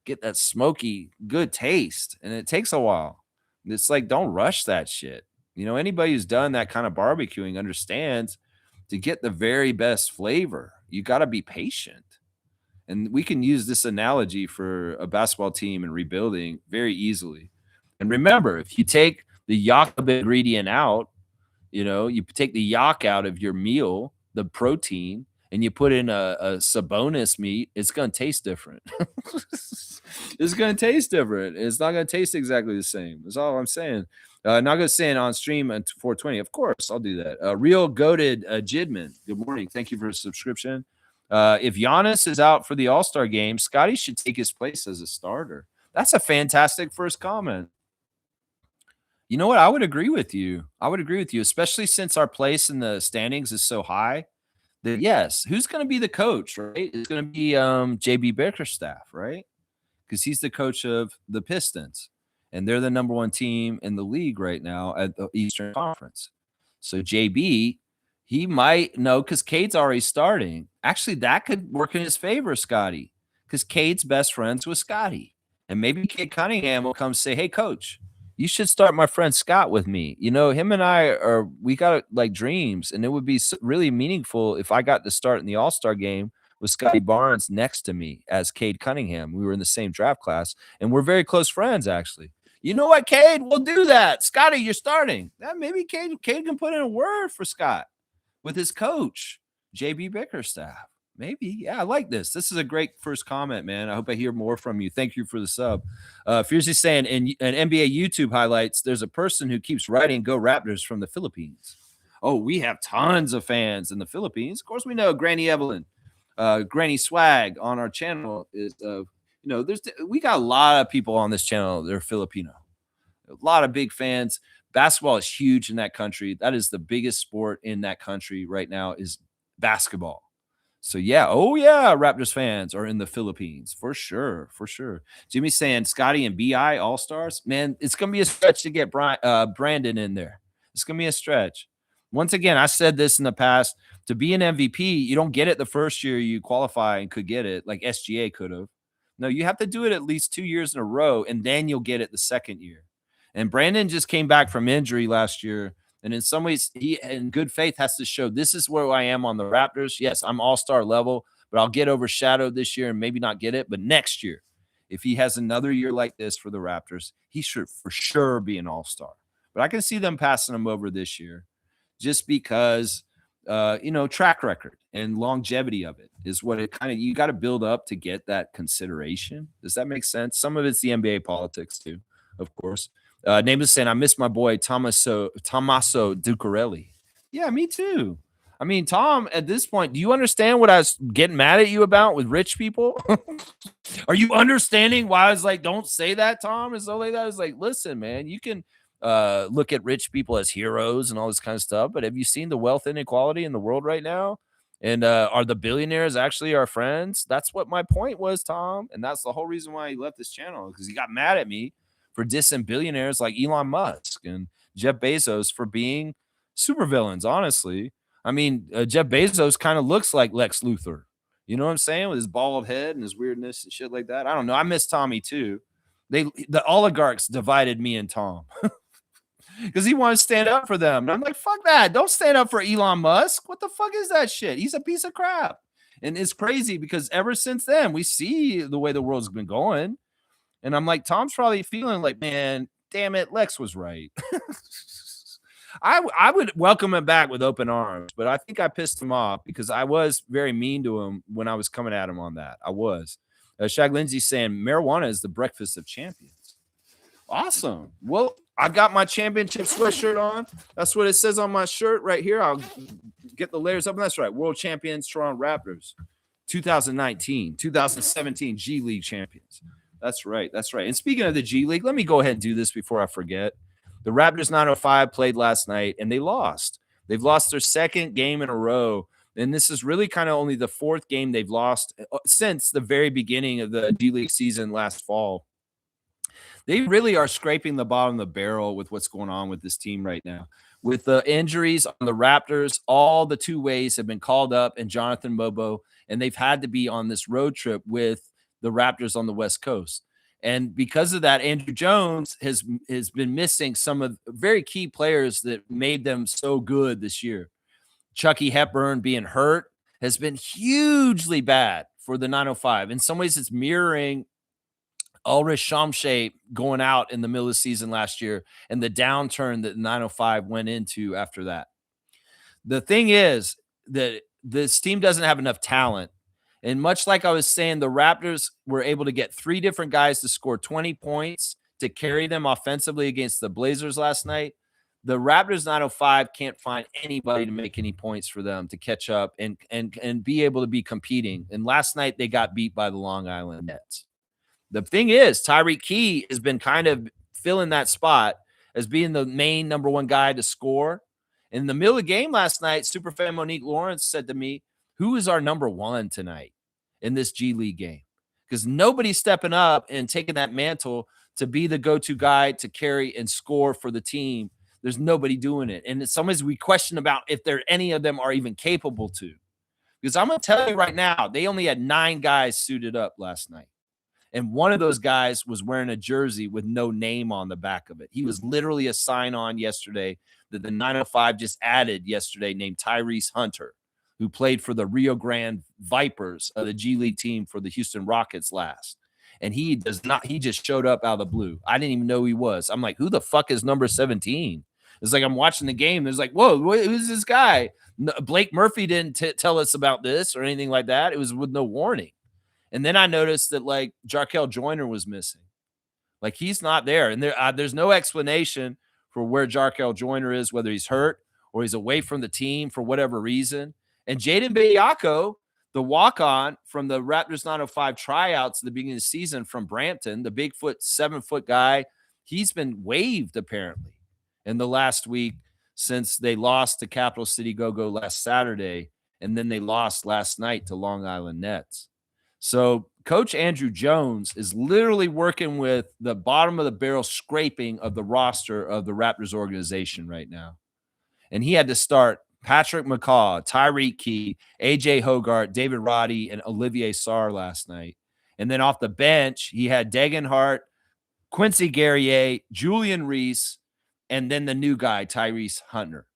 get that smoky good taste. And it takes a while. It's like, don't rush that shit. Anybody who's done that kind of barbecuing understands, to get the very best flavor, you got to be patient. And we can use this analogy for a basketball team and rebuilding very easily. And remember, if you take the yak ingredient out, you take the yak out of your meal, the protein, and you put in a Sabonis meat, it's going to taste different. It's going to taste different. It's not going to taste exactly the same. That's all I'm saying. Naga's saying on stream at 420. Of course, I'll do that. Real goated Jidman. Good morning. Thank you for a subscription. If Giannis is out for the All-Star game, Scotty should take his place as a starter. That's a fantastic first comment. You know what? I would agree with you. Especially since our place in the standings is so high. That yes, who's going to be the coach, right? It's going to be JB Bickerstaff, right? Because he's the coach of the Pistons, and they're the number one team in the league right now at the Eastern Conference. So JB, he might know, because Cade's already starting. Actually, that could work in his favor, Scotty, because Cade's best friends with Scotty. And maybe Cade Cunningham will come say, hey, coach, you should start my friend Scott with me. Him and we got like dreams, and it would be really meaningful if I got to start in the All-Star game with Scotty Barnes next to me as Cade Cunningham. We were in the same draft class, and we're very close friends, actually. You know what, Cade? We'll do that. Scotty, you're starting. Maybe Cade can put in a word for Scott with his coach, JB Bickerstaff. Maybe. Yeah, I like this. This is a great first comment, man. I hope I hear more from you. Thank you for the sub. Fiercely saying, in NBA YouTube highlights, there's a person who keeps writing Go Raptors from the Philippines. Oh, we have tons of fans in the Philippines. Of course, we know Granny Evelyn, Granny Swag on our channel is, we got a lot of people on this channel. They're Filipino. A lot of big fans. Basketball is huge in that country. That is the biggest sport in that country right now, is basketball. So, yeah. Oh, yeah. Raptors fans are in the Philippines. For sure. Jimmy's saying Scotty and BI All-Stars. Man, it's going to be a stretch to get Brandon in there. It's going to be a stretch. Once again, I said this in the past. To be an MVP, you don't get it the first year you qualify and could get it, like SGA could have. No, you have to do it at least 2 years in a row, and then you'll get it the second year. And Brandon just came back from injury last year. And in some ways, he, in good faith, has to show this is where I am on the Raptors. Yes, I'm all-star level, but I'll get overshadowed this year and maybe not get it. But next year, if he has another year like this for the Raptors, he should for sure be an all-star. But I can see them passing him over this year just because, track record and longevity of it is what it kind of, you got to build up to get that consideration. Does that make sense? Some of it's the NBA politics too, of course. Name is saying, I miss my boy Tommaso Ducarelli. Yeah, me too. I mean, Tom, at this point, do you understand what I was getting mad at you about with rich people? Are you understanding why I was like, don't say that, Tom? And so like that. I was like, listen, man, you can look at rich people as heroes and all this kind of stuff, but have you seen the wealth inequality in the world right now? And are the billionaires actually our friends? That's what my point was, Tom. And that's the whole reason why he left this channel, because he got mad at me for dissing billionaires like Elon Musk and Jeff Bezos for being supervillains, honestly. I mean, Jeff Bezos kind of looks like Lex Luthor. You know what I'm saying? With his bald head and his weirdness and shit like that. I don't know. I miss Tommy too. The oligarchs divided me and Tom because he wanted to stand up for them. And I'm like, fuck that. Don't stand up for Elon Musk. What the fuck is that shit? He's a piece of crap. And it's crazy because ever since then, we see the way the world's been going. And I'm like, Tom's probably feeling like, man, damn it, Lex was right. I would welcome him back with open arms, but I think I pissed him off because I was very mean to him when I was coming at him on that. I was. Shag Lindsay saying marijuana is the breakfast of champions. Awesome. Well, I got my championship sweatshirt on. That's what it says on my shirt right here. I'll get the layers up. That's right. World champions, Toronto Raptors, 2019, 2017 G League champions. That's right. That's right. And speaking of the G League, let me go ahead and do this before I forget. The Raptors 905 played last night, and they lost. They've lost their second game in a row, and this is really kind of only the fourth game they've lost since the very beginning of the G League season last fall. They really are scraping the bottom of the barrel with what's going on with this team right now. With the injuries on the Raptors, all the two ways have been called up, and Jonathan Mobo, and they've had to be on this road trip with the Raptors on the West Coast. And because of that, Andrew Jones has been missing some of very key players that made them so good this year. Chucky Hepburn being hurt has been hugely bad for the 905. In some ways, it's mirroring Ulrich Shamshay going out in the middle of the season last year and the downturn that 905 went into after that. The thing is that this team doesn't have enough talent. And much like I was saying, the Raptors were able to get three different guys to score 20 points to carry them offensively against the Blazers last night. The Raptors 905 can't find anybody to make any points for them to catch up and be able to be competing. And last night they got beat by the Long Island Nets. The thing is, Tyreek Key has been kind of filling that spot as being the main number one guy to score. In the middle of the game last night, Superfan Monique Lawrence said to me, who is our number one tonight in this G League game? Because nobody's stepping up and taking that mantle to be the go-to guy to carry and score for the team. There's nobody doing it. And in some ways we question about if any of them are even capable to. Because I'm going to tell you right now, they only had 9 guys suited up last night. And one of those guys was wearing a jersey with no name on the back of it. He was literally a sign-on yesterday that the 905 just added yesterday named Tyrese Hunter, who played for the Rio Grande Vipers of the G League team for the Houston Rockets last. And he just showed up out of the blue. I didn't even know who he was. I'm like, who the fuck is number 17? It's like I'm watching the game. There's like, whoa, who's this guy? Blake Murphy didn't tell us about this or anything like that. It was with no warning. And then I noticed that like Jarkel Joyner was missing. Like he's not there. And there's no explanation for where Jarkel Joyner is, whether he's hurt or he's away from the team for whatever reason. And Jaden Bayako, the walk-on from the Raptors 905 tryouts at the beginning of the season from Brampton, the Bigfoot, 7-foot guy, he's been waived apparently in the last week since they lost to Capital City Go-Go last Saturday, and then they lost last night to Long Island Nets. So Coach Andrew Jones is literally working with the bottom of the barrel scraping of the roster of the Raptors organization right now. And he had to start Patrick McCaw, Tyreek Key, AJ Hogarth, David Roddy, and Olivier Sarr last night. And then off the bench, he had Degan Hart, Quincy Guerrier, Julian Reese, and then the new guy, Tyrese Hunter.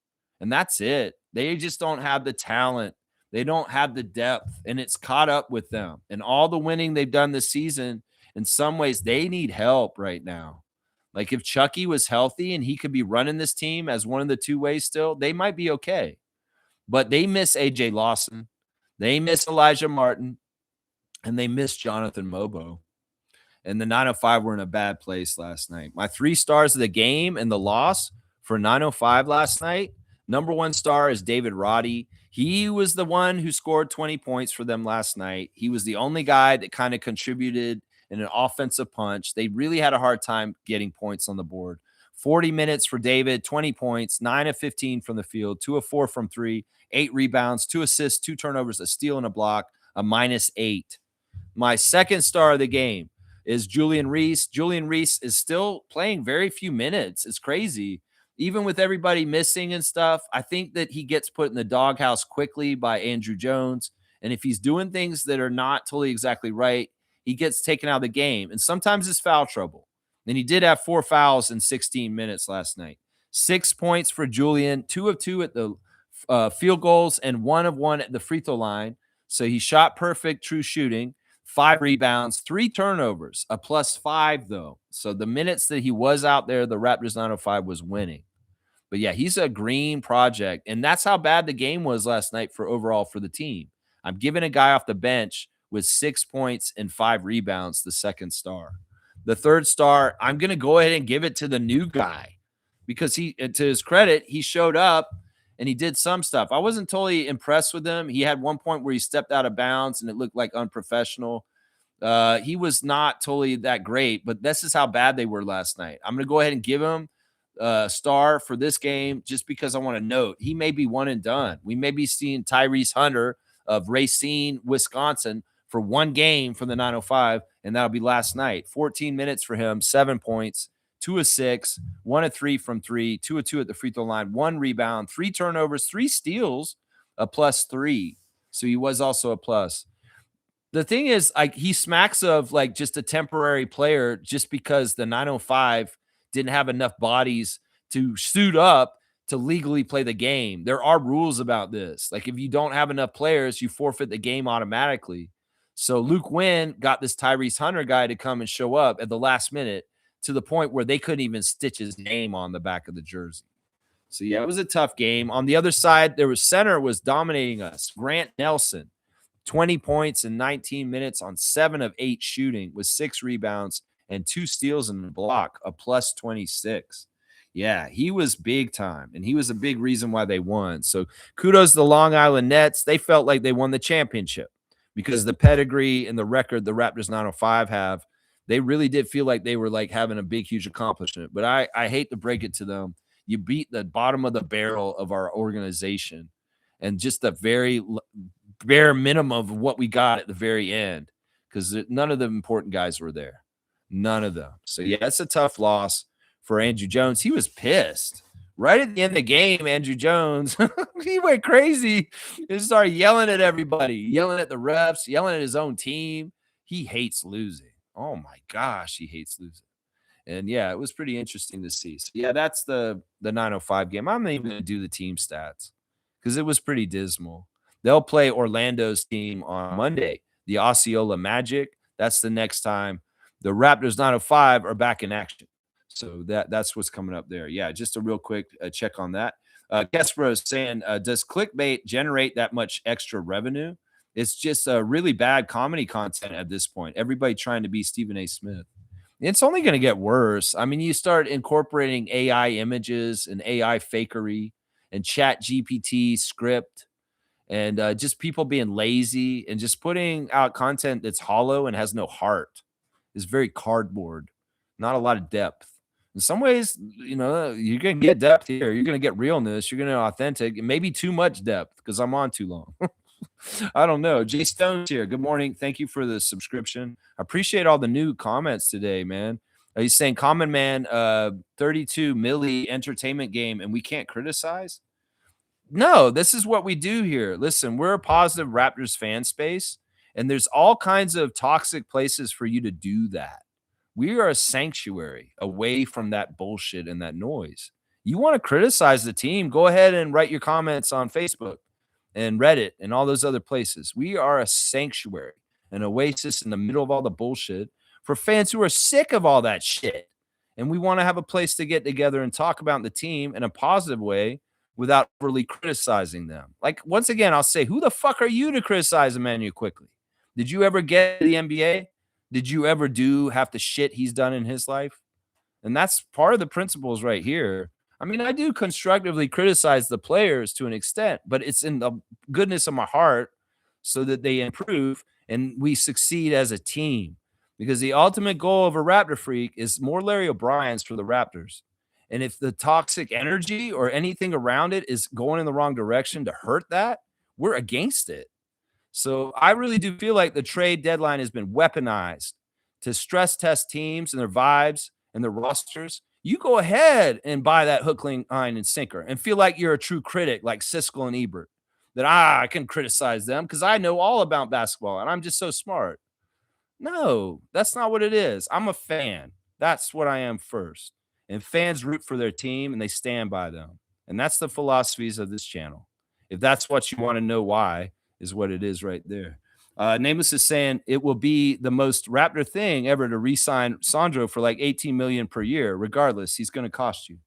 And that's it. They just don't have the talent. They don't have the depth, and it's caught up with them. And all the winning they've done this season, in some ways, they need help right now. Like if Chucky was healthy and he could be running this team as one of the two ways still, they might be okay. But they miss AJ Lawson. They miss Elijah Martin. And they miss Jonathan Mobo. And the 905 were in a bad place last night. My 3 stars of the game and the loss for 905 last night, number 1 star is David Roddy. He was the one who scored 20 points for them last night. He was the only guy that kind of contributed in an offensive punch. They really had a hard time getting points on the board. 40 minutes for David, 20 points, 9 of 15 from the field, 2 of 4 from 3, 8 rebounds, 2 assists, 2 turnovers, a steal and a block, a -8. My second star of the game is Julian Reese. Julian Reese is still playing very few minutes. It's crazy. Even with everybody missing and stuff, I think that he gets put in the doghouse quickly by Andrew Jones. And if he's doing things that are not totally exactly right, he gets taken out of the game. And sometimes it's foul trouble. And he did have 4 fouls in 16 minutes last night. 6 points for Julian, 2 of 2 at the field goals, and 1 of 1 at the free throw line. So he shot perfect, true shooting, 5 rebounds, 3 turnovers, a +5 though. So the minutes that he was out there, the Raptors 905 was winning. But yeah, he's a green project. And that's how bad the game was last night for overall for the team. I'm giving a guy off the bench with 6 points and 5 rebounds, the second star. The third star, I'm going to go ahead and give it to the new guy because he, to his credit, he showed up and he did some stuff. I wasn't totally impressed with him. He had one point where he stepped out of bounds and it looked like unprofessional. He was not totally that great, but this is how bad they were last night. I'm going to go ahead and give him star for this game just because I want to note he may be one and done. We may be seeing Tyrese Hunter of Racine, Wisconsin for one game from the 905, and that'll be last night. 14 minutes for him, 7 points, 2 of 6, 1 of 3 from 3, 2 of 2 at the free throw line, 1 rebound, 3 turnovers, 3 steals, a +3. So he was also a plus. The thing is, like, he smacks of like just a temporary player just because the 905 didn't have enough bodies to suit up to legally play the game. There are rules about this. Like if you don't have enough players, you forfeit the game automatically. So Luke Wynn got this Tyrese Hunter guy to come and show up at the last minute to the point where they couldn't even stitch his name on the back of the jersey. So yeah, it was a tough game. On the other side, there was center was dominating us. Grant Nelson, 20 points in 19 minutes on 7 of 8 shooting with 6 rebounds and 2 steals and a block, a +26. Yeah, he was big time, and he was a big reason why they won. So kudos to the Long Island Nets. They felt like they won the championship because the pedigree and the record the Raptors 905 have, they really did feel like they were like having a big, huge accomplishment. But I hate to break it to them. You beat the bottom of the barrel of our organization and just the very bare minimum of what we got at the very end because none of the important guys were there. None of them. So, yeah, it's a tough loss for Andrew Jones. He was pissed. Right at the end of the game, Andrew Jones, he went crazy and started yelling at everybody, yelling at the refs, yelling at his own team. He hates losing. Oh, my gosh, he hates losing. And, yeah, it was pretty interesting to see. So, yeah, that's the 905 game. I'm not even going to do the team stats because it was pretty dismal. They'll play Orlando's team on Monday, the Osceola Magic. That's the next time. The Raptors 905 are back in action. So that's what's coming up there. Yeah, just a real quick check on that. Kespro is saying, does clickbait generate that much extra revenue? It's just really bad comedy content at this point. Everybody trying to be Stephen A. Smith. It's only going to get worse. I mean, you start incorporating AI images and AI fakery and chat GPT script and just people being lazy and just putting out content that's hollow and has no heart. Is very cardboard, not a lot of depth. In some ways, you know, you're going to get depth here. You're going to get realness. You're going to authentic, and maybe too much depth because I'm on too long. I don't know. Jay Stone's here. Good morning. Thank you for the subscription. I appreciate all the new comments today, man. He's saying Common Man 32 milli entertainment game, and we can't criticize. No, this is what we do here. Listen, we're a positive Raptors fan space. And there's all kinds of toxic places for you to do that. We are a sanctuary away from that bullshit and that noise. You want to criticize the team, go ahead and write your comments on Facebook and Reddit and all those other places. We are a sanctuary, an oasis in the middle of all the bullshit for fans who are sick of all that shit. And we want to have a place to get together and talk about the team in a positive way without overly criticizing them. Like, once again, I'll say, who the fuck are you to criticize Emmanuel Quickly? Did you ever get to the NBA? Did you ever do half the shit he's done in his life? And that's part of the principles right here. I mean, I do constructively criticize the players to an extent, but it's in the goodness of my heart so that they improve and we succeed as a team. Because the ultimate goal of a Raptor freak is more Larry O'Brien's for the Raptors. And if the toxic energy or anything around it is going in the wrong direction to hurt that, we're against it. So I really do feel like the trade deadline has been weaponized to stress test teams and their vibes and their rosters. You go ahead and buy that hook, line, and sinker and feel like you're a true critic like Siskel and Ebert. that I can criticize them because I know all about basketball and I'm just so smart. No, that's not what it is. I'm a fan. That's what I am first. And fans root for their team and they stand by them. And that's the philosophies of this channel. If that's what you want to know why, is what it is right there. Nameless is saying it will be the most Raptor thing ever to re-sign Sandro for like 18 million per year. Regardless, he's going to cost you.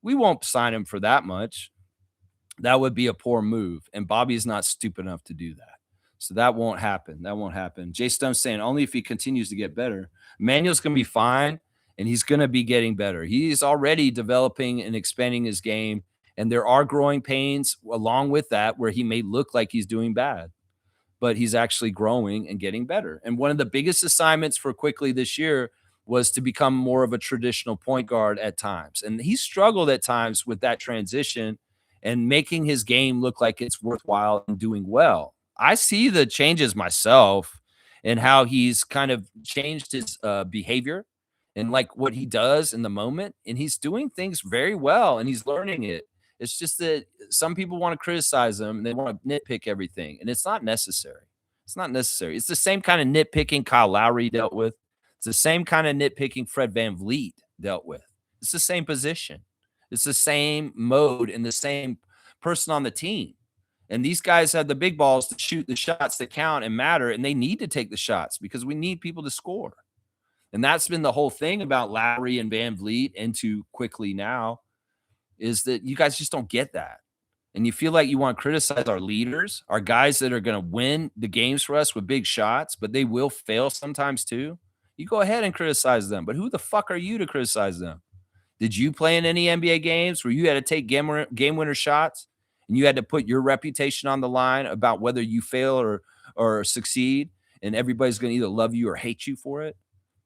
We won't sign him for that much. That would be a poor move. And Bobby's not stupid enough to do that. So that won't happen. That won't happen. Jay Stone's saying only if he continues to get better. Manuel's going to be fine, and he's going to be getting better. He's already developing and expanding his game, and there are growing pains along with that where he may look like he's doing bad, but he's actually growing and getting better. And one of the biggest assignments for Quickly this year was to become more of a traditional point guard at times. And he struggled at times with that transition and making his game look like it's worthwhile and doing well. I see the changes myself and how he's kind of changed his behavior and like what he does in the moment. And he's doing things very well and he's learning it. It's just that some people want to criticize him and they want to nitpick everything. And it's not necessary. It's not necessary. It's the same kind of nitpicking Kyle Lowry dealt with. It's the same kind of nitpicking Fred VanVleet dealt with. It's the same position. It's the same mode and the same person on the team. And these guys have the big balls to shoot the shots that count and matter, and they need to take the shots because we need people to score. And that's been the whole thing about Lowry and VanVleet into Quickly now is that you guys just don't get that. And you feel like you want to criticize our leaders, our guys that are going to win the games for us with big shots, but they will fail sometimes too. You go ahead and criticize them. But who the fuck are you to criticize them? Did you play in any NBA games where you had to take game winner shots and you had to put your reputation on the line about whether you fail or succeed and everybody's going to either love you or hate you for it?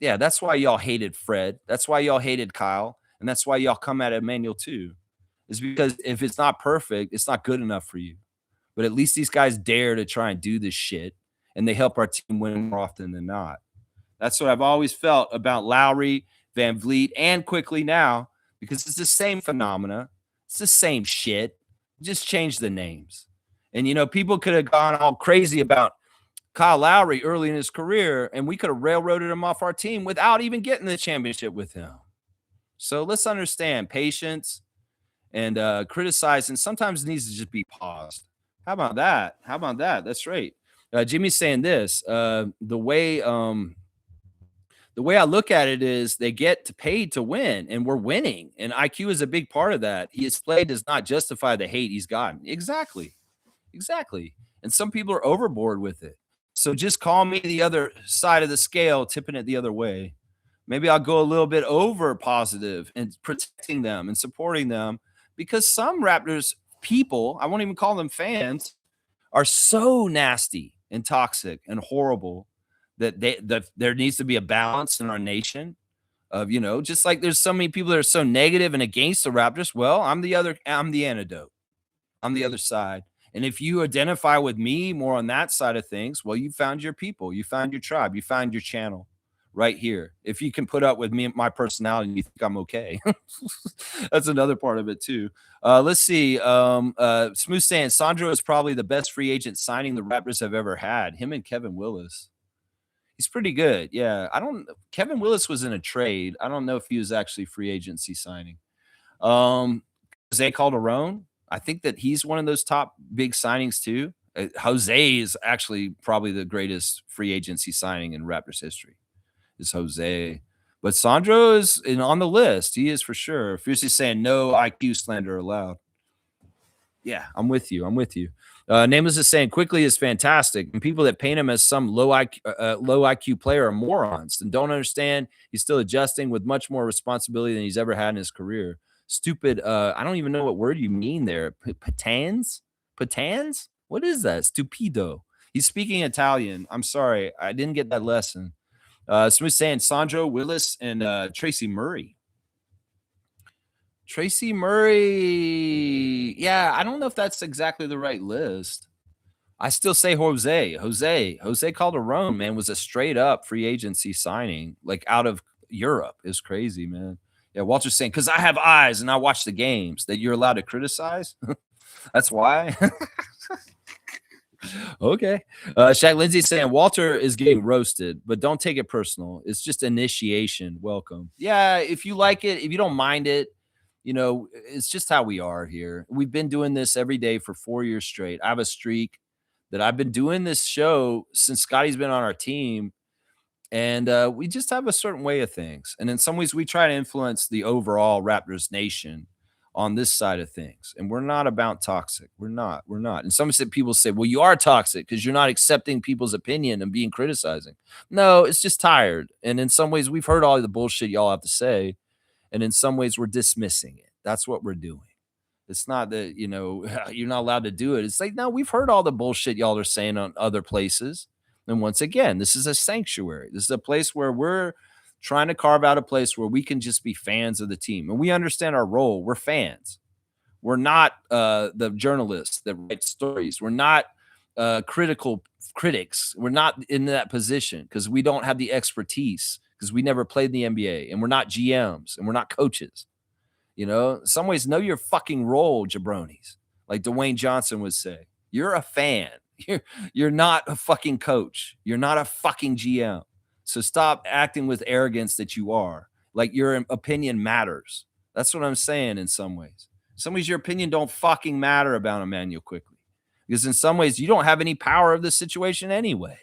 Yeah, that's why y'all hated Fred. That's why y'all hated Kyle. And that's why y'all come at Emmanuel too. Is because if it's not perfect, it's not good enough for you. But at least these guys dare to try and do this shit, and they help our team win more often than not. That's what I've always felt about Lowry, VanVleet, and Quickly now, because it's the same phenomena. It's the same shit. Just change the names. And, people could have gone all crazy about Kyle Lowry early in his career, and we could have railroaded him off our team without even getting the championship with him. So let's understand patience and criticizing sometimes needs to just be paused. How about that? That's right. Jimmy's saying this. The way I look at it is they get paid to win, and we're winning. And IQ is a big part of that. His play does not justify the hate he's gotten. Exactly. And some people are overboard with it. So just call me the other side of the scale, tipping it the other way. Maybe I'll go a little bit over positive and protecting them and supporting them. Because some Raptors people, I won't even call them fans, are so nasty and toxic and horrible that there needs to be a balance in our nation of, just like there's so many people that are so negative and against the Raptors. Well, I'm the antidote. I'm the other side. And if you identify with me more on that side of things, well, you found your people, you found your tribe, you found your channel right here. If you can put up with me and my personality, you think I'm okay. That's another part of it too. Let's see. Smooth saying Sandro is probably the best free agent signing the Raptors have ever had. Him and Kevin Willis. He's pretty good. Yeah. Kevin Willis was in a trade. I don't know if he was actually free agency signing. Jose Calderon. I think that he's one of those top big signings too. Jose is actually probably the greatest free agency signing in Raptors history. Is Jose, but Sandro is on the list. He is for sure. Fiercely saying no IQ slander allowed. Yeah, I'm with you. Nameless is saying Quickly is fantastic, and people that paint him as some low IQ player are morons and don't understand he's still adjusting with much more responsibility than he's ever had in his career. Stupid. I don't even know what word you mean there. Patans? What is that? Stupido. He's speaking Italian. I'm sorry. I didn't get that lesson. Smooth saying Sandro, Willis, and Tracy Murray. Yeah, I don't know if that's exactly the right list. I still say Jose Calderon, man, was a straight up free agency signing, like out of Europe. Is crazy, man. Yeah, Walter's saying, because I have eyes and I watch the games that you're allowed to criticize. That's why. Okay. Shaq Lindsay saying Walter is getting roasted, but don't take it personal. It's just initiation. Welcome. Yeah, if you like it, if you don't mind it, it's just how we are here. We've been doing this every day for 4 years straight. I have a streak that I've been doing this show since Scotty's been on our team. And we just have a certain way of things. And in some ways, we try to influence the overall Raptors nation on this side of things. And we're not about toxic. We're not. We're not. And some people say, well, you are toxic because you're not accepting people's opinion and being criticizing. No, it's just tired. And in some ways, we've heard all the bullshit y'all have to say. And in some ways, we're dismissing it. That's what we're doing. It's not that, you're not allowed to do it. It's like, no, we've heard all the bullshit y'all are saying on other places. And once again, this is a sanctuary. This is a place where we're trying to carve out a place where we can just be fans of the team. And we understand our role. We're fans. We're not the journalists that write stories. We're not critical critics. We're not in that position because we don't have the expertise because we never played in the NBA. And we're not GMs and we're not coaches. In some ways, know your fucking role, jabronis. Like Dwayne Johnson would say. You're a fan. You're not a fucking coach. You're not a fucking GM. So stop acting with arrogance that you are. Like your opinion matters. That's what I'm saying in some ways. In some ways, your opinion don't fucking matter about Emmanuel Quickly. Because in some ways, you don't have any power of the situation anyway.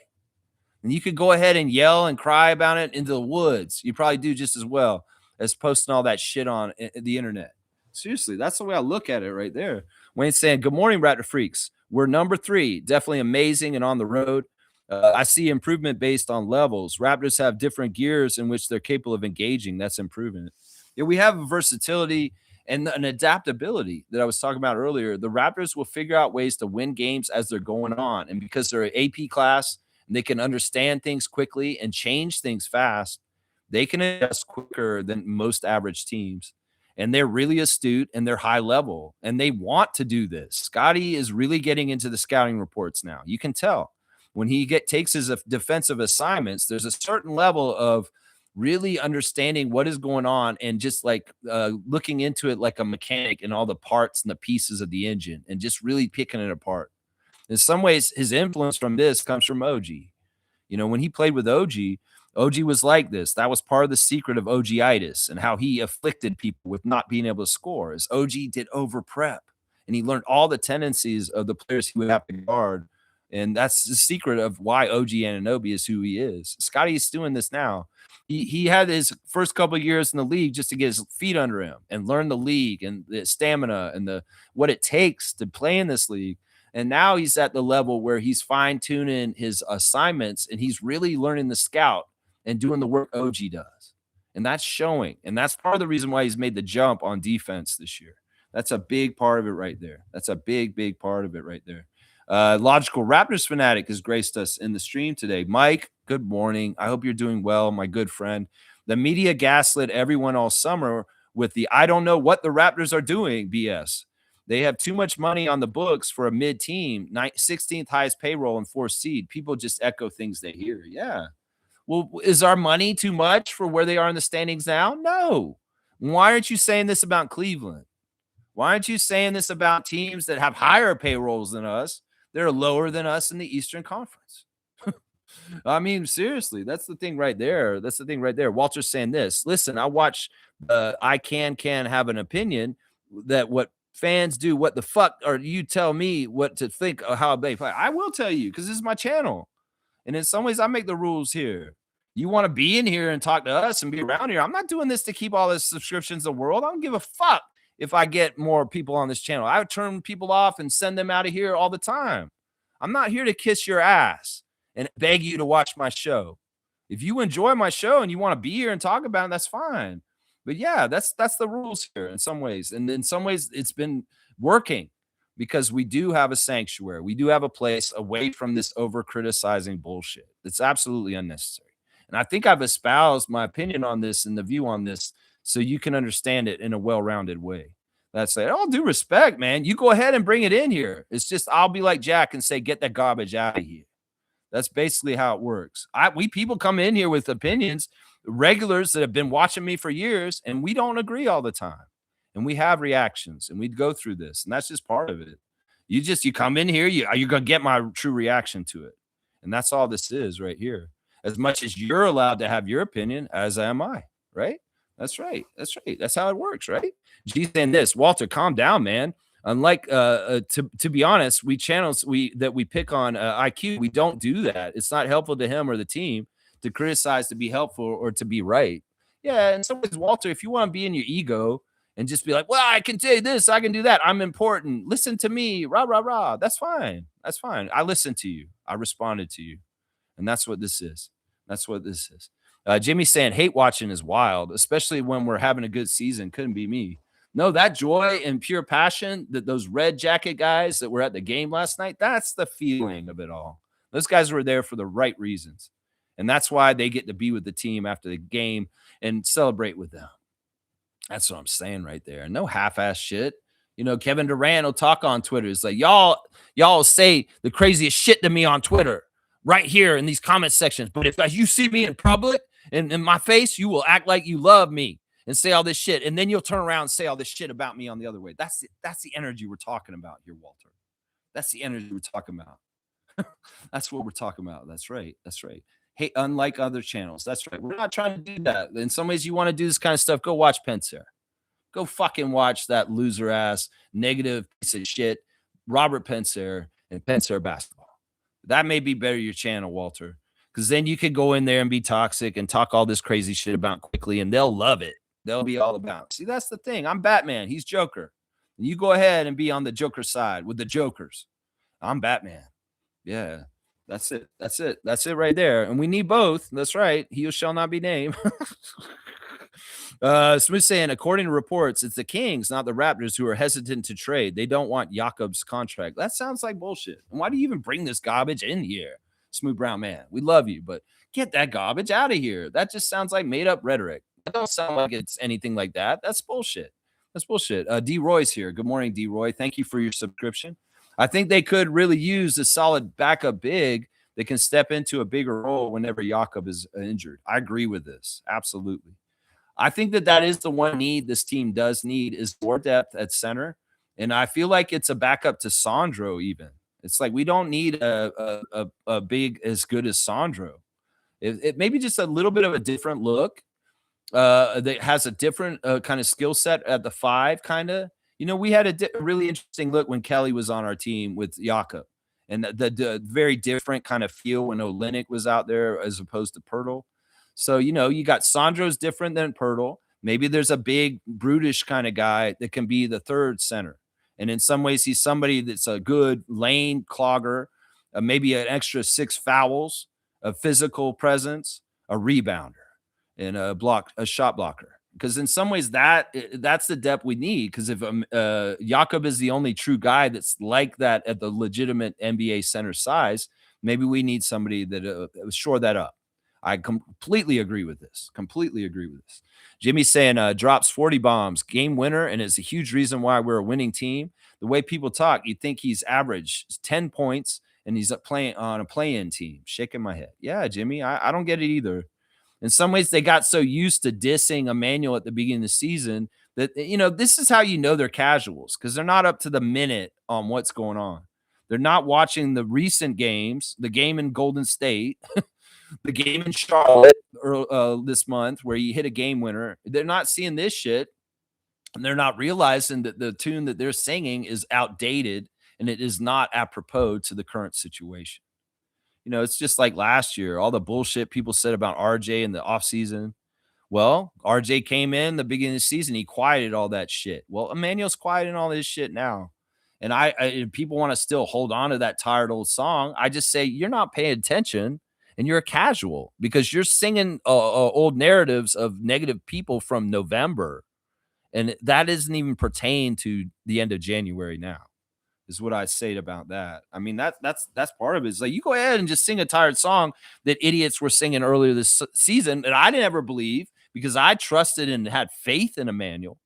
And you could go ahead and yell and cry about it into the woods. You probably do just as well as posting all that shit on the internet. Seriously, that's the way I look at it right there. Wayne's saying, good morning, Raptor Freaks. We're number 3, definitely amazing and on the road. I see improvement based on levels. Raptors have different gears in which they're capable of engaging. That's improvement. Yeah, we have versatility and an adaptability that I was talking about earlier. The Raptors will figure out ways to win games as they're going on. And because they're an AP class and they can understand things quickly and change things fast, they can adjust quicker than most average teams. And they're really astute and they're high level and they want to do this. Scotty is really getting into the scouting reports now. You can tell when he takes his defensive assignments, there's a certain level of really understanding what is going on and just like looking into it like a mechanic and all the parts and the pieces of the engine and just really picking it apart. In some ways, his influence from this comes from OG. When he played with OG was like this. That was part of the secret of OG-itis and how he afflicted people with not being able to score. Is OG did over prep and he learned all the tendencies of the players he would have to guard. And that's the secret of why OG Anunoby is who he is. Scotty's doing this now. He had his first couple of years in the league just to get his feet under him and learn the league and the stamina and what it takes to play in this league. And now he's at the level where he's fine-tuning his assignments and he's really learning the scout and doing the work OG does. And that's showing. And that's part of the reason why he's made the jump on defense this year. That's a big part of it right there. That's a big, big part of it right there. Logical Raptors fanatic has graced us in the stream today. Mike, good morning. I hope you're doing well, my good friend. The media gaslit everyone all summer with the I don't know what the Raptors are doing BS. They have too much money on the books for a mid-team, 16th highest payroll and 4th seed. People just echo things they hear. Yeah. Well, is our money too much for where they are in the standings now? No. Why aren't you saying this about Cleveland? Why aren't you saying this about teams that have higher payrolls than us? They're lower than us in the Eastern Conference. I mean, seriously, that's the thing right there. That's the thing right there. Walter's saying this. Listen, I watch I can have an opinion that what fans do, what the fuck, or you tell me what to think of how they play. I will tell you because this is my channel. And in some ways, I make the rules here. You want to be in here and talk to us and be around here. I'm not doing this to keep all the subscriptions in the world. I don't give a fuck if I get more people on this channel. I would turn people off and send them out of here all the time. I'm not here to kiss your ass and beg you to watch my show. If you enjoy my show and you want to be here and talk about it, that's fine. But yeah, that's the rules here in some ways. And in some ways, it's been working because we do have a sanctuary. We do have a place away from this over-criticizing bullshit. It's absolutely unnecessary. And I think I've espoused my opinion on this and the view on this so you can understand it in a well-rounded way. That's it. All due respect, man. You go ahead and bring it in here. It's just I'll be like Jack and say, get that garbage out of here. That's basically how it works. We people come in here with opinions, regulars that have been watching me for years, and we don't agree all the time. And we have reactions, and we go through this, and that's just part of it. You come in here, you're gonna get my true reaction to it. And that's all this is right here. As much as you're allowed to have your opinion, as am I, right? That's right. That's right. That's how it works, right? G's saying this, Walter, calm down, man. Unlike to be honest, we pick on IQ, we don't do that. It's not helpful to him or the team to criticize, to be helpful, or to be right. Yeah, in some ways, Walter, if you want to be in your ego and just be like, well, I can say this, I can do that, I'm important, listen to me, rah, rah, rah. That's fine. That's fine. I listened to you. I responded to you. And that's what this is. That's what this is. Jimmy's saying hate watching is wild, especially when we're having a good season. Couldn't be me. No, that joy and pure passion that those red jacket guys that were at the game last night, that's the feeling of it all. Those guys were there for the right reasons. And that's why they get to be with the team after the game and celebrate with them. That's what I'm saying right there. No half-ass shit. You know, Kevin Durant will talk on Twitter. It's like, y'all say the craziest shit to me on Twitter right here in these comment sections. But if you see me in public and in my face, you will act like you love me and say all this shit. And then you'll turn around and say all this shit about me on the other way. That's the energy we're talking about here, Walter. That's the energy we're talking about. That's what we're talking about. That's right. That's right. Hey, unlike other channels. That's right. We're not trying to do that. In some ways, you want to do this kind of stuff, go watch Pencer. Go fucking watch that loser ass, negative piece of shit, Robert Pencer and Pencer basketball. That may be better your channel, Walter, because then you could go in there and be toxic and talk all this crazy shit about quickly, and they'll love it. They'll be all about. See, that's the thing. I'm Batman. He's Joker. And you go ahead and be on the Joker side with the Jokers. I'm Batman. Yeah. That's it. That's it. That's it right there. And we need both. That's right. He who shall not be named. Smith saying, according to reports, it's the Kings, not the Raptors, who are hesitant to trade. They don't want Jakob's contract. That sounds like bullshit. And why do you even bring this garbage in here? Smooth Brown Man, we love you, but get that garbage out of here. That just sounds like made up rhetoric. That don't sound like it's anything like that. That's bullshit. That's bullshit. D. Roy's here. Good morning, D. Roy. Thank you for your subscription. I think they could really use a solid backup big that can step into a bigger role whenever Jakob is injured. I agree with this. Absolutely. I think that is the one need this team does need is more depth at center. And I feel like it's a backup to Sandro even. It's like we don't need a big as good as Sandro. It maybe just a little bit of a different look that has a different kind of skill set at the 5 kind of. You know, we had a really interesting look when Kelly was on our team with Jakob, and the very different kind of feel when Olynyk was out there as opposed to Pirtle. So, you know, you got Sandro's different than Pirtle. Maybe there's a big, brutish kind of guy that can be the 3rd center. And in some ways, he's somebody that's a good lane clogger, maybe an extra 6 fouls, a physical presence, a rebounder, and a shot blocker. Because in some ways that's the depth we need. Because if Jakob is the only true guy that's like that at the legitimate NBA center size, maybe we need somebody that shore that up. I completely agree with this. Completely agree with this. Jimmy's saying drops 40 bombs, game winner, and it's a huge reason why we're a winning team. The way people talk, you'd think he's average 10 points and he's playing on a play-in team. Shaking my head. Yeah, Jimmy, I don't get it either. In some ways, they got so used to dissing Emmanuel at the beginning of the season that, you know, this is how you know they're casuals, because they're not up to the minute on what's going on. They're not watching the recent games, the game in Golden State, the game in Charlotte this month where you hit a game winner. They're not seeing this shit, and they're not realizing that the tune that they're singing is outdated and it is not apropos to the current situation. You know, it's just like last year, all the bullshit people said about RJ in the offseason. Well, RJ came in the beginning of the season. He quieted all that shit. Well, Emmanuel's quieting all this shit now. And people want to still hold on to that tired old song. I just say you're not paying attention and you're a casual because you're singing old narratives of negative people from November. And that doesn't even pertain to the end of January now. Is what I say about that. I mean, that's part of it. It's like you go ahead and just sing a tired song that idiots were singing earlier this season that I didn't ever believe because I trusted and had faith in Emmanuel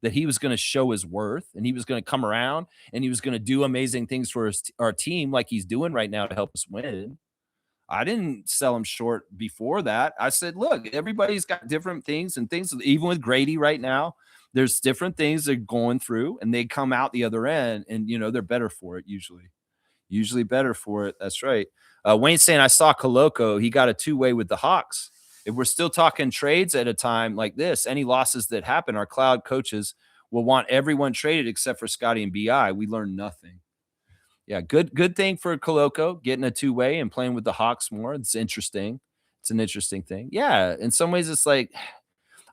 that he was going to show his worth and he was going to come around and he was going to do amazing things for our team like he's doing right now to help us win. I didn't sell him short before that. I said, look, everybody's got different things and things, even with Grady right now. there's different things they're going through, and they come out the other end, and they're better for it usually better for it. That's right. Wayne's saying I saw Coloco. He got a two-way with the Hawks. If we're still talking trades at a time like this, any losses that happen, our cloud coaches will want everyone traded except for Scotty and BI. We learned nothing. Yeah, good thing for Coloco getting a two-way and playing with the Hawks more. It's interesting. It's an interesting thing. Yeah, in some ways it's like,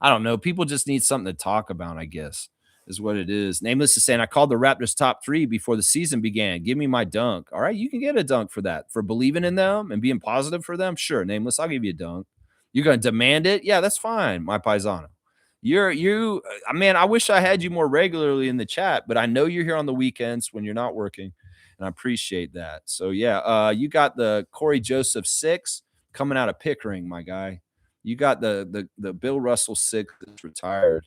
I don't know. People just need something to talk about, I guess, is what it is. Nameless is saying, I called the Raptors top 3 before the season began. Give me my dunk. All right, you can get a dunk for that. For believing in them and being positive for them, sure. Nameless, I'll give you a dunk. You're going to demand it? Yeah, that's fine, my paisano. Man, I wish I had you more regularly in the chat, but I know you're here on the weekends when you're not working, and I appreciate that. So, yeah, you got the Corey Joseph 6 coming out of Pickering, my guy. You got the Bill Russell 6 that's retired.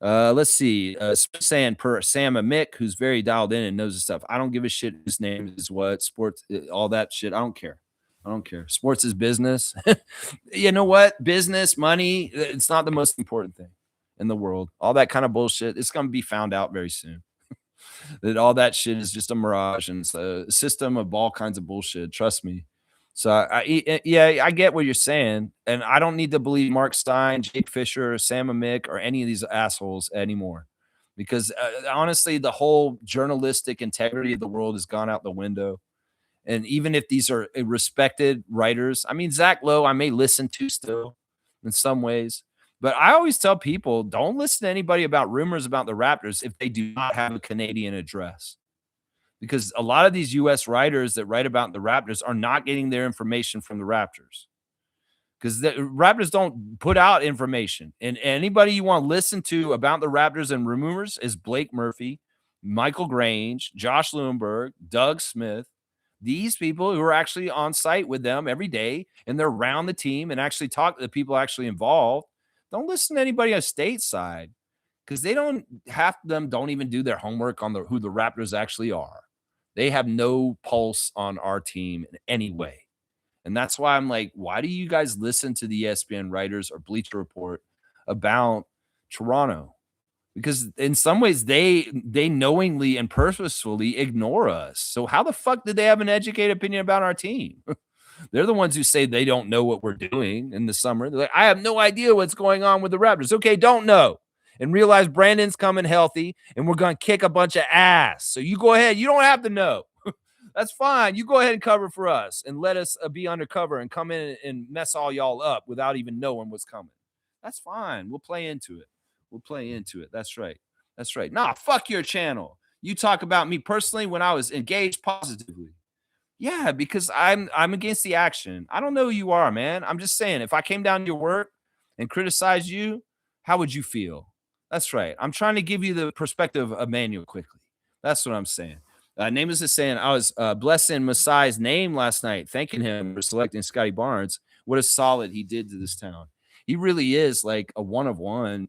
Let's see. Saying per Sam Mick, who's very dialed in and knows the stuff. I don't give a shit whose name is what. Sports, all that shit. I don't care. Sports is business. You know what? Business, money, it's not the most important thing in the world. All that kind of bullshit, it's going to be found out very soon. That all that shit is just a mirage, and it's a system of all kinds of bullshit. Trust me. So I get what you're saying, and I don't need to believe Mark Stein, Jake Fisher, Sam Amick, or any of these assholes anymore, because honestly, the whole journalistic integrity of the world has gone out the window. And even if these are respected writers, I mean, Zach Lowe, I may listen to still in some ways, but I always tell people, don't listen to anybody about rumors about the Raptors if they do not have a Canadian address. Because a lot of these U.S. writers that write about the Raptors are not getting their information from the Raptors. Because the Raptors don't put out information. And anybody you want to listen to about the Raptors and rumors is Blake Murphy, Michael Grange, Josh Lewenberg, Doug Smith. These people who are actually on site with them every day, and they're around the team and actually talk to the people actually involved. Don't listen to anybody on stateside, because they don't even do their homework on who the Raptors actually are. They have no pulse on our team in any way. And that's why I'm like, why do you guys listen to the ESPN writers or Bleacher Report about Toronto? Because in some ways they knowingly and purposefully ignore us. So how the fuck did they have an educated opinion about our team? They're the ones who say they don't know what we're doing in the summer. They're like, I have no idea what's going on with the Raptors. Okay, don't know. And realize Brandon's coming healthy and we're going to kick a bunch of ass. So you go ahead. You don't have to know. That's fine. You go ahead and cover for us and let us be undercover and come in and mess all y'all up without even knowing what's coming. That's fine. We'll play into it. That's right. Nah, fuck your channel. You talk about me personally when I was engaged positively. Yeah, because I'm against the action. I don't know who you are, man. I'm just saying, if I came down to your work and criticized you, how would you feel? That's right. I'm trying to give you the perspective of Manuel quickly. That's what I'm saying. Nameless is saying, I was blessing Masai's name last night, thanking him for selecting Scotty Barnes. What a solid he did to this town. He really is like a one of one.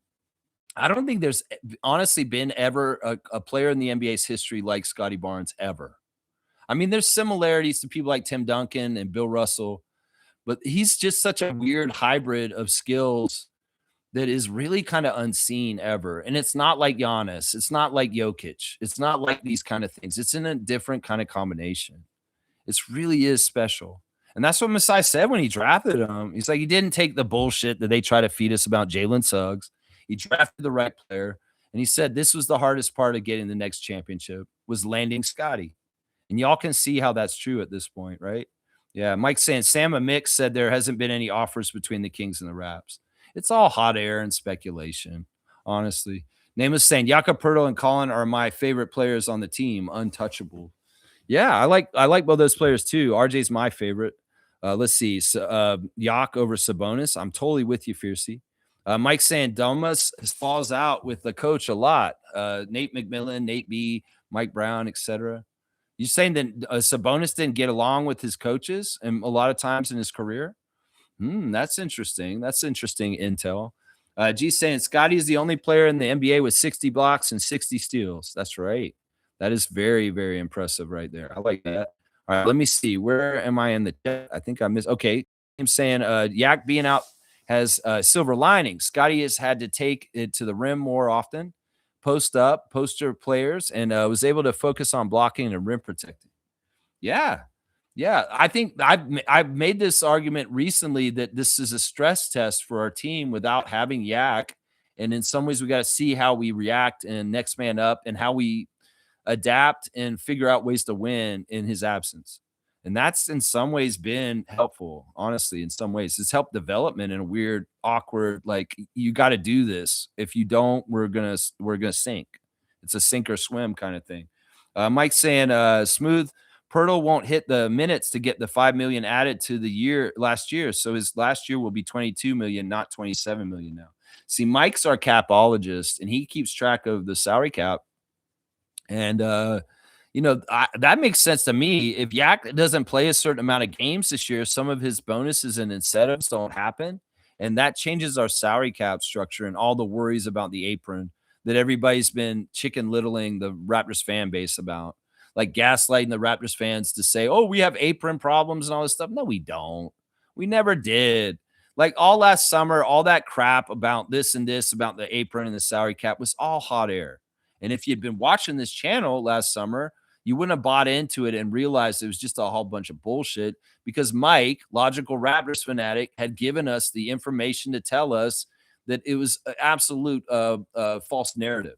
I don't think there's honestly been ever a player in the NBA's history like Scotty Barnes ever. I mean, there's similarities to people like Tim Duncan and Bill Russell, but he's just such a weird hybrid of skills that is really kind of unseen ever. And it's not like Giannis. It's not like Jokic. It's not like these kind of things. It's in a different kind of combination. It really is special. And that's what Masai said when he drafted him. He's like, he didn't take the bullshit that they try to feed us about Jalen Suggs. He drafted the right player. And he said this was the hardest part of getting the next championship was landing Scotty. And y'all can see how that's true at this point, right? Yeah, Mike's saying Sam Amick said there hasn't been any offers between the Kings and the Raps. It's all hot air and speculation, honestly. Nameless saying Jakob Poeltl and Colin are my favorite players on the team, untouchable. Yeah, I like both those players too. RJ's my favorite. Let's see. Yak over Sabonis. I'm totally with you, Fiercey. Mike's saying Domas falls out with the coach a lot. Nate McMillan, Nate B, Mike Brown, etc. You saying that Sabonis didn't get along with his coaches and a lot of times in his career? That's interesting. That's interesting intel. G's saying Scotty is the only player in the NBA with 60 blocks and 60 steals. That's right. That is very, very impressive right there. I like that. All right, let me see. Where am I in the chat? I think I missed. Okay. I'm saying Yak being out has silver lining. Scotty has had to take it to the rim more often, post up, poster players, and was able to focus on blocking and rim protecting. Yeah. Yeah. I think I've made this argument recently that this is a stress test for our team without having Yak. And in some ways, we got to see how we react and next man up and how we adapt and figure out ways to win in his absence. And that's in some ways been helpful, honestly. In some ways, it's helped development in a weird, awkward, like you got to do this. If you don't, we're gonna sink. It's a sink or swim kind of thing. Mike's saying smooth Pirtle won't hit the minutes to get the 5 million added to the year last year. So his last year will be 22 million, not 27 million now. See, Mike's our capologist and he keeps track of the salary cap. And, that makes sense to me. If Yak doesn't play a certain amount of games this year, some of his bonuses and incentives don't happen. And that changes our salary cap structure and all the worries about the apron that everybody's been chicken littling the Raptors fan base about, like gaslighting the Raptors fans to say, oh, we have apron problems and all this stuff. No, we don't. We never did. Like all last summer, all that crap about this and this, about the apron and the salary cap was all hot air. And if you'd been watching this channel last summer, you wouldn't have bought into it and realized it was just a whole bunch of bullshit because Mike, logical Raptors fanatic, had given us the information to tell us that it was an absolute false narrative.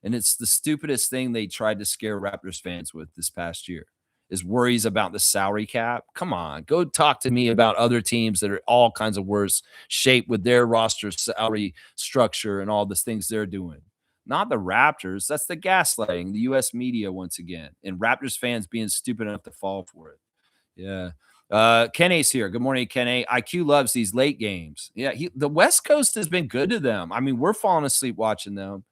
And it's the stupidest thing they tried to scare Raptors fans with this past year is worries about the salary cap. Come on, go talk to me about other teams that are all kinds of worse shape with their roster salary structure and all the things they're doing. Not the Raptors. That's the gaslighting, the U.S. media once again, and Raptors fans being stupid enough to fall for it. Yeah. Kenne's here. Good morning, Kenne. IQ loves these late games. Yeah, the West Coast has been good to them. I mean, we're falling asleep watching them,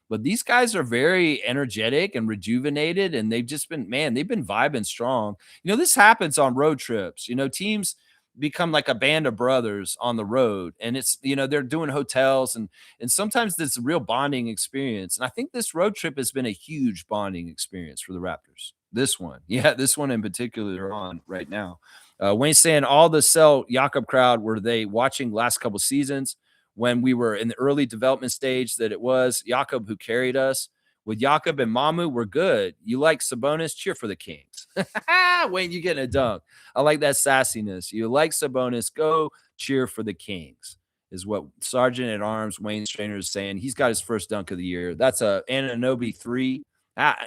but these guys are very energetic and rejuvenated, and they've just been, man, they've been vibing strong. This happens on road trips. Teams become like a band of brothers on the road, and it's they're doing hotels and sometimes it's a real bonding experience. And I think this road trip has been a huge bonding experience for the Raptors. This one in particular they're on right now. Wayne's saying all the Sell Jakob crowd were they watching last couple seasons when we were in the early development stage that it was Jakob who carried us. With Jakob and Mamu, we're good. You like Sabonis? Cheer for the Kings. Wayne, you getting a dunk. I like that sassiness. You like Sabonis? Go cheer for the Kings, is what Sergeant at Arms Wayne Strainer is saying. He's got his first dunk of the year. That's a Anunoby 3.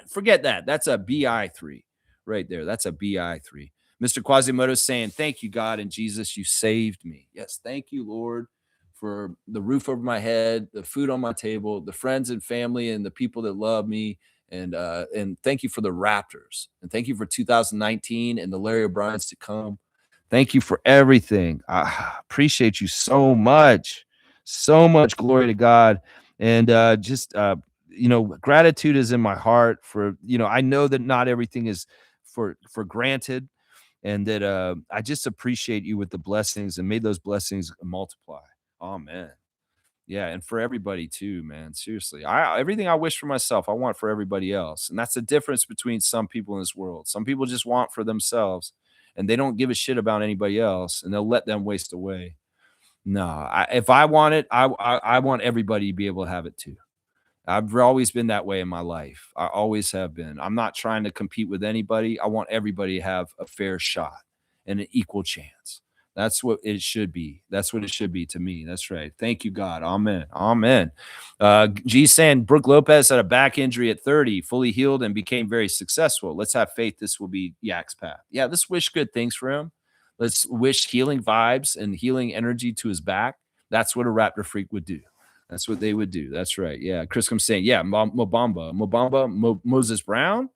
Forget that. That's a BI 3 right there. That's a BI 3. Mr. Quasimodo saying, thank you, God and Jesus. You saved me. Yes, thank you, Lord, for the roof over my head, the food on my table, the friends and family and the people that love me. And thank you for the Raptors. And thank you for 2019 and the Larry O'Briens to come. Thank you for everything. I appreciate you so much. So much glory to God. And gratitude is in my heart for, I know that not everything is for granted. And that I just appreciate you with the blessings and may those blessings multiply. Amen. Yeah, and for everybody too, man. Seriously, everything I wish for myself, I want for everybody else, and that's the difference between some people in this world. Some people just want for themselves, and they don't give a shit about anybody else, and they'll let them waste away. No, if I want it, I want everybody to be able to have it too. I've always been that way in my life. I always have been. I'm not trying to compete with anybody. I want everybody to have a fair shot and an equal chance. That's what it should be. That's what it should be to me. That's right. Thank you, God. Amen. Amen. G saying Brooke Lopez had a back injury at 30, fully healed and became very successful. Let's have faith this will be Yak's path. Yeah, let's wish good things for him. Let's wish healing vibes and healing energy to his back. That's what a Raptor freak would do. That's what they would do. That's right. Yeah. Chris comes saying, yeah, Moses Brown.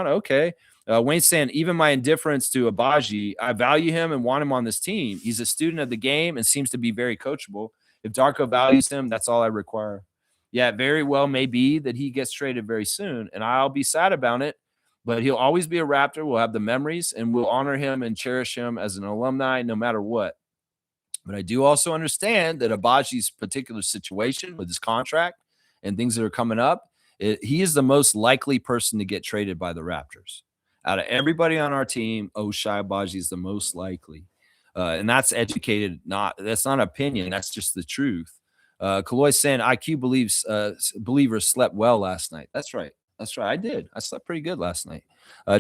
Okay. Wayne's saying, even my indifference to Abaji, I value him and want him on this team. He's a student of the game and seems to be very coachable. If Darko values him, that's all I require. Yeah, it very well may be that he gets traded very soon, and I'll be sad about it, but he'll always be a Raptor. We'll have the memories, and we'll honor him and cherish him as an alumni no matter what. But I do also understand that Abaji's particular situation with his contract and things that are coming up, he is the most likely person to get traded by the Raptors. Out of everybody on our team, Ochai Abaji is the most likely. And that's educated. That's not opinion. That's just the truth. Kaloy saying IQ believers slept well last night. That's right. That's right. I did. I slept pretty good last night.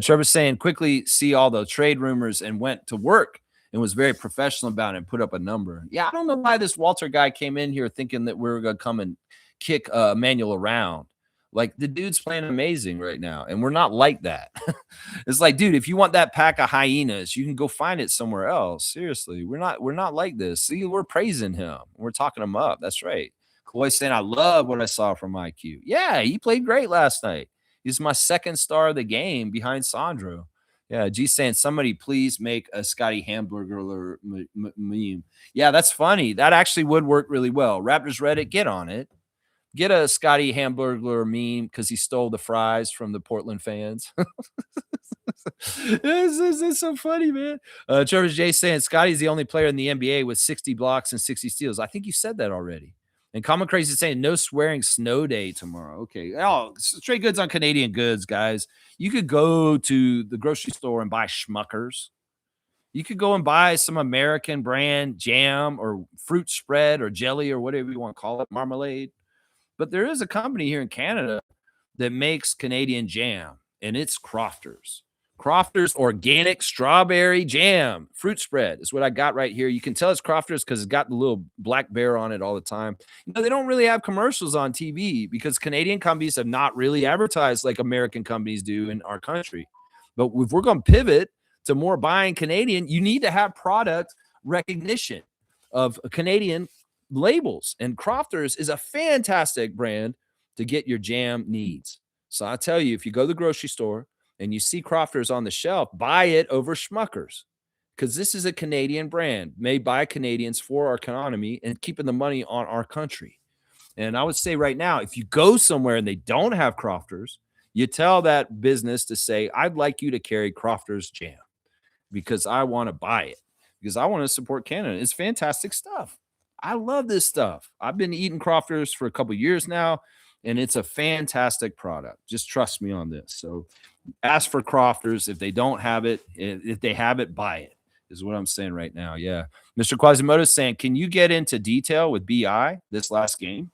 Trevor saying quickly see all the trade rumors and went to work and was very professional about it and put up a number. Yeah, I don't know why this Walter guy came in here thinking that we were going to come and kick Emmanuel around. Like, the dude's playing amazing right now, and we're not like that. It's like, dude, if you want that pack of hyenas, you can go find it somewhere else. Seriously, we're not like this. See, we're praising him. We're talking him up. That's right. Kawhi saying, I love what I saw from IQ. Yeah, he played great last night. He's my second star of the game behind Sandro. Yeah, G saying, somebody please make a Scotty Hamburger meme. Yeah, that's funny. That actually would work really well. Raptors Reddit, get on it. Get a Scotty Hamburglar meme because he stole the fries from the Portland fans. This is so funny, man. Trevor J saying Scotty's the only player in the NBA with 60 blocks and 60 steals. I think you said that already. And Common Crazy saying no swearing snow day tomorrow. Okay. Oh, straight goods on Canadian goods, guys. You could go to the grocery store and buy Schmuckers. You could go and buy some American brand jam or fruit spread or jelly or whatever you want to call it, marmalade. But there is a company here in Canada that makes Canadian jam, and it's Crofters. Crofters organic strawberry jam fruit spread is what I got right here. You can tell it's Crofters because it's got the little black bear on it all the time. You know, they don't really have commercials on TV because Canadian companies have not really advertised like American companies do in our country. But if we're going to pivot to more buying Canadian, you need to have product recognition of Canadian labels. And Crofters is a fantastic brand to get your jam needs. So I tell you, if you go to the grocery store and you see Crofters on the shelf, buy it over Schmuckers because this is a Canadian brand made by Canadians for our economy and keeping the money on our country. And I would say right now, if you go somewhere and they don't have Crofters, you tell that business to say, I'd like you to carry Crofters jam because I want to buy it, because I want to support Canada. It's fantastic stuff. I love this stuff. I've been eating Crofters for a couple years now, and it's a fantastic product. Just trust me on this. So ask for Crofters. If they don't have it, if they have it, buy it, is what I'm saying right now. Yeah. Mr. Quasimodo is saying, can you get into detail with BI this last game?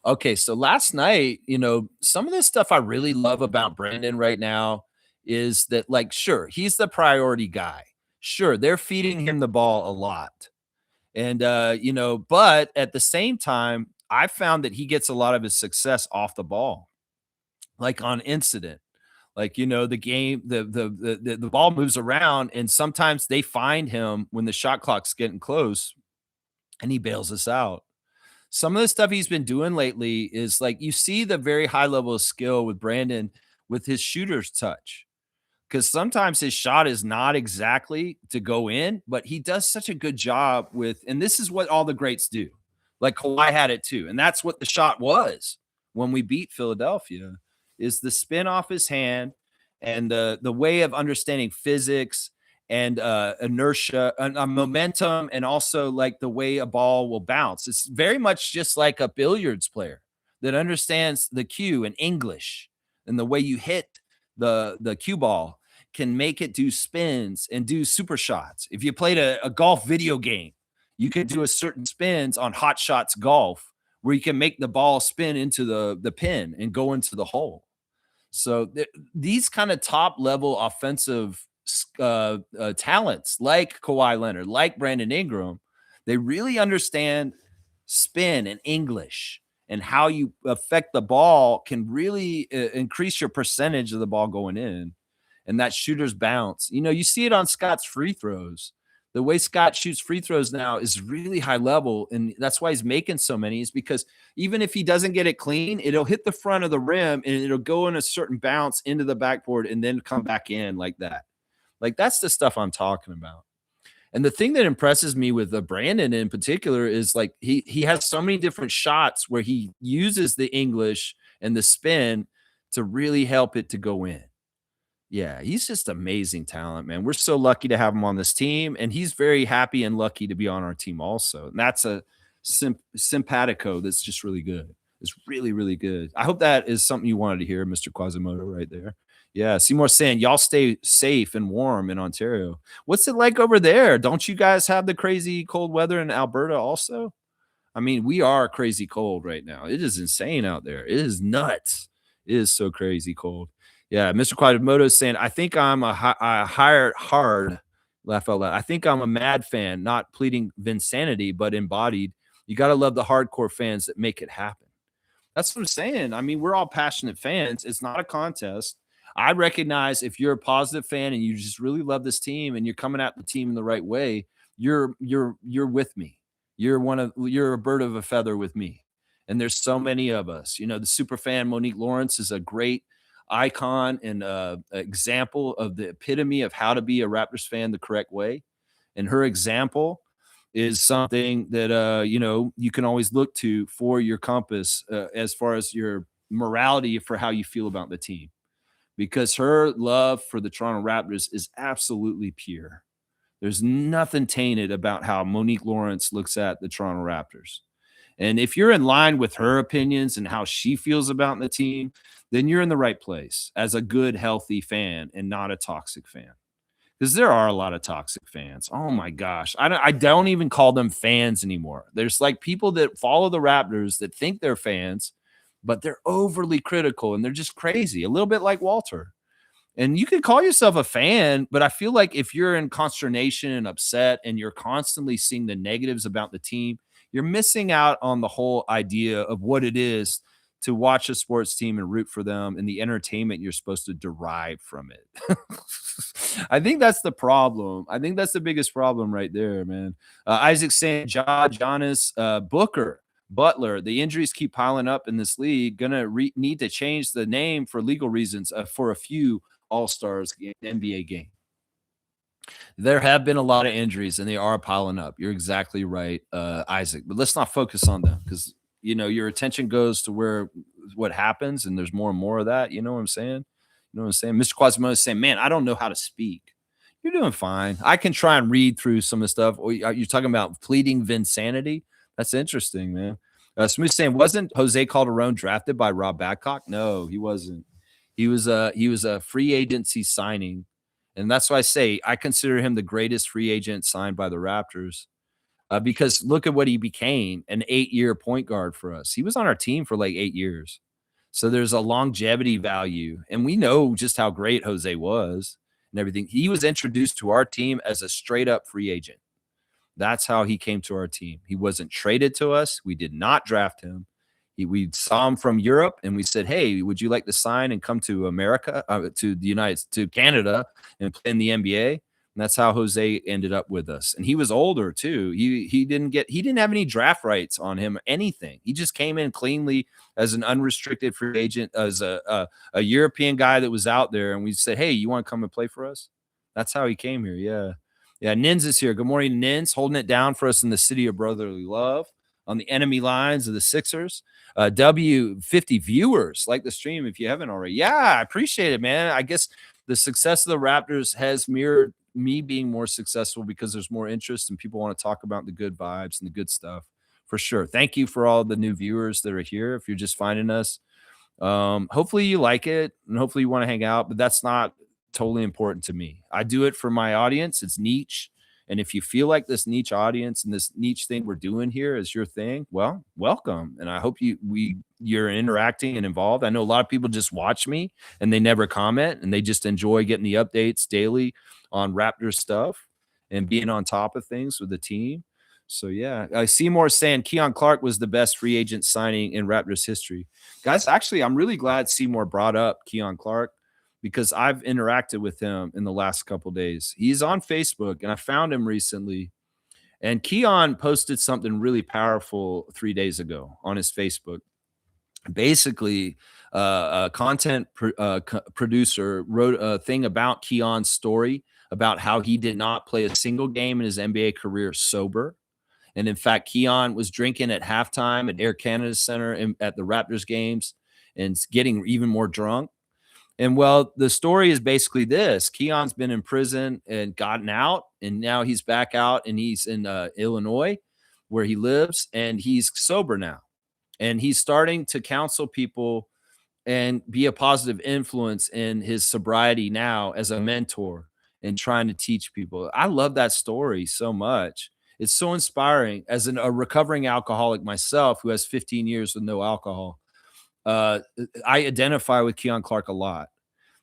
Okay, so last night, you know, some of the stuff I really love about Brandon right now is that, like, sure, he's the priority guy. Sure, they're feeding him the ball a lot. And, you know, but at the same time, I found that he gets a lot of his success off the ball, like on incident. Like, you know, the game, the ball moves around, and sometimes they find him when the shot clock's getting close, and he bails us out. Some of the stuff he's been doing lately is like you see the very high level of skill with Brandon with his shooter's touch, because sometimes his shot is not exactly to go in, but he does such a good job with, and this is what all the greats do. Like Kawhi had it too. And that's what the shot was when we beat Philadelphia, is the spin off his hand and the way of understanding physics and inertia and momentum, and also like the way a ball will bounce. It's very much just like a billiards player that understands the cue in English, and the way you hit the cue ball can make it do spins and do super shots. If you played a golf video game, you could do a certain spins on Hot Shots Golf where you can make the ball spin into the pin and go into the hole. So these kind of top level offensive talents like Kawhi Leonard, like Brandon Ingram, they really understand spin and English, and how you affect the ball can really increase your percentage of the ball going in, and that shooter's bounce. You know, you see it on Scott's free throws. The way Scott shoots free throws now is really high level, and that's why he's making so many, is because even if he doesn't get it clean, it'll hit the front of the rim and it'll go in a certain bounce into the backboard and then come back in like that. Like, that's the stuff I'm talking about. And the thing that impresses me with Brandon in particular is like he has so many different shots where he uses the English and the spin to really help it to go in. Yeah, he's just amazing talent, man. We're so lucky to have him on this team, and he's very happy and lucky to be on our team also. And that's a simpatico that's just really good. It's really, really good. I hope that is something you wanted to hear, Mr. Quasimodo, right there. Yeah, Seymour saying, "Y'all stay safe and warm in Ontario." What's it like over there? Don't you guys have the crazy cold weather in Alberta also? I mean, we are crazy cold right now. It is insane out there. It is nuts. It is so crazy cold. Yeah, Mr. Quasimodo is saying, "I think I'm a hired hard laugh out loud. I think I'm a mad fan, not pleading Vinsanity, but embodied. You got to love the hardcore fans that make it happen." That's what I'm saying. I mean, we're all passionate fans. It's not a contest. I recognize if you're a positive fan and you just really love this team and you're coming at the team in the right way, you're with me. You're a bird of a feather with me. And there's so many of us. You know, the super fan Monique Lawrence is a great icon and example of the epitome of how to be a Raptors fan the correct way. And her example is something that you know, you can always look to for your compass as far as your morality for how you feel about the team, because her love for the Toronto Raptors is absolutely pure. There's nothing tainted about how Monique Lawrence looks at the Toronto Raptors. And if you're in line with her opinions and how she feels about the team, then you're in the right place as a good, healthy fan and not a toxic fan, because there are a lot of toxic fans. Oh my gosh. I don't even call them fans anymore. There's like people that follow the Raptors that think they're fans, but they're overly critical and they're just crazy, a little bit like Walter. And you can call yourself a fan, but I feel like if you're in consternation and upset and you're constantly seeing the negatives about the team, you're missing out on the whole idea of what it is to watch a sports team and root for them and the entertainment you're supposed to derive from it. I think that's the problem. I think that's the biggest problem right there, man. Isaac saying, Giannis, Booker, Butler, the injuries keep piling up in this league. Gonna need to change the name for legal reasons for a few All-Stars NBA game. There have been a lot of injuries and they are piling up. You're exactly right, Isaac. But let's not focus on them, because you know your attention goes to where what happens, and there's more and more of that. You know what I'm saying? You know what I'm saying? Mr. Quasimodo is saying, "Man, I don't know how to speak." You're doing fine. I can try and read through some of the stuff. Or you're talking about pleading Vinsanity. That's interesting, man. Smooth saying, wasn't Jose Calderon drafted by Rob Babcock? No, he wasn't. He was a free agency signing, and that's why I say I consider him the greatest free agent signed by the Raptors. Because look at what he became, an 8-year point guard for us. He was on our team for like 8 years. So there's a longevity value. And we know just how great Jose was and everything. He was introduced to our team as a straight up free agent. That's how he came to our team. He wasn't traded to us. We did not draft him. We saw him from Europe and we said, "Hey, would you like to sign and come to America, to Canada and play in the NBA?" And that's how Jose ended up with us. And he was older too. He didn't have any draft rights on him, anything. He just came in cleanly as an unrestricted free agent, as a European guy that was out there. And we said, "Hey, you want to come and play for us?" That's how he came here. Yeah. Yeah. Nins is here. Good morning, Nins, holding it down for us in the city of brotherly love on the enemy lines of the Sixers. W50 viewers, like the stream if you haven't already. Yeah, I appreciate it, man. I guess the success of the Raptors has mirrored me being more successful because there's more interest and people want to talk about the good vibes and the good stuff, for sure. Thank you for all the new viewers that are here. If you're just finding us, hopefully you like it and hopefully you want to hang out, but that's not totally important to me. I do it for my audience. It's niche. And if you feel like this niche audience and this niche thing we're doing here is your thing, well, welcome. And I hope you're interacting and involved. I know a lot of people just watch me and they never comment and they just enjoy getting the updates daily on Raptors stuff and being on top of things with the team. So yeah, Seymour saying Keon Clark was the best free agent signing in Raptors history. Guys, actually, I'm really glad Seymour brought up Keon Clark, because I've interacted with him in the last couple of days. He's on Facebook, and I found him recently. And Keon posted something really powerful 3 days ago on his Facebook. Basically, a content producer wrote a thing about Keon's story, about how he did not play a single game in his NBA career sober. And in fact, Keon was drinking at halftime at Air Canada Center at the Raptors games and getting even more drunk. And well, the story is basically this: Keon's been in prison and gotten out, and now he's back out and he's in Illinois where he lives, and he's sober now. And he's starting to counsel people and be a positive influence in his sobriety now as a mentor and trying to teach people. I love that story so much. It's so inspiring as a recovering alcoholic myself who has 15 years with no alcohol. I identify with Keon Clark a lot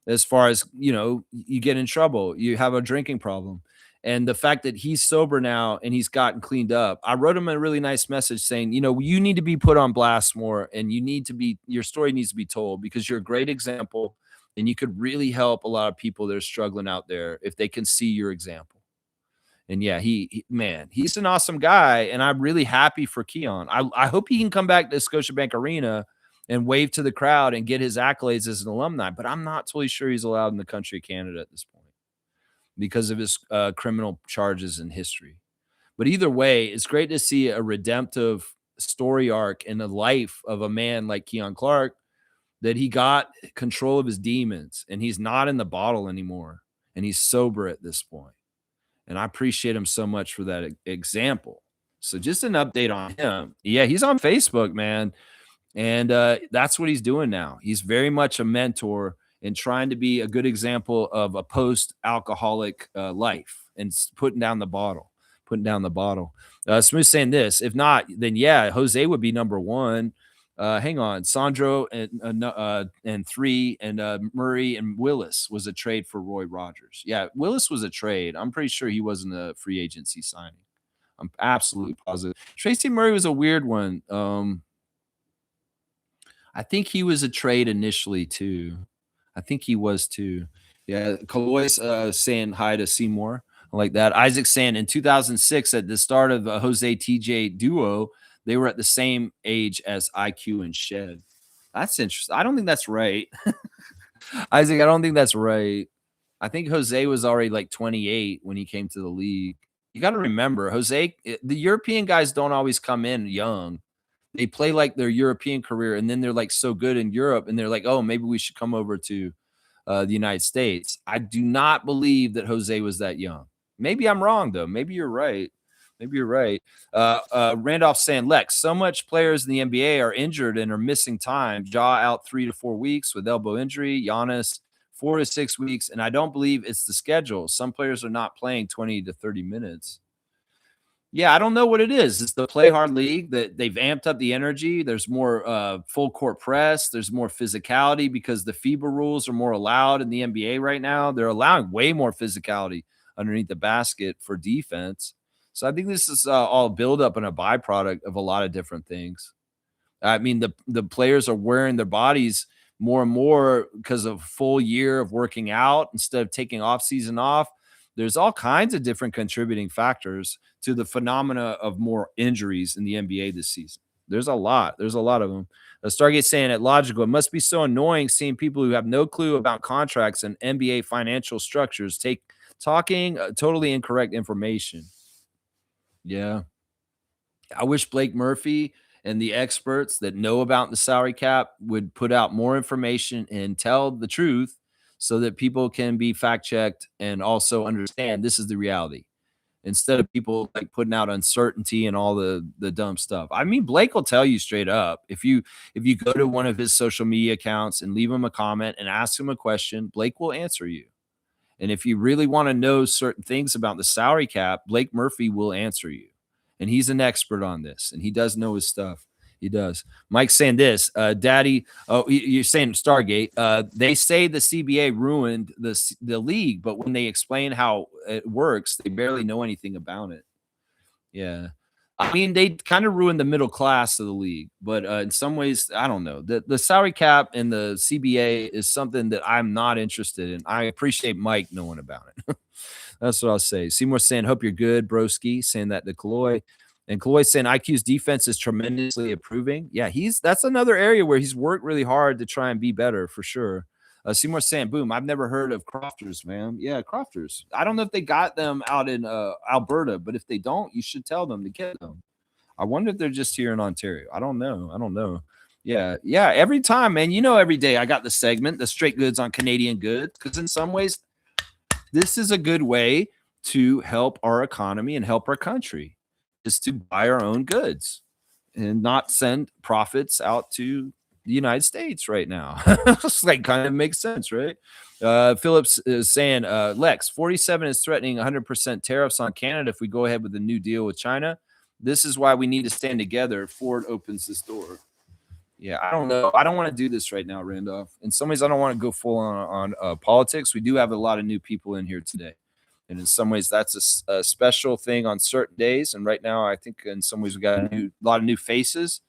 as far as, you get in trouble, you have a drinking problem. And the fact that he's sober now and he's gotten cleaned up, I wrote him a really nice message saying, you need to be put on blast more, and your story needs to be told because you're a great example and you could really help a lot of people that are struggling out there if they can see your example. And yeah, man, he's an awesome guy. And I'm really happy for Keon. I hope he can come back to Scotiabank Arena and wave to the crowd and get his accolades as an alumni. But I'm not totally sure he's allowed in the country of Canada at this point because of his criminal charges and history. But either way, it's great to see a redemptive story arc in the life of a man like Keon Clark, that he got control of his demons and he's not in the bottle anymore and he's sober at this point. And I appreciate him so much for that example. So just an update on him. Yeah, he's on Facebook, man. And that's what he's doing now. He's very much a mentor and trying to be a good example of a post-alcoholic life and putting down the bottle. Smooth saying this. If not, then yeah, Jose would be number one. Hang on. Sandro and 3 and Murray and Willis was a trade for Roy Rogers. Yeah, Willis was a trade. I'm pretty sure he wasn't a free agency signing. I'm absolutely positive. Tracy Murray was a weird one. I think he was a trade initially too. I think he was too. Yeah, Kalois saying hi to Seymour. I like that. Isaac saying in 2006 at the start of the Jose TJ duo, they were at the same age as IQ and Shed. That's interesting. I don't think that's right. Isaac, I don't think that's right. I think Jose was already like 28 when he came to the league. You got to remember, Jose, the European guys don't always come in young. They play like their European career, and then they're like so good in Europe, and they're like, oh, maybe we should come over to the United States. I do not believe that Jose was that young. Maybe I'm wrong, though. Maybe you're right. Randolph saying, Lex, so much players in the NBA are injured and are missing time. Ja out 3 to 4 weeks with elbow injury. Giannis 4 to 6 weeks. And I don't believe it's the schedule. Some players are not playing 20 to 30 minutes. Yeah, I don't know what it is. It's the play hard league that they've amped up the energy. There's more full court press. There's more physicality because the FIBA rules are more allowed in the NBA right now. They're allowing way more physicality underneath the basket for defense. So I think this is all build up and a byproduct of a lot of different things. I mean, the players are wearing their bodies more and more because of full year of working out instead of taking off season off. There's all kinds of different contributing factors to the phenomena of more injuries in the NBA this season. There's a lot of them. Stargate saying at Logical, it must be so annoying seeing people who have no clue about contracts and NBA financial structures talking totally incorrect information. Yeah. I wish Blake Murphy and the experts that know about the salary cap would put out more information and tell the truth so that people can be fact checked and also understand this is the reality instead of people like putting out uncertainty and all the dumb stuff. I mean, Blake will tell you straight up. If you go to one of his social media accounts and leave him a comment and ask him a question, Blake will answer you. And if you really want to know certain things about the salary cap, Blake Murphy will answer you. And he's an expert on this, and he does know his stuff. He does. Mike's saying this, Daddy. Oh, you're saying Stargate. They say the CBA ruined the league, but when they explain how it works, they barely know anything about it. Yeah. I mean, they kind of ruined the middle class of the league, but in some ways, I don't know. The salary cap and the CBA is something that I'm not interested in. I appreciate Mike knowing about it. That's what I'll say. Seymour saying, hope you're good, broski, saying that to Kaloy. And Kaloy saying IQ's defense is tremendously improving. Yeah, that's another area where he's worked really hard to try and be better for sure. Seymour saying, boom, I've never heard of Crofters, man. Yeah, Crofters. I don't know if they got them out in Alberta, but if they don't, you should tell them to get them. I wonder if they're just here in Ontario. I don't know. Yeah. Every time, man, every day I got the segment, the straight goods on Canadian goods, because in some ways, this is a good way to help our economy and help our country, is to buy our own goods and not send profits out to, the United States right now. It's like kind of makes sense, right? Phillips is saying, Lex, 47 is threatening 100% tariffs on Canada if we go ahead with the new deal with China. This is why we need to stand together. Ford opens this door. Yeah, I don't know. I don't want to do this right now, Randolph. In some ways, I don't want to go full on politics. We do have a lot of new people in here today. And in some ways, that's a special thing on certain days. And right now, I think in some ways, we got a lot of new faces.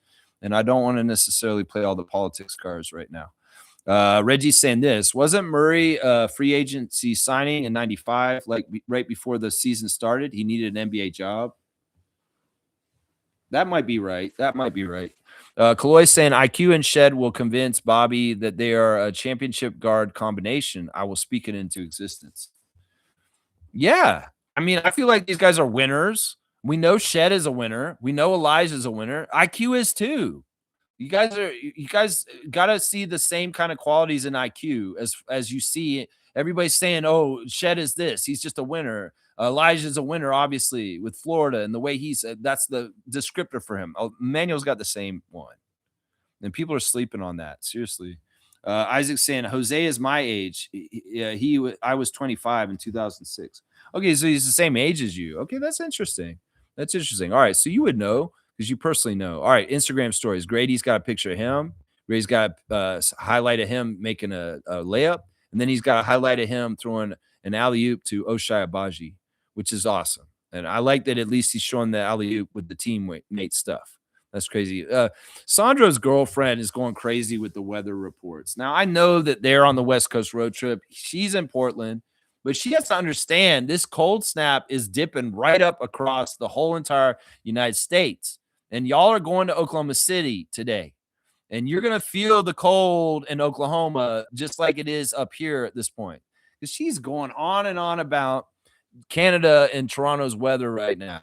And I don't want to necessarily play all the politics cards right now. Reggie's saying this. Wasn't Murray free agency signing in 95, like right before the season started? He needed an NBA job. That might be right. That might be right. Kaloy saying IQ and Shed will convince Bobby that they are a championship guard combination. I will speak it into existence. Yeah. I mean, I feel like these guys are winners. We know Shed is a winner. We know Elijah is a winner. IQ is too. You guys got to see the same kind of qualities in IQ as you see. Everybody's saying, oh, Shed is this. He's just a winner. Elijah's a winner, obviously, with Florida and the way that's the descriptor for him. Manuel's got the same one. And people are sleeping on that. Seriously. Isaac's saying, Jose is my age. I was 25 in 2006. Okay, so he's the same age as you. Okay, that's interesting. That's interesting. All right, so you would know because you personally know. All right, Instagram stories. Grady's got a picture of him. Grady's got a highlight of him making a layup. And then he's got a highlight of him throwing an alley-oop to Oshai Abaji, which is awesome. And I like that at least he's showing the alley-oop with the teammate stuff. That's crazy. Sandro's girlfriend is going crazy with the weather reports. Now, I know that they're on the West Coast road trip. She's in Portland, but she has to understand this cold snap is dipping right up across the whole entire United States. And y'all are going to Oklahoma City today. And you're going to feel the cold in Oklahoma just like it is up here at this point. Because she's going on and on about Canada and Toronto's weather right now.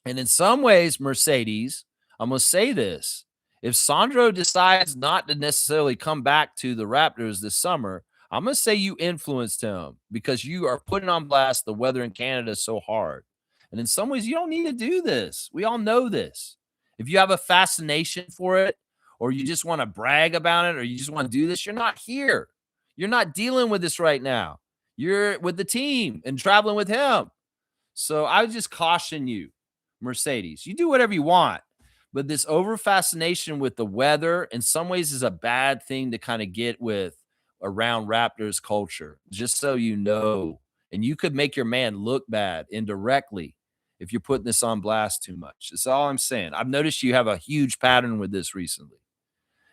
And in some ways, Mercedes, I'm going to say this. If Sandro decides not to necessarily come back to the Raptors this summer, I'm going to say you influenced him because you are putting on blast the weather in Canada so hard. And in some ways, you don't need to do this. We all know this. If you have a fascination for it, or you just want to brag about it, or you just want to do this, you're not here. You're not dealing with this right now. You're with the team and traveling with him. So I would just caution you, Mercedes. You do whatever you want, but this over fascination with the weather in some ways is a bad thing to kind of get with around Raptors culture, just so you know. And you could make your man look bad indirectly if you're putting this on blast too much. That's all I'm saying. I've noticed you have a huge pattern with this recently.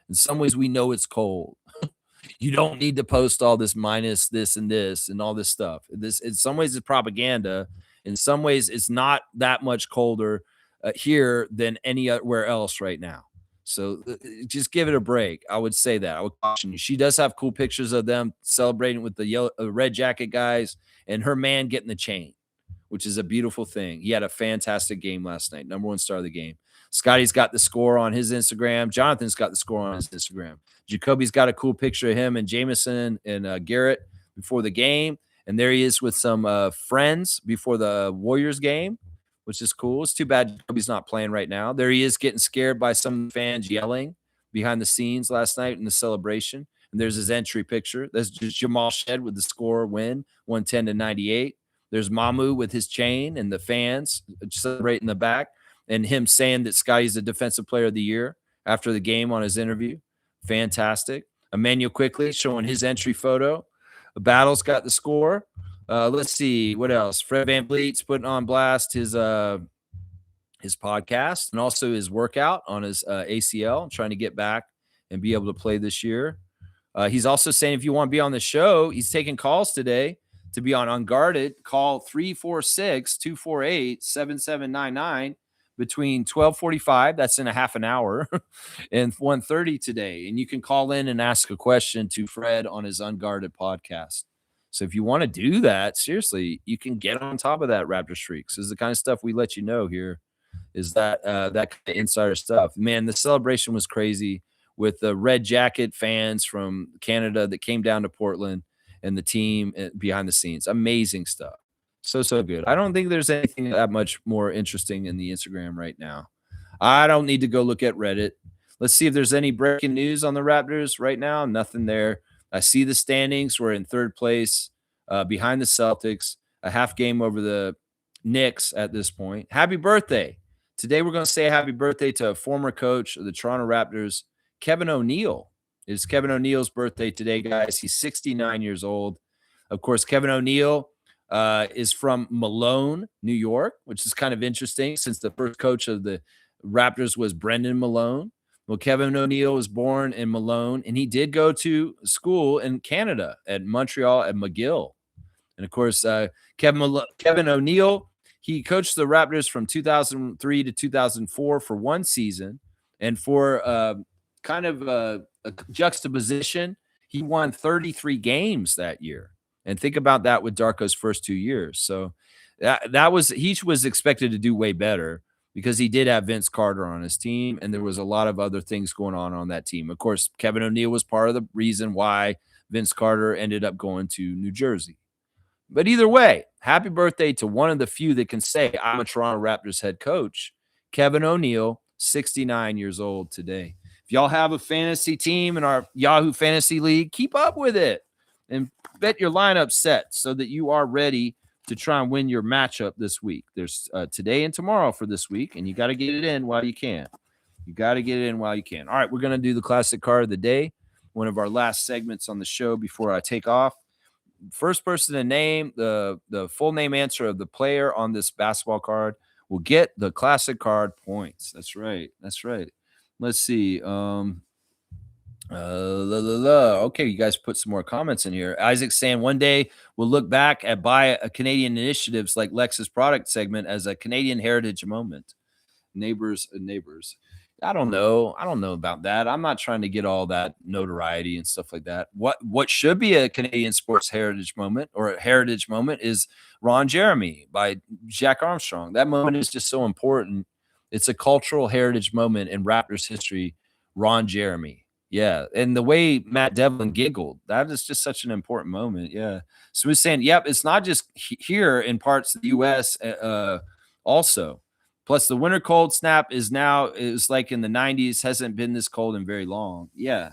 In some ways, we know it's cold. You don't need to post all this minus this and all this stuff. This, in some ways, it's propaganda. In some ways, it's not that much colder here than anywhere else right now. So just give it a break. I would say that. I would caution you. She does have cool pictures of them celebrating with the red jacket guys and her man getting the chain, which is a beautiful thing. He had a fantastic game last night. Number one star of the game. Scotty's got the score on his Instagram. Jonathan's got the score on his Instagram. Jacoby's got a cool picture of him and Jameson and Garrett before the game. And there he is with some friends before the Warriors game, which is cool. It's too bad Jacoby's not playing right now. There he is getting scared by some fans yelling behind the scenes last night in the celebration. And there's his entry picture. That's just Jamal Shed with the score win, 110-98. There's Mamu with his chain and the fans celebrating in the back. And him saying that Scotty's the defensive player of the year after the game on his interview. Fantastic. Emmanuel Quickly showing his entry photo. Battle's got the score. Let's see. What else? Fred VanVleet's putting on blast his podcast and also his workout on his ACL, trying to get back and be able to play this year. He's also saying if you want to be on the show, he's taking calls today to be on Unguarded. Call 346-248-7799. Between 12:45, that's in a half an hour, and 1:30 today. And you can call in and ask a question to Fred on his Unguarded podcast. So if you want to do that, seriously, you can get on top of that Raptor Streaks. This is the kind of stuff we let you know here, is that that kind of insider stuff. Man, the celebration was crazy with the red jacket fans from Canada that came down to Portland and the team behind the scenes. Amazing stuff. So good. I don't think there's anything that much more interesting in the Instagram right now. I don't need to go look at Reddit. Let's see if there's any breaking news on the Raptors right now. Nothing there. I see the standings. We're in third place behind the Celtics, a half game over the Knicks at this point. Happy birthday. Today, we're going to say happy birthday to a former coach of the Toronto Raptors, Kevin O'Neill. It's Kevin O'Neill's birthday today, guys. He's 69 years old. Of course, Kevin O'Neill is from Malone, New York, which is kind of interesting since the first coach of the Raptors was Brendan Malone. Well, Kevin O'Neill was born in Malone, and he did go to school in Canada at Montreal at McGill. And of course, Kevin O'Neill, he coached the Raptors from 2003 to 2004 for one season. And for kind of a juxtaposition, he won 33 games that year. And think about that with Darko's first 2 years. So he was expected to do way better because he did have Vince Carter on his team, and there was a lot of other things going on that team. Of course, Kevin O'Neill was part of the reason why Vince Carter ended up going to New Jersey. But either way, happy birthday to one of the few that can say, I'm a Toronto Raptors head coach, Kevin O'Neill, 69 years old today. If y'all have a fantasy team in our Yahoo Fantasy League, keep up with it and bet your lineup set so that you are ready to try and win your matchup this week. There's today and tomorrow for this week, and you got to get it in while you can. You got to get it in while you can. All right, we're going to do the classic card of the day, one of our last segments on the show before I take off. First person to name the full name answer of the player on this basketball card will get the classic card points. That's right. That's right. Let's see. Okay, you guys put some more comments in here. Isaac's saying one day we'll look back at buy a Canadian initiatives like Lex's product segment as a Canadian heritage moment. Neighbors. I don't know about that. I'm not trying to get all that notoriety and stuff like that. What should be a Canadian sports heritage moment or a heritage moment is Ron Jeremy by Jack Armstrong. That moment is just so important. It's a cultural heritage moment in Raptors history. Ron Jeremy. Yeah. And the way Matt Devlin giggled, that is just such an important moment. Yeah. So we're saying, yep, it's not just here in parts of the U.S. Also. Plus, the winter cold snap is like in the 90s, hasn't been this cold in very long. Yeah.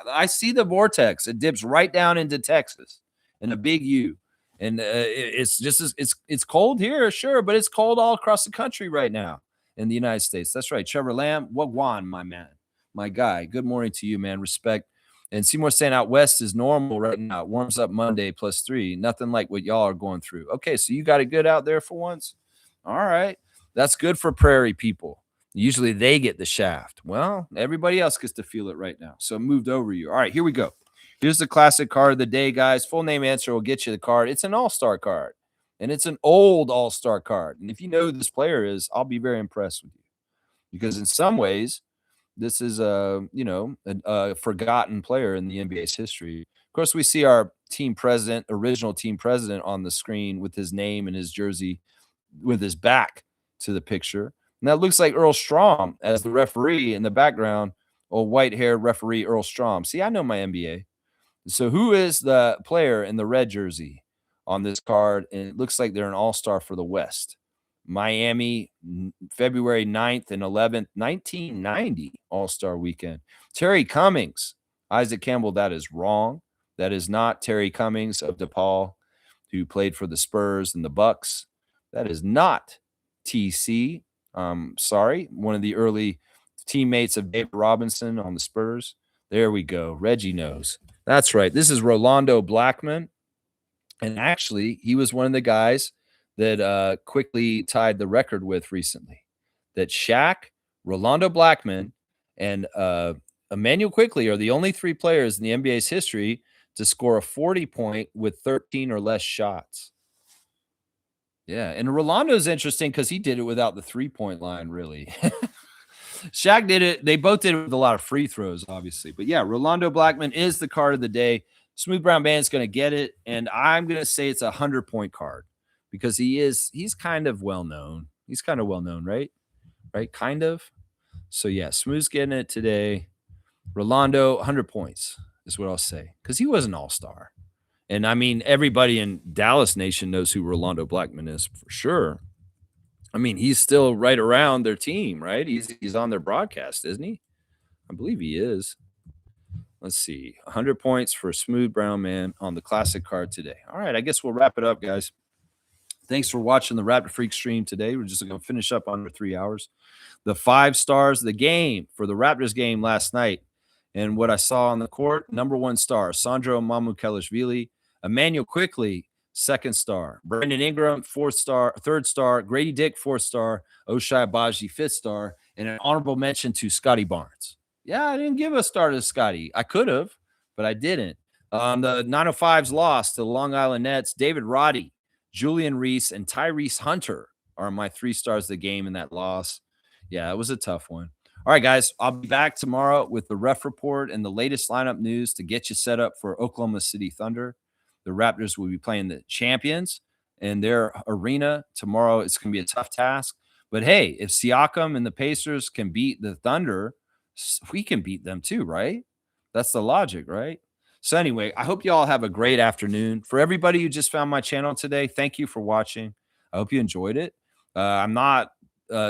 I see the vortex. It dips right down into Texas in a big U. And it's just it's cold here, sure, but it's cold all across the country right now in the United States. That's right. Trevor Lamb, Wagwan, my man, my guy. Good morning to you, man. Respect. And Seymour saying out west is normal right now. It warms up Monday +3. Nothing like what y'all are going through. Okay, so you got it good out there for once? All right. That's good for prairie people. Usually they get the shaft. Well, everybody else gets to feel it right now. So it moved over you. All right, here we go. Here's the classic card of the day, guys. Full name answer will get you the card. It's an all-star card, and it's an old all-star card. And if you know who this player is, I'll be very impressed with you because in some ways, this is a forgotten player in the NBA's history. Of course, we see our original team president on the screen with his name and his jersey with his back to the picture. And that looks like Earl Strom as the referee in the background, old white-haired referee Earl Strom. See, I know my NBA. So who is the player in the red jersey on this card? And it looks like they're an all-star for the West. Miami, February 9th and 11th, 1990 All-Star Weekend. Terry Cummings. Isaac Campbell, that is wrong. That is not Terry Cummings of DePaul, who played for the Spurs and the Bucks. That is not TC. Sorry, one of the early teammates of David Robinson on the Spurs. There we go. Reggie knows. That's right. This is Rolando Blackman. And actually, he was one of the guys that quickly tied the record with recently. That Shaq, Rolando Blackman, and Emmanuel Quickley are the only three players in the NBA's history to score a 40-point with 13 or less shots. Yeah, and Rolando's interesting because he did it without the three-point line, really. Shaq did it. They both did it with a lot of free throws, obviously. But yeah, Rolando Blackman is the card of the day. Smooth Brown Band's going to get it, and I'm going to say it's a 100-point card because he's kind of well-known. He's kind of well-known, right? Right, kind of. So yeah, Smooth's getting it today. Rolando, 100 points is what I'll say because he was an all-star. And I mean, everybody in Dallas Nation knows who Rolando Blackman is for sure. I mean, he's still right around their team, right? He's on their broadcast, isn't he? I believe he is. Let's see. 100 points for Smooth Brown Man on the classic card today. All right, I guess we'll wrap it up, guys. Thanks for watching the Raptor Freak stream today. We're just going to finish up under 3 hours. The 5 stars of the game for the Raptors game last night. And what I saw on the court, number 1 star, Sandro Mamukelashvili. Emmanuel Quickly, 2nd star. Brandon Ingram, 4th star. 3rd star. Grady Dick, 4th star. Oshai Abaji, 5th star. And an honorable mention to Scotty Barnes. Yeah, I didn't give a star to Scotty. I could have, but I didn't. The 905s lost to the Long Island Nets. David Roddy, Julian Reese, and Tyrese Hunter are my 3 stars of the game in that loss. Yeah, it was a tough one. All right, guys, I'll be back tomorrow with the ref report and the latest lineup news to get you set up for Oklahoma City Thunder. The Raptors will be playing the champions in their arena tomorrow. It's going to be a tough task. But hey, if Siakam and the Pacers can beat the Thunder, we can beat them too, right? That's the logic, right? So anyway, I hope you all have a great afternoon. For everybody who just found my channel today, thank you for watching. I hope you enjoyed it. I'm not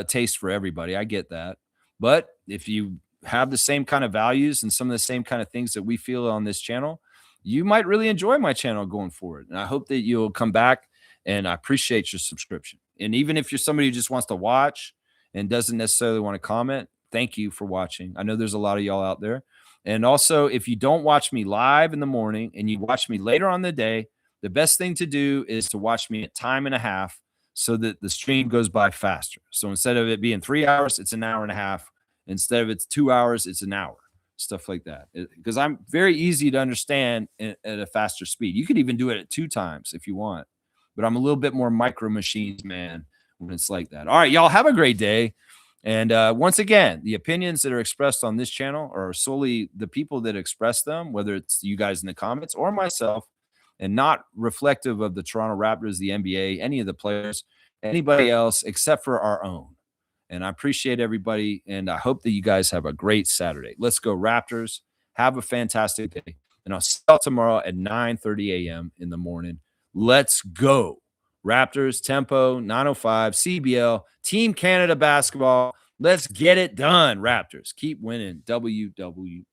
taste for everybody. I get that. But if you have the same kind of values and some of the same kind of things that we feel on this channel, you might really enjoy my channel going forward. And I hope that you'll come back, and I appreciate your subscription. And even if you're somebody who just wants to watch and doesn't necessarily want to comment, thank you for watching. I know there's a lot of y'all out there. And also, if you don't watch me live in the morning and you watch me later on the day, the best thing to do is to watch me at time and a half so that the stream goes by faster. So instead of it being 3 hours, it's an hour and a half. Instead of it's 2 hours, it's an hour. Stuff like that. Because I'm very easy to understand at a faster speed. You could even do it at 2 times if you want. But I'm a little bit more micro machines, man, when it's like that. All right, y'all have a great day. And once again, the opinions that are expressed on this channel are solely the people that express them, whether it's you guys in the comments or myself, and not reflective of the Toronto Raptors, the NBA, any of the players, anybody else except for our own. And I appreciate everybody, and I hope that you guys have a great Saturday. Let's go Raptors. Have a fantastic day. And I'll see y'all tomorrow at 9:30 a.m. in the morning. Let's go. Raptors, Tempo, 905, CBL, Team Canada basketball. Let's get it done, Raptors. Keep winning. WWW.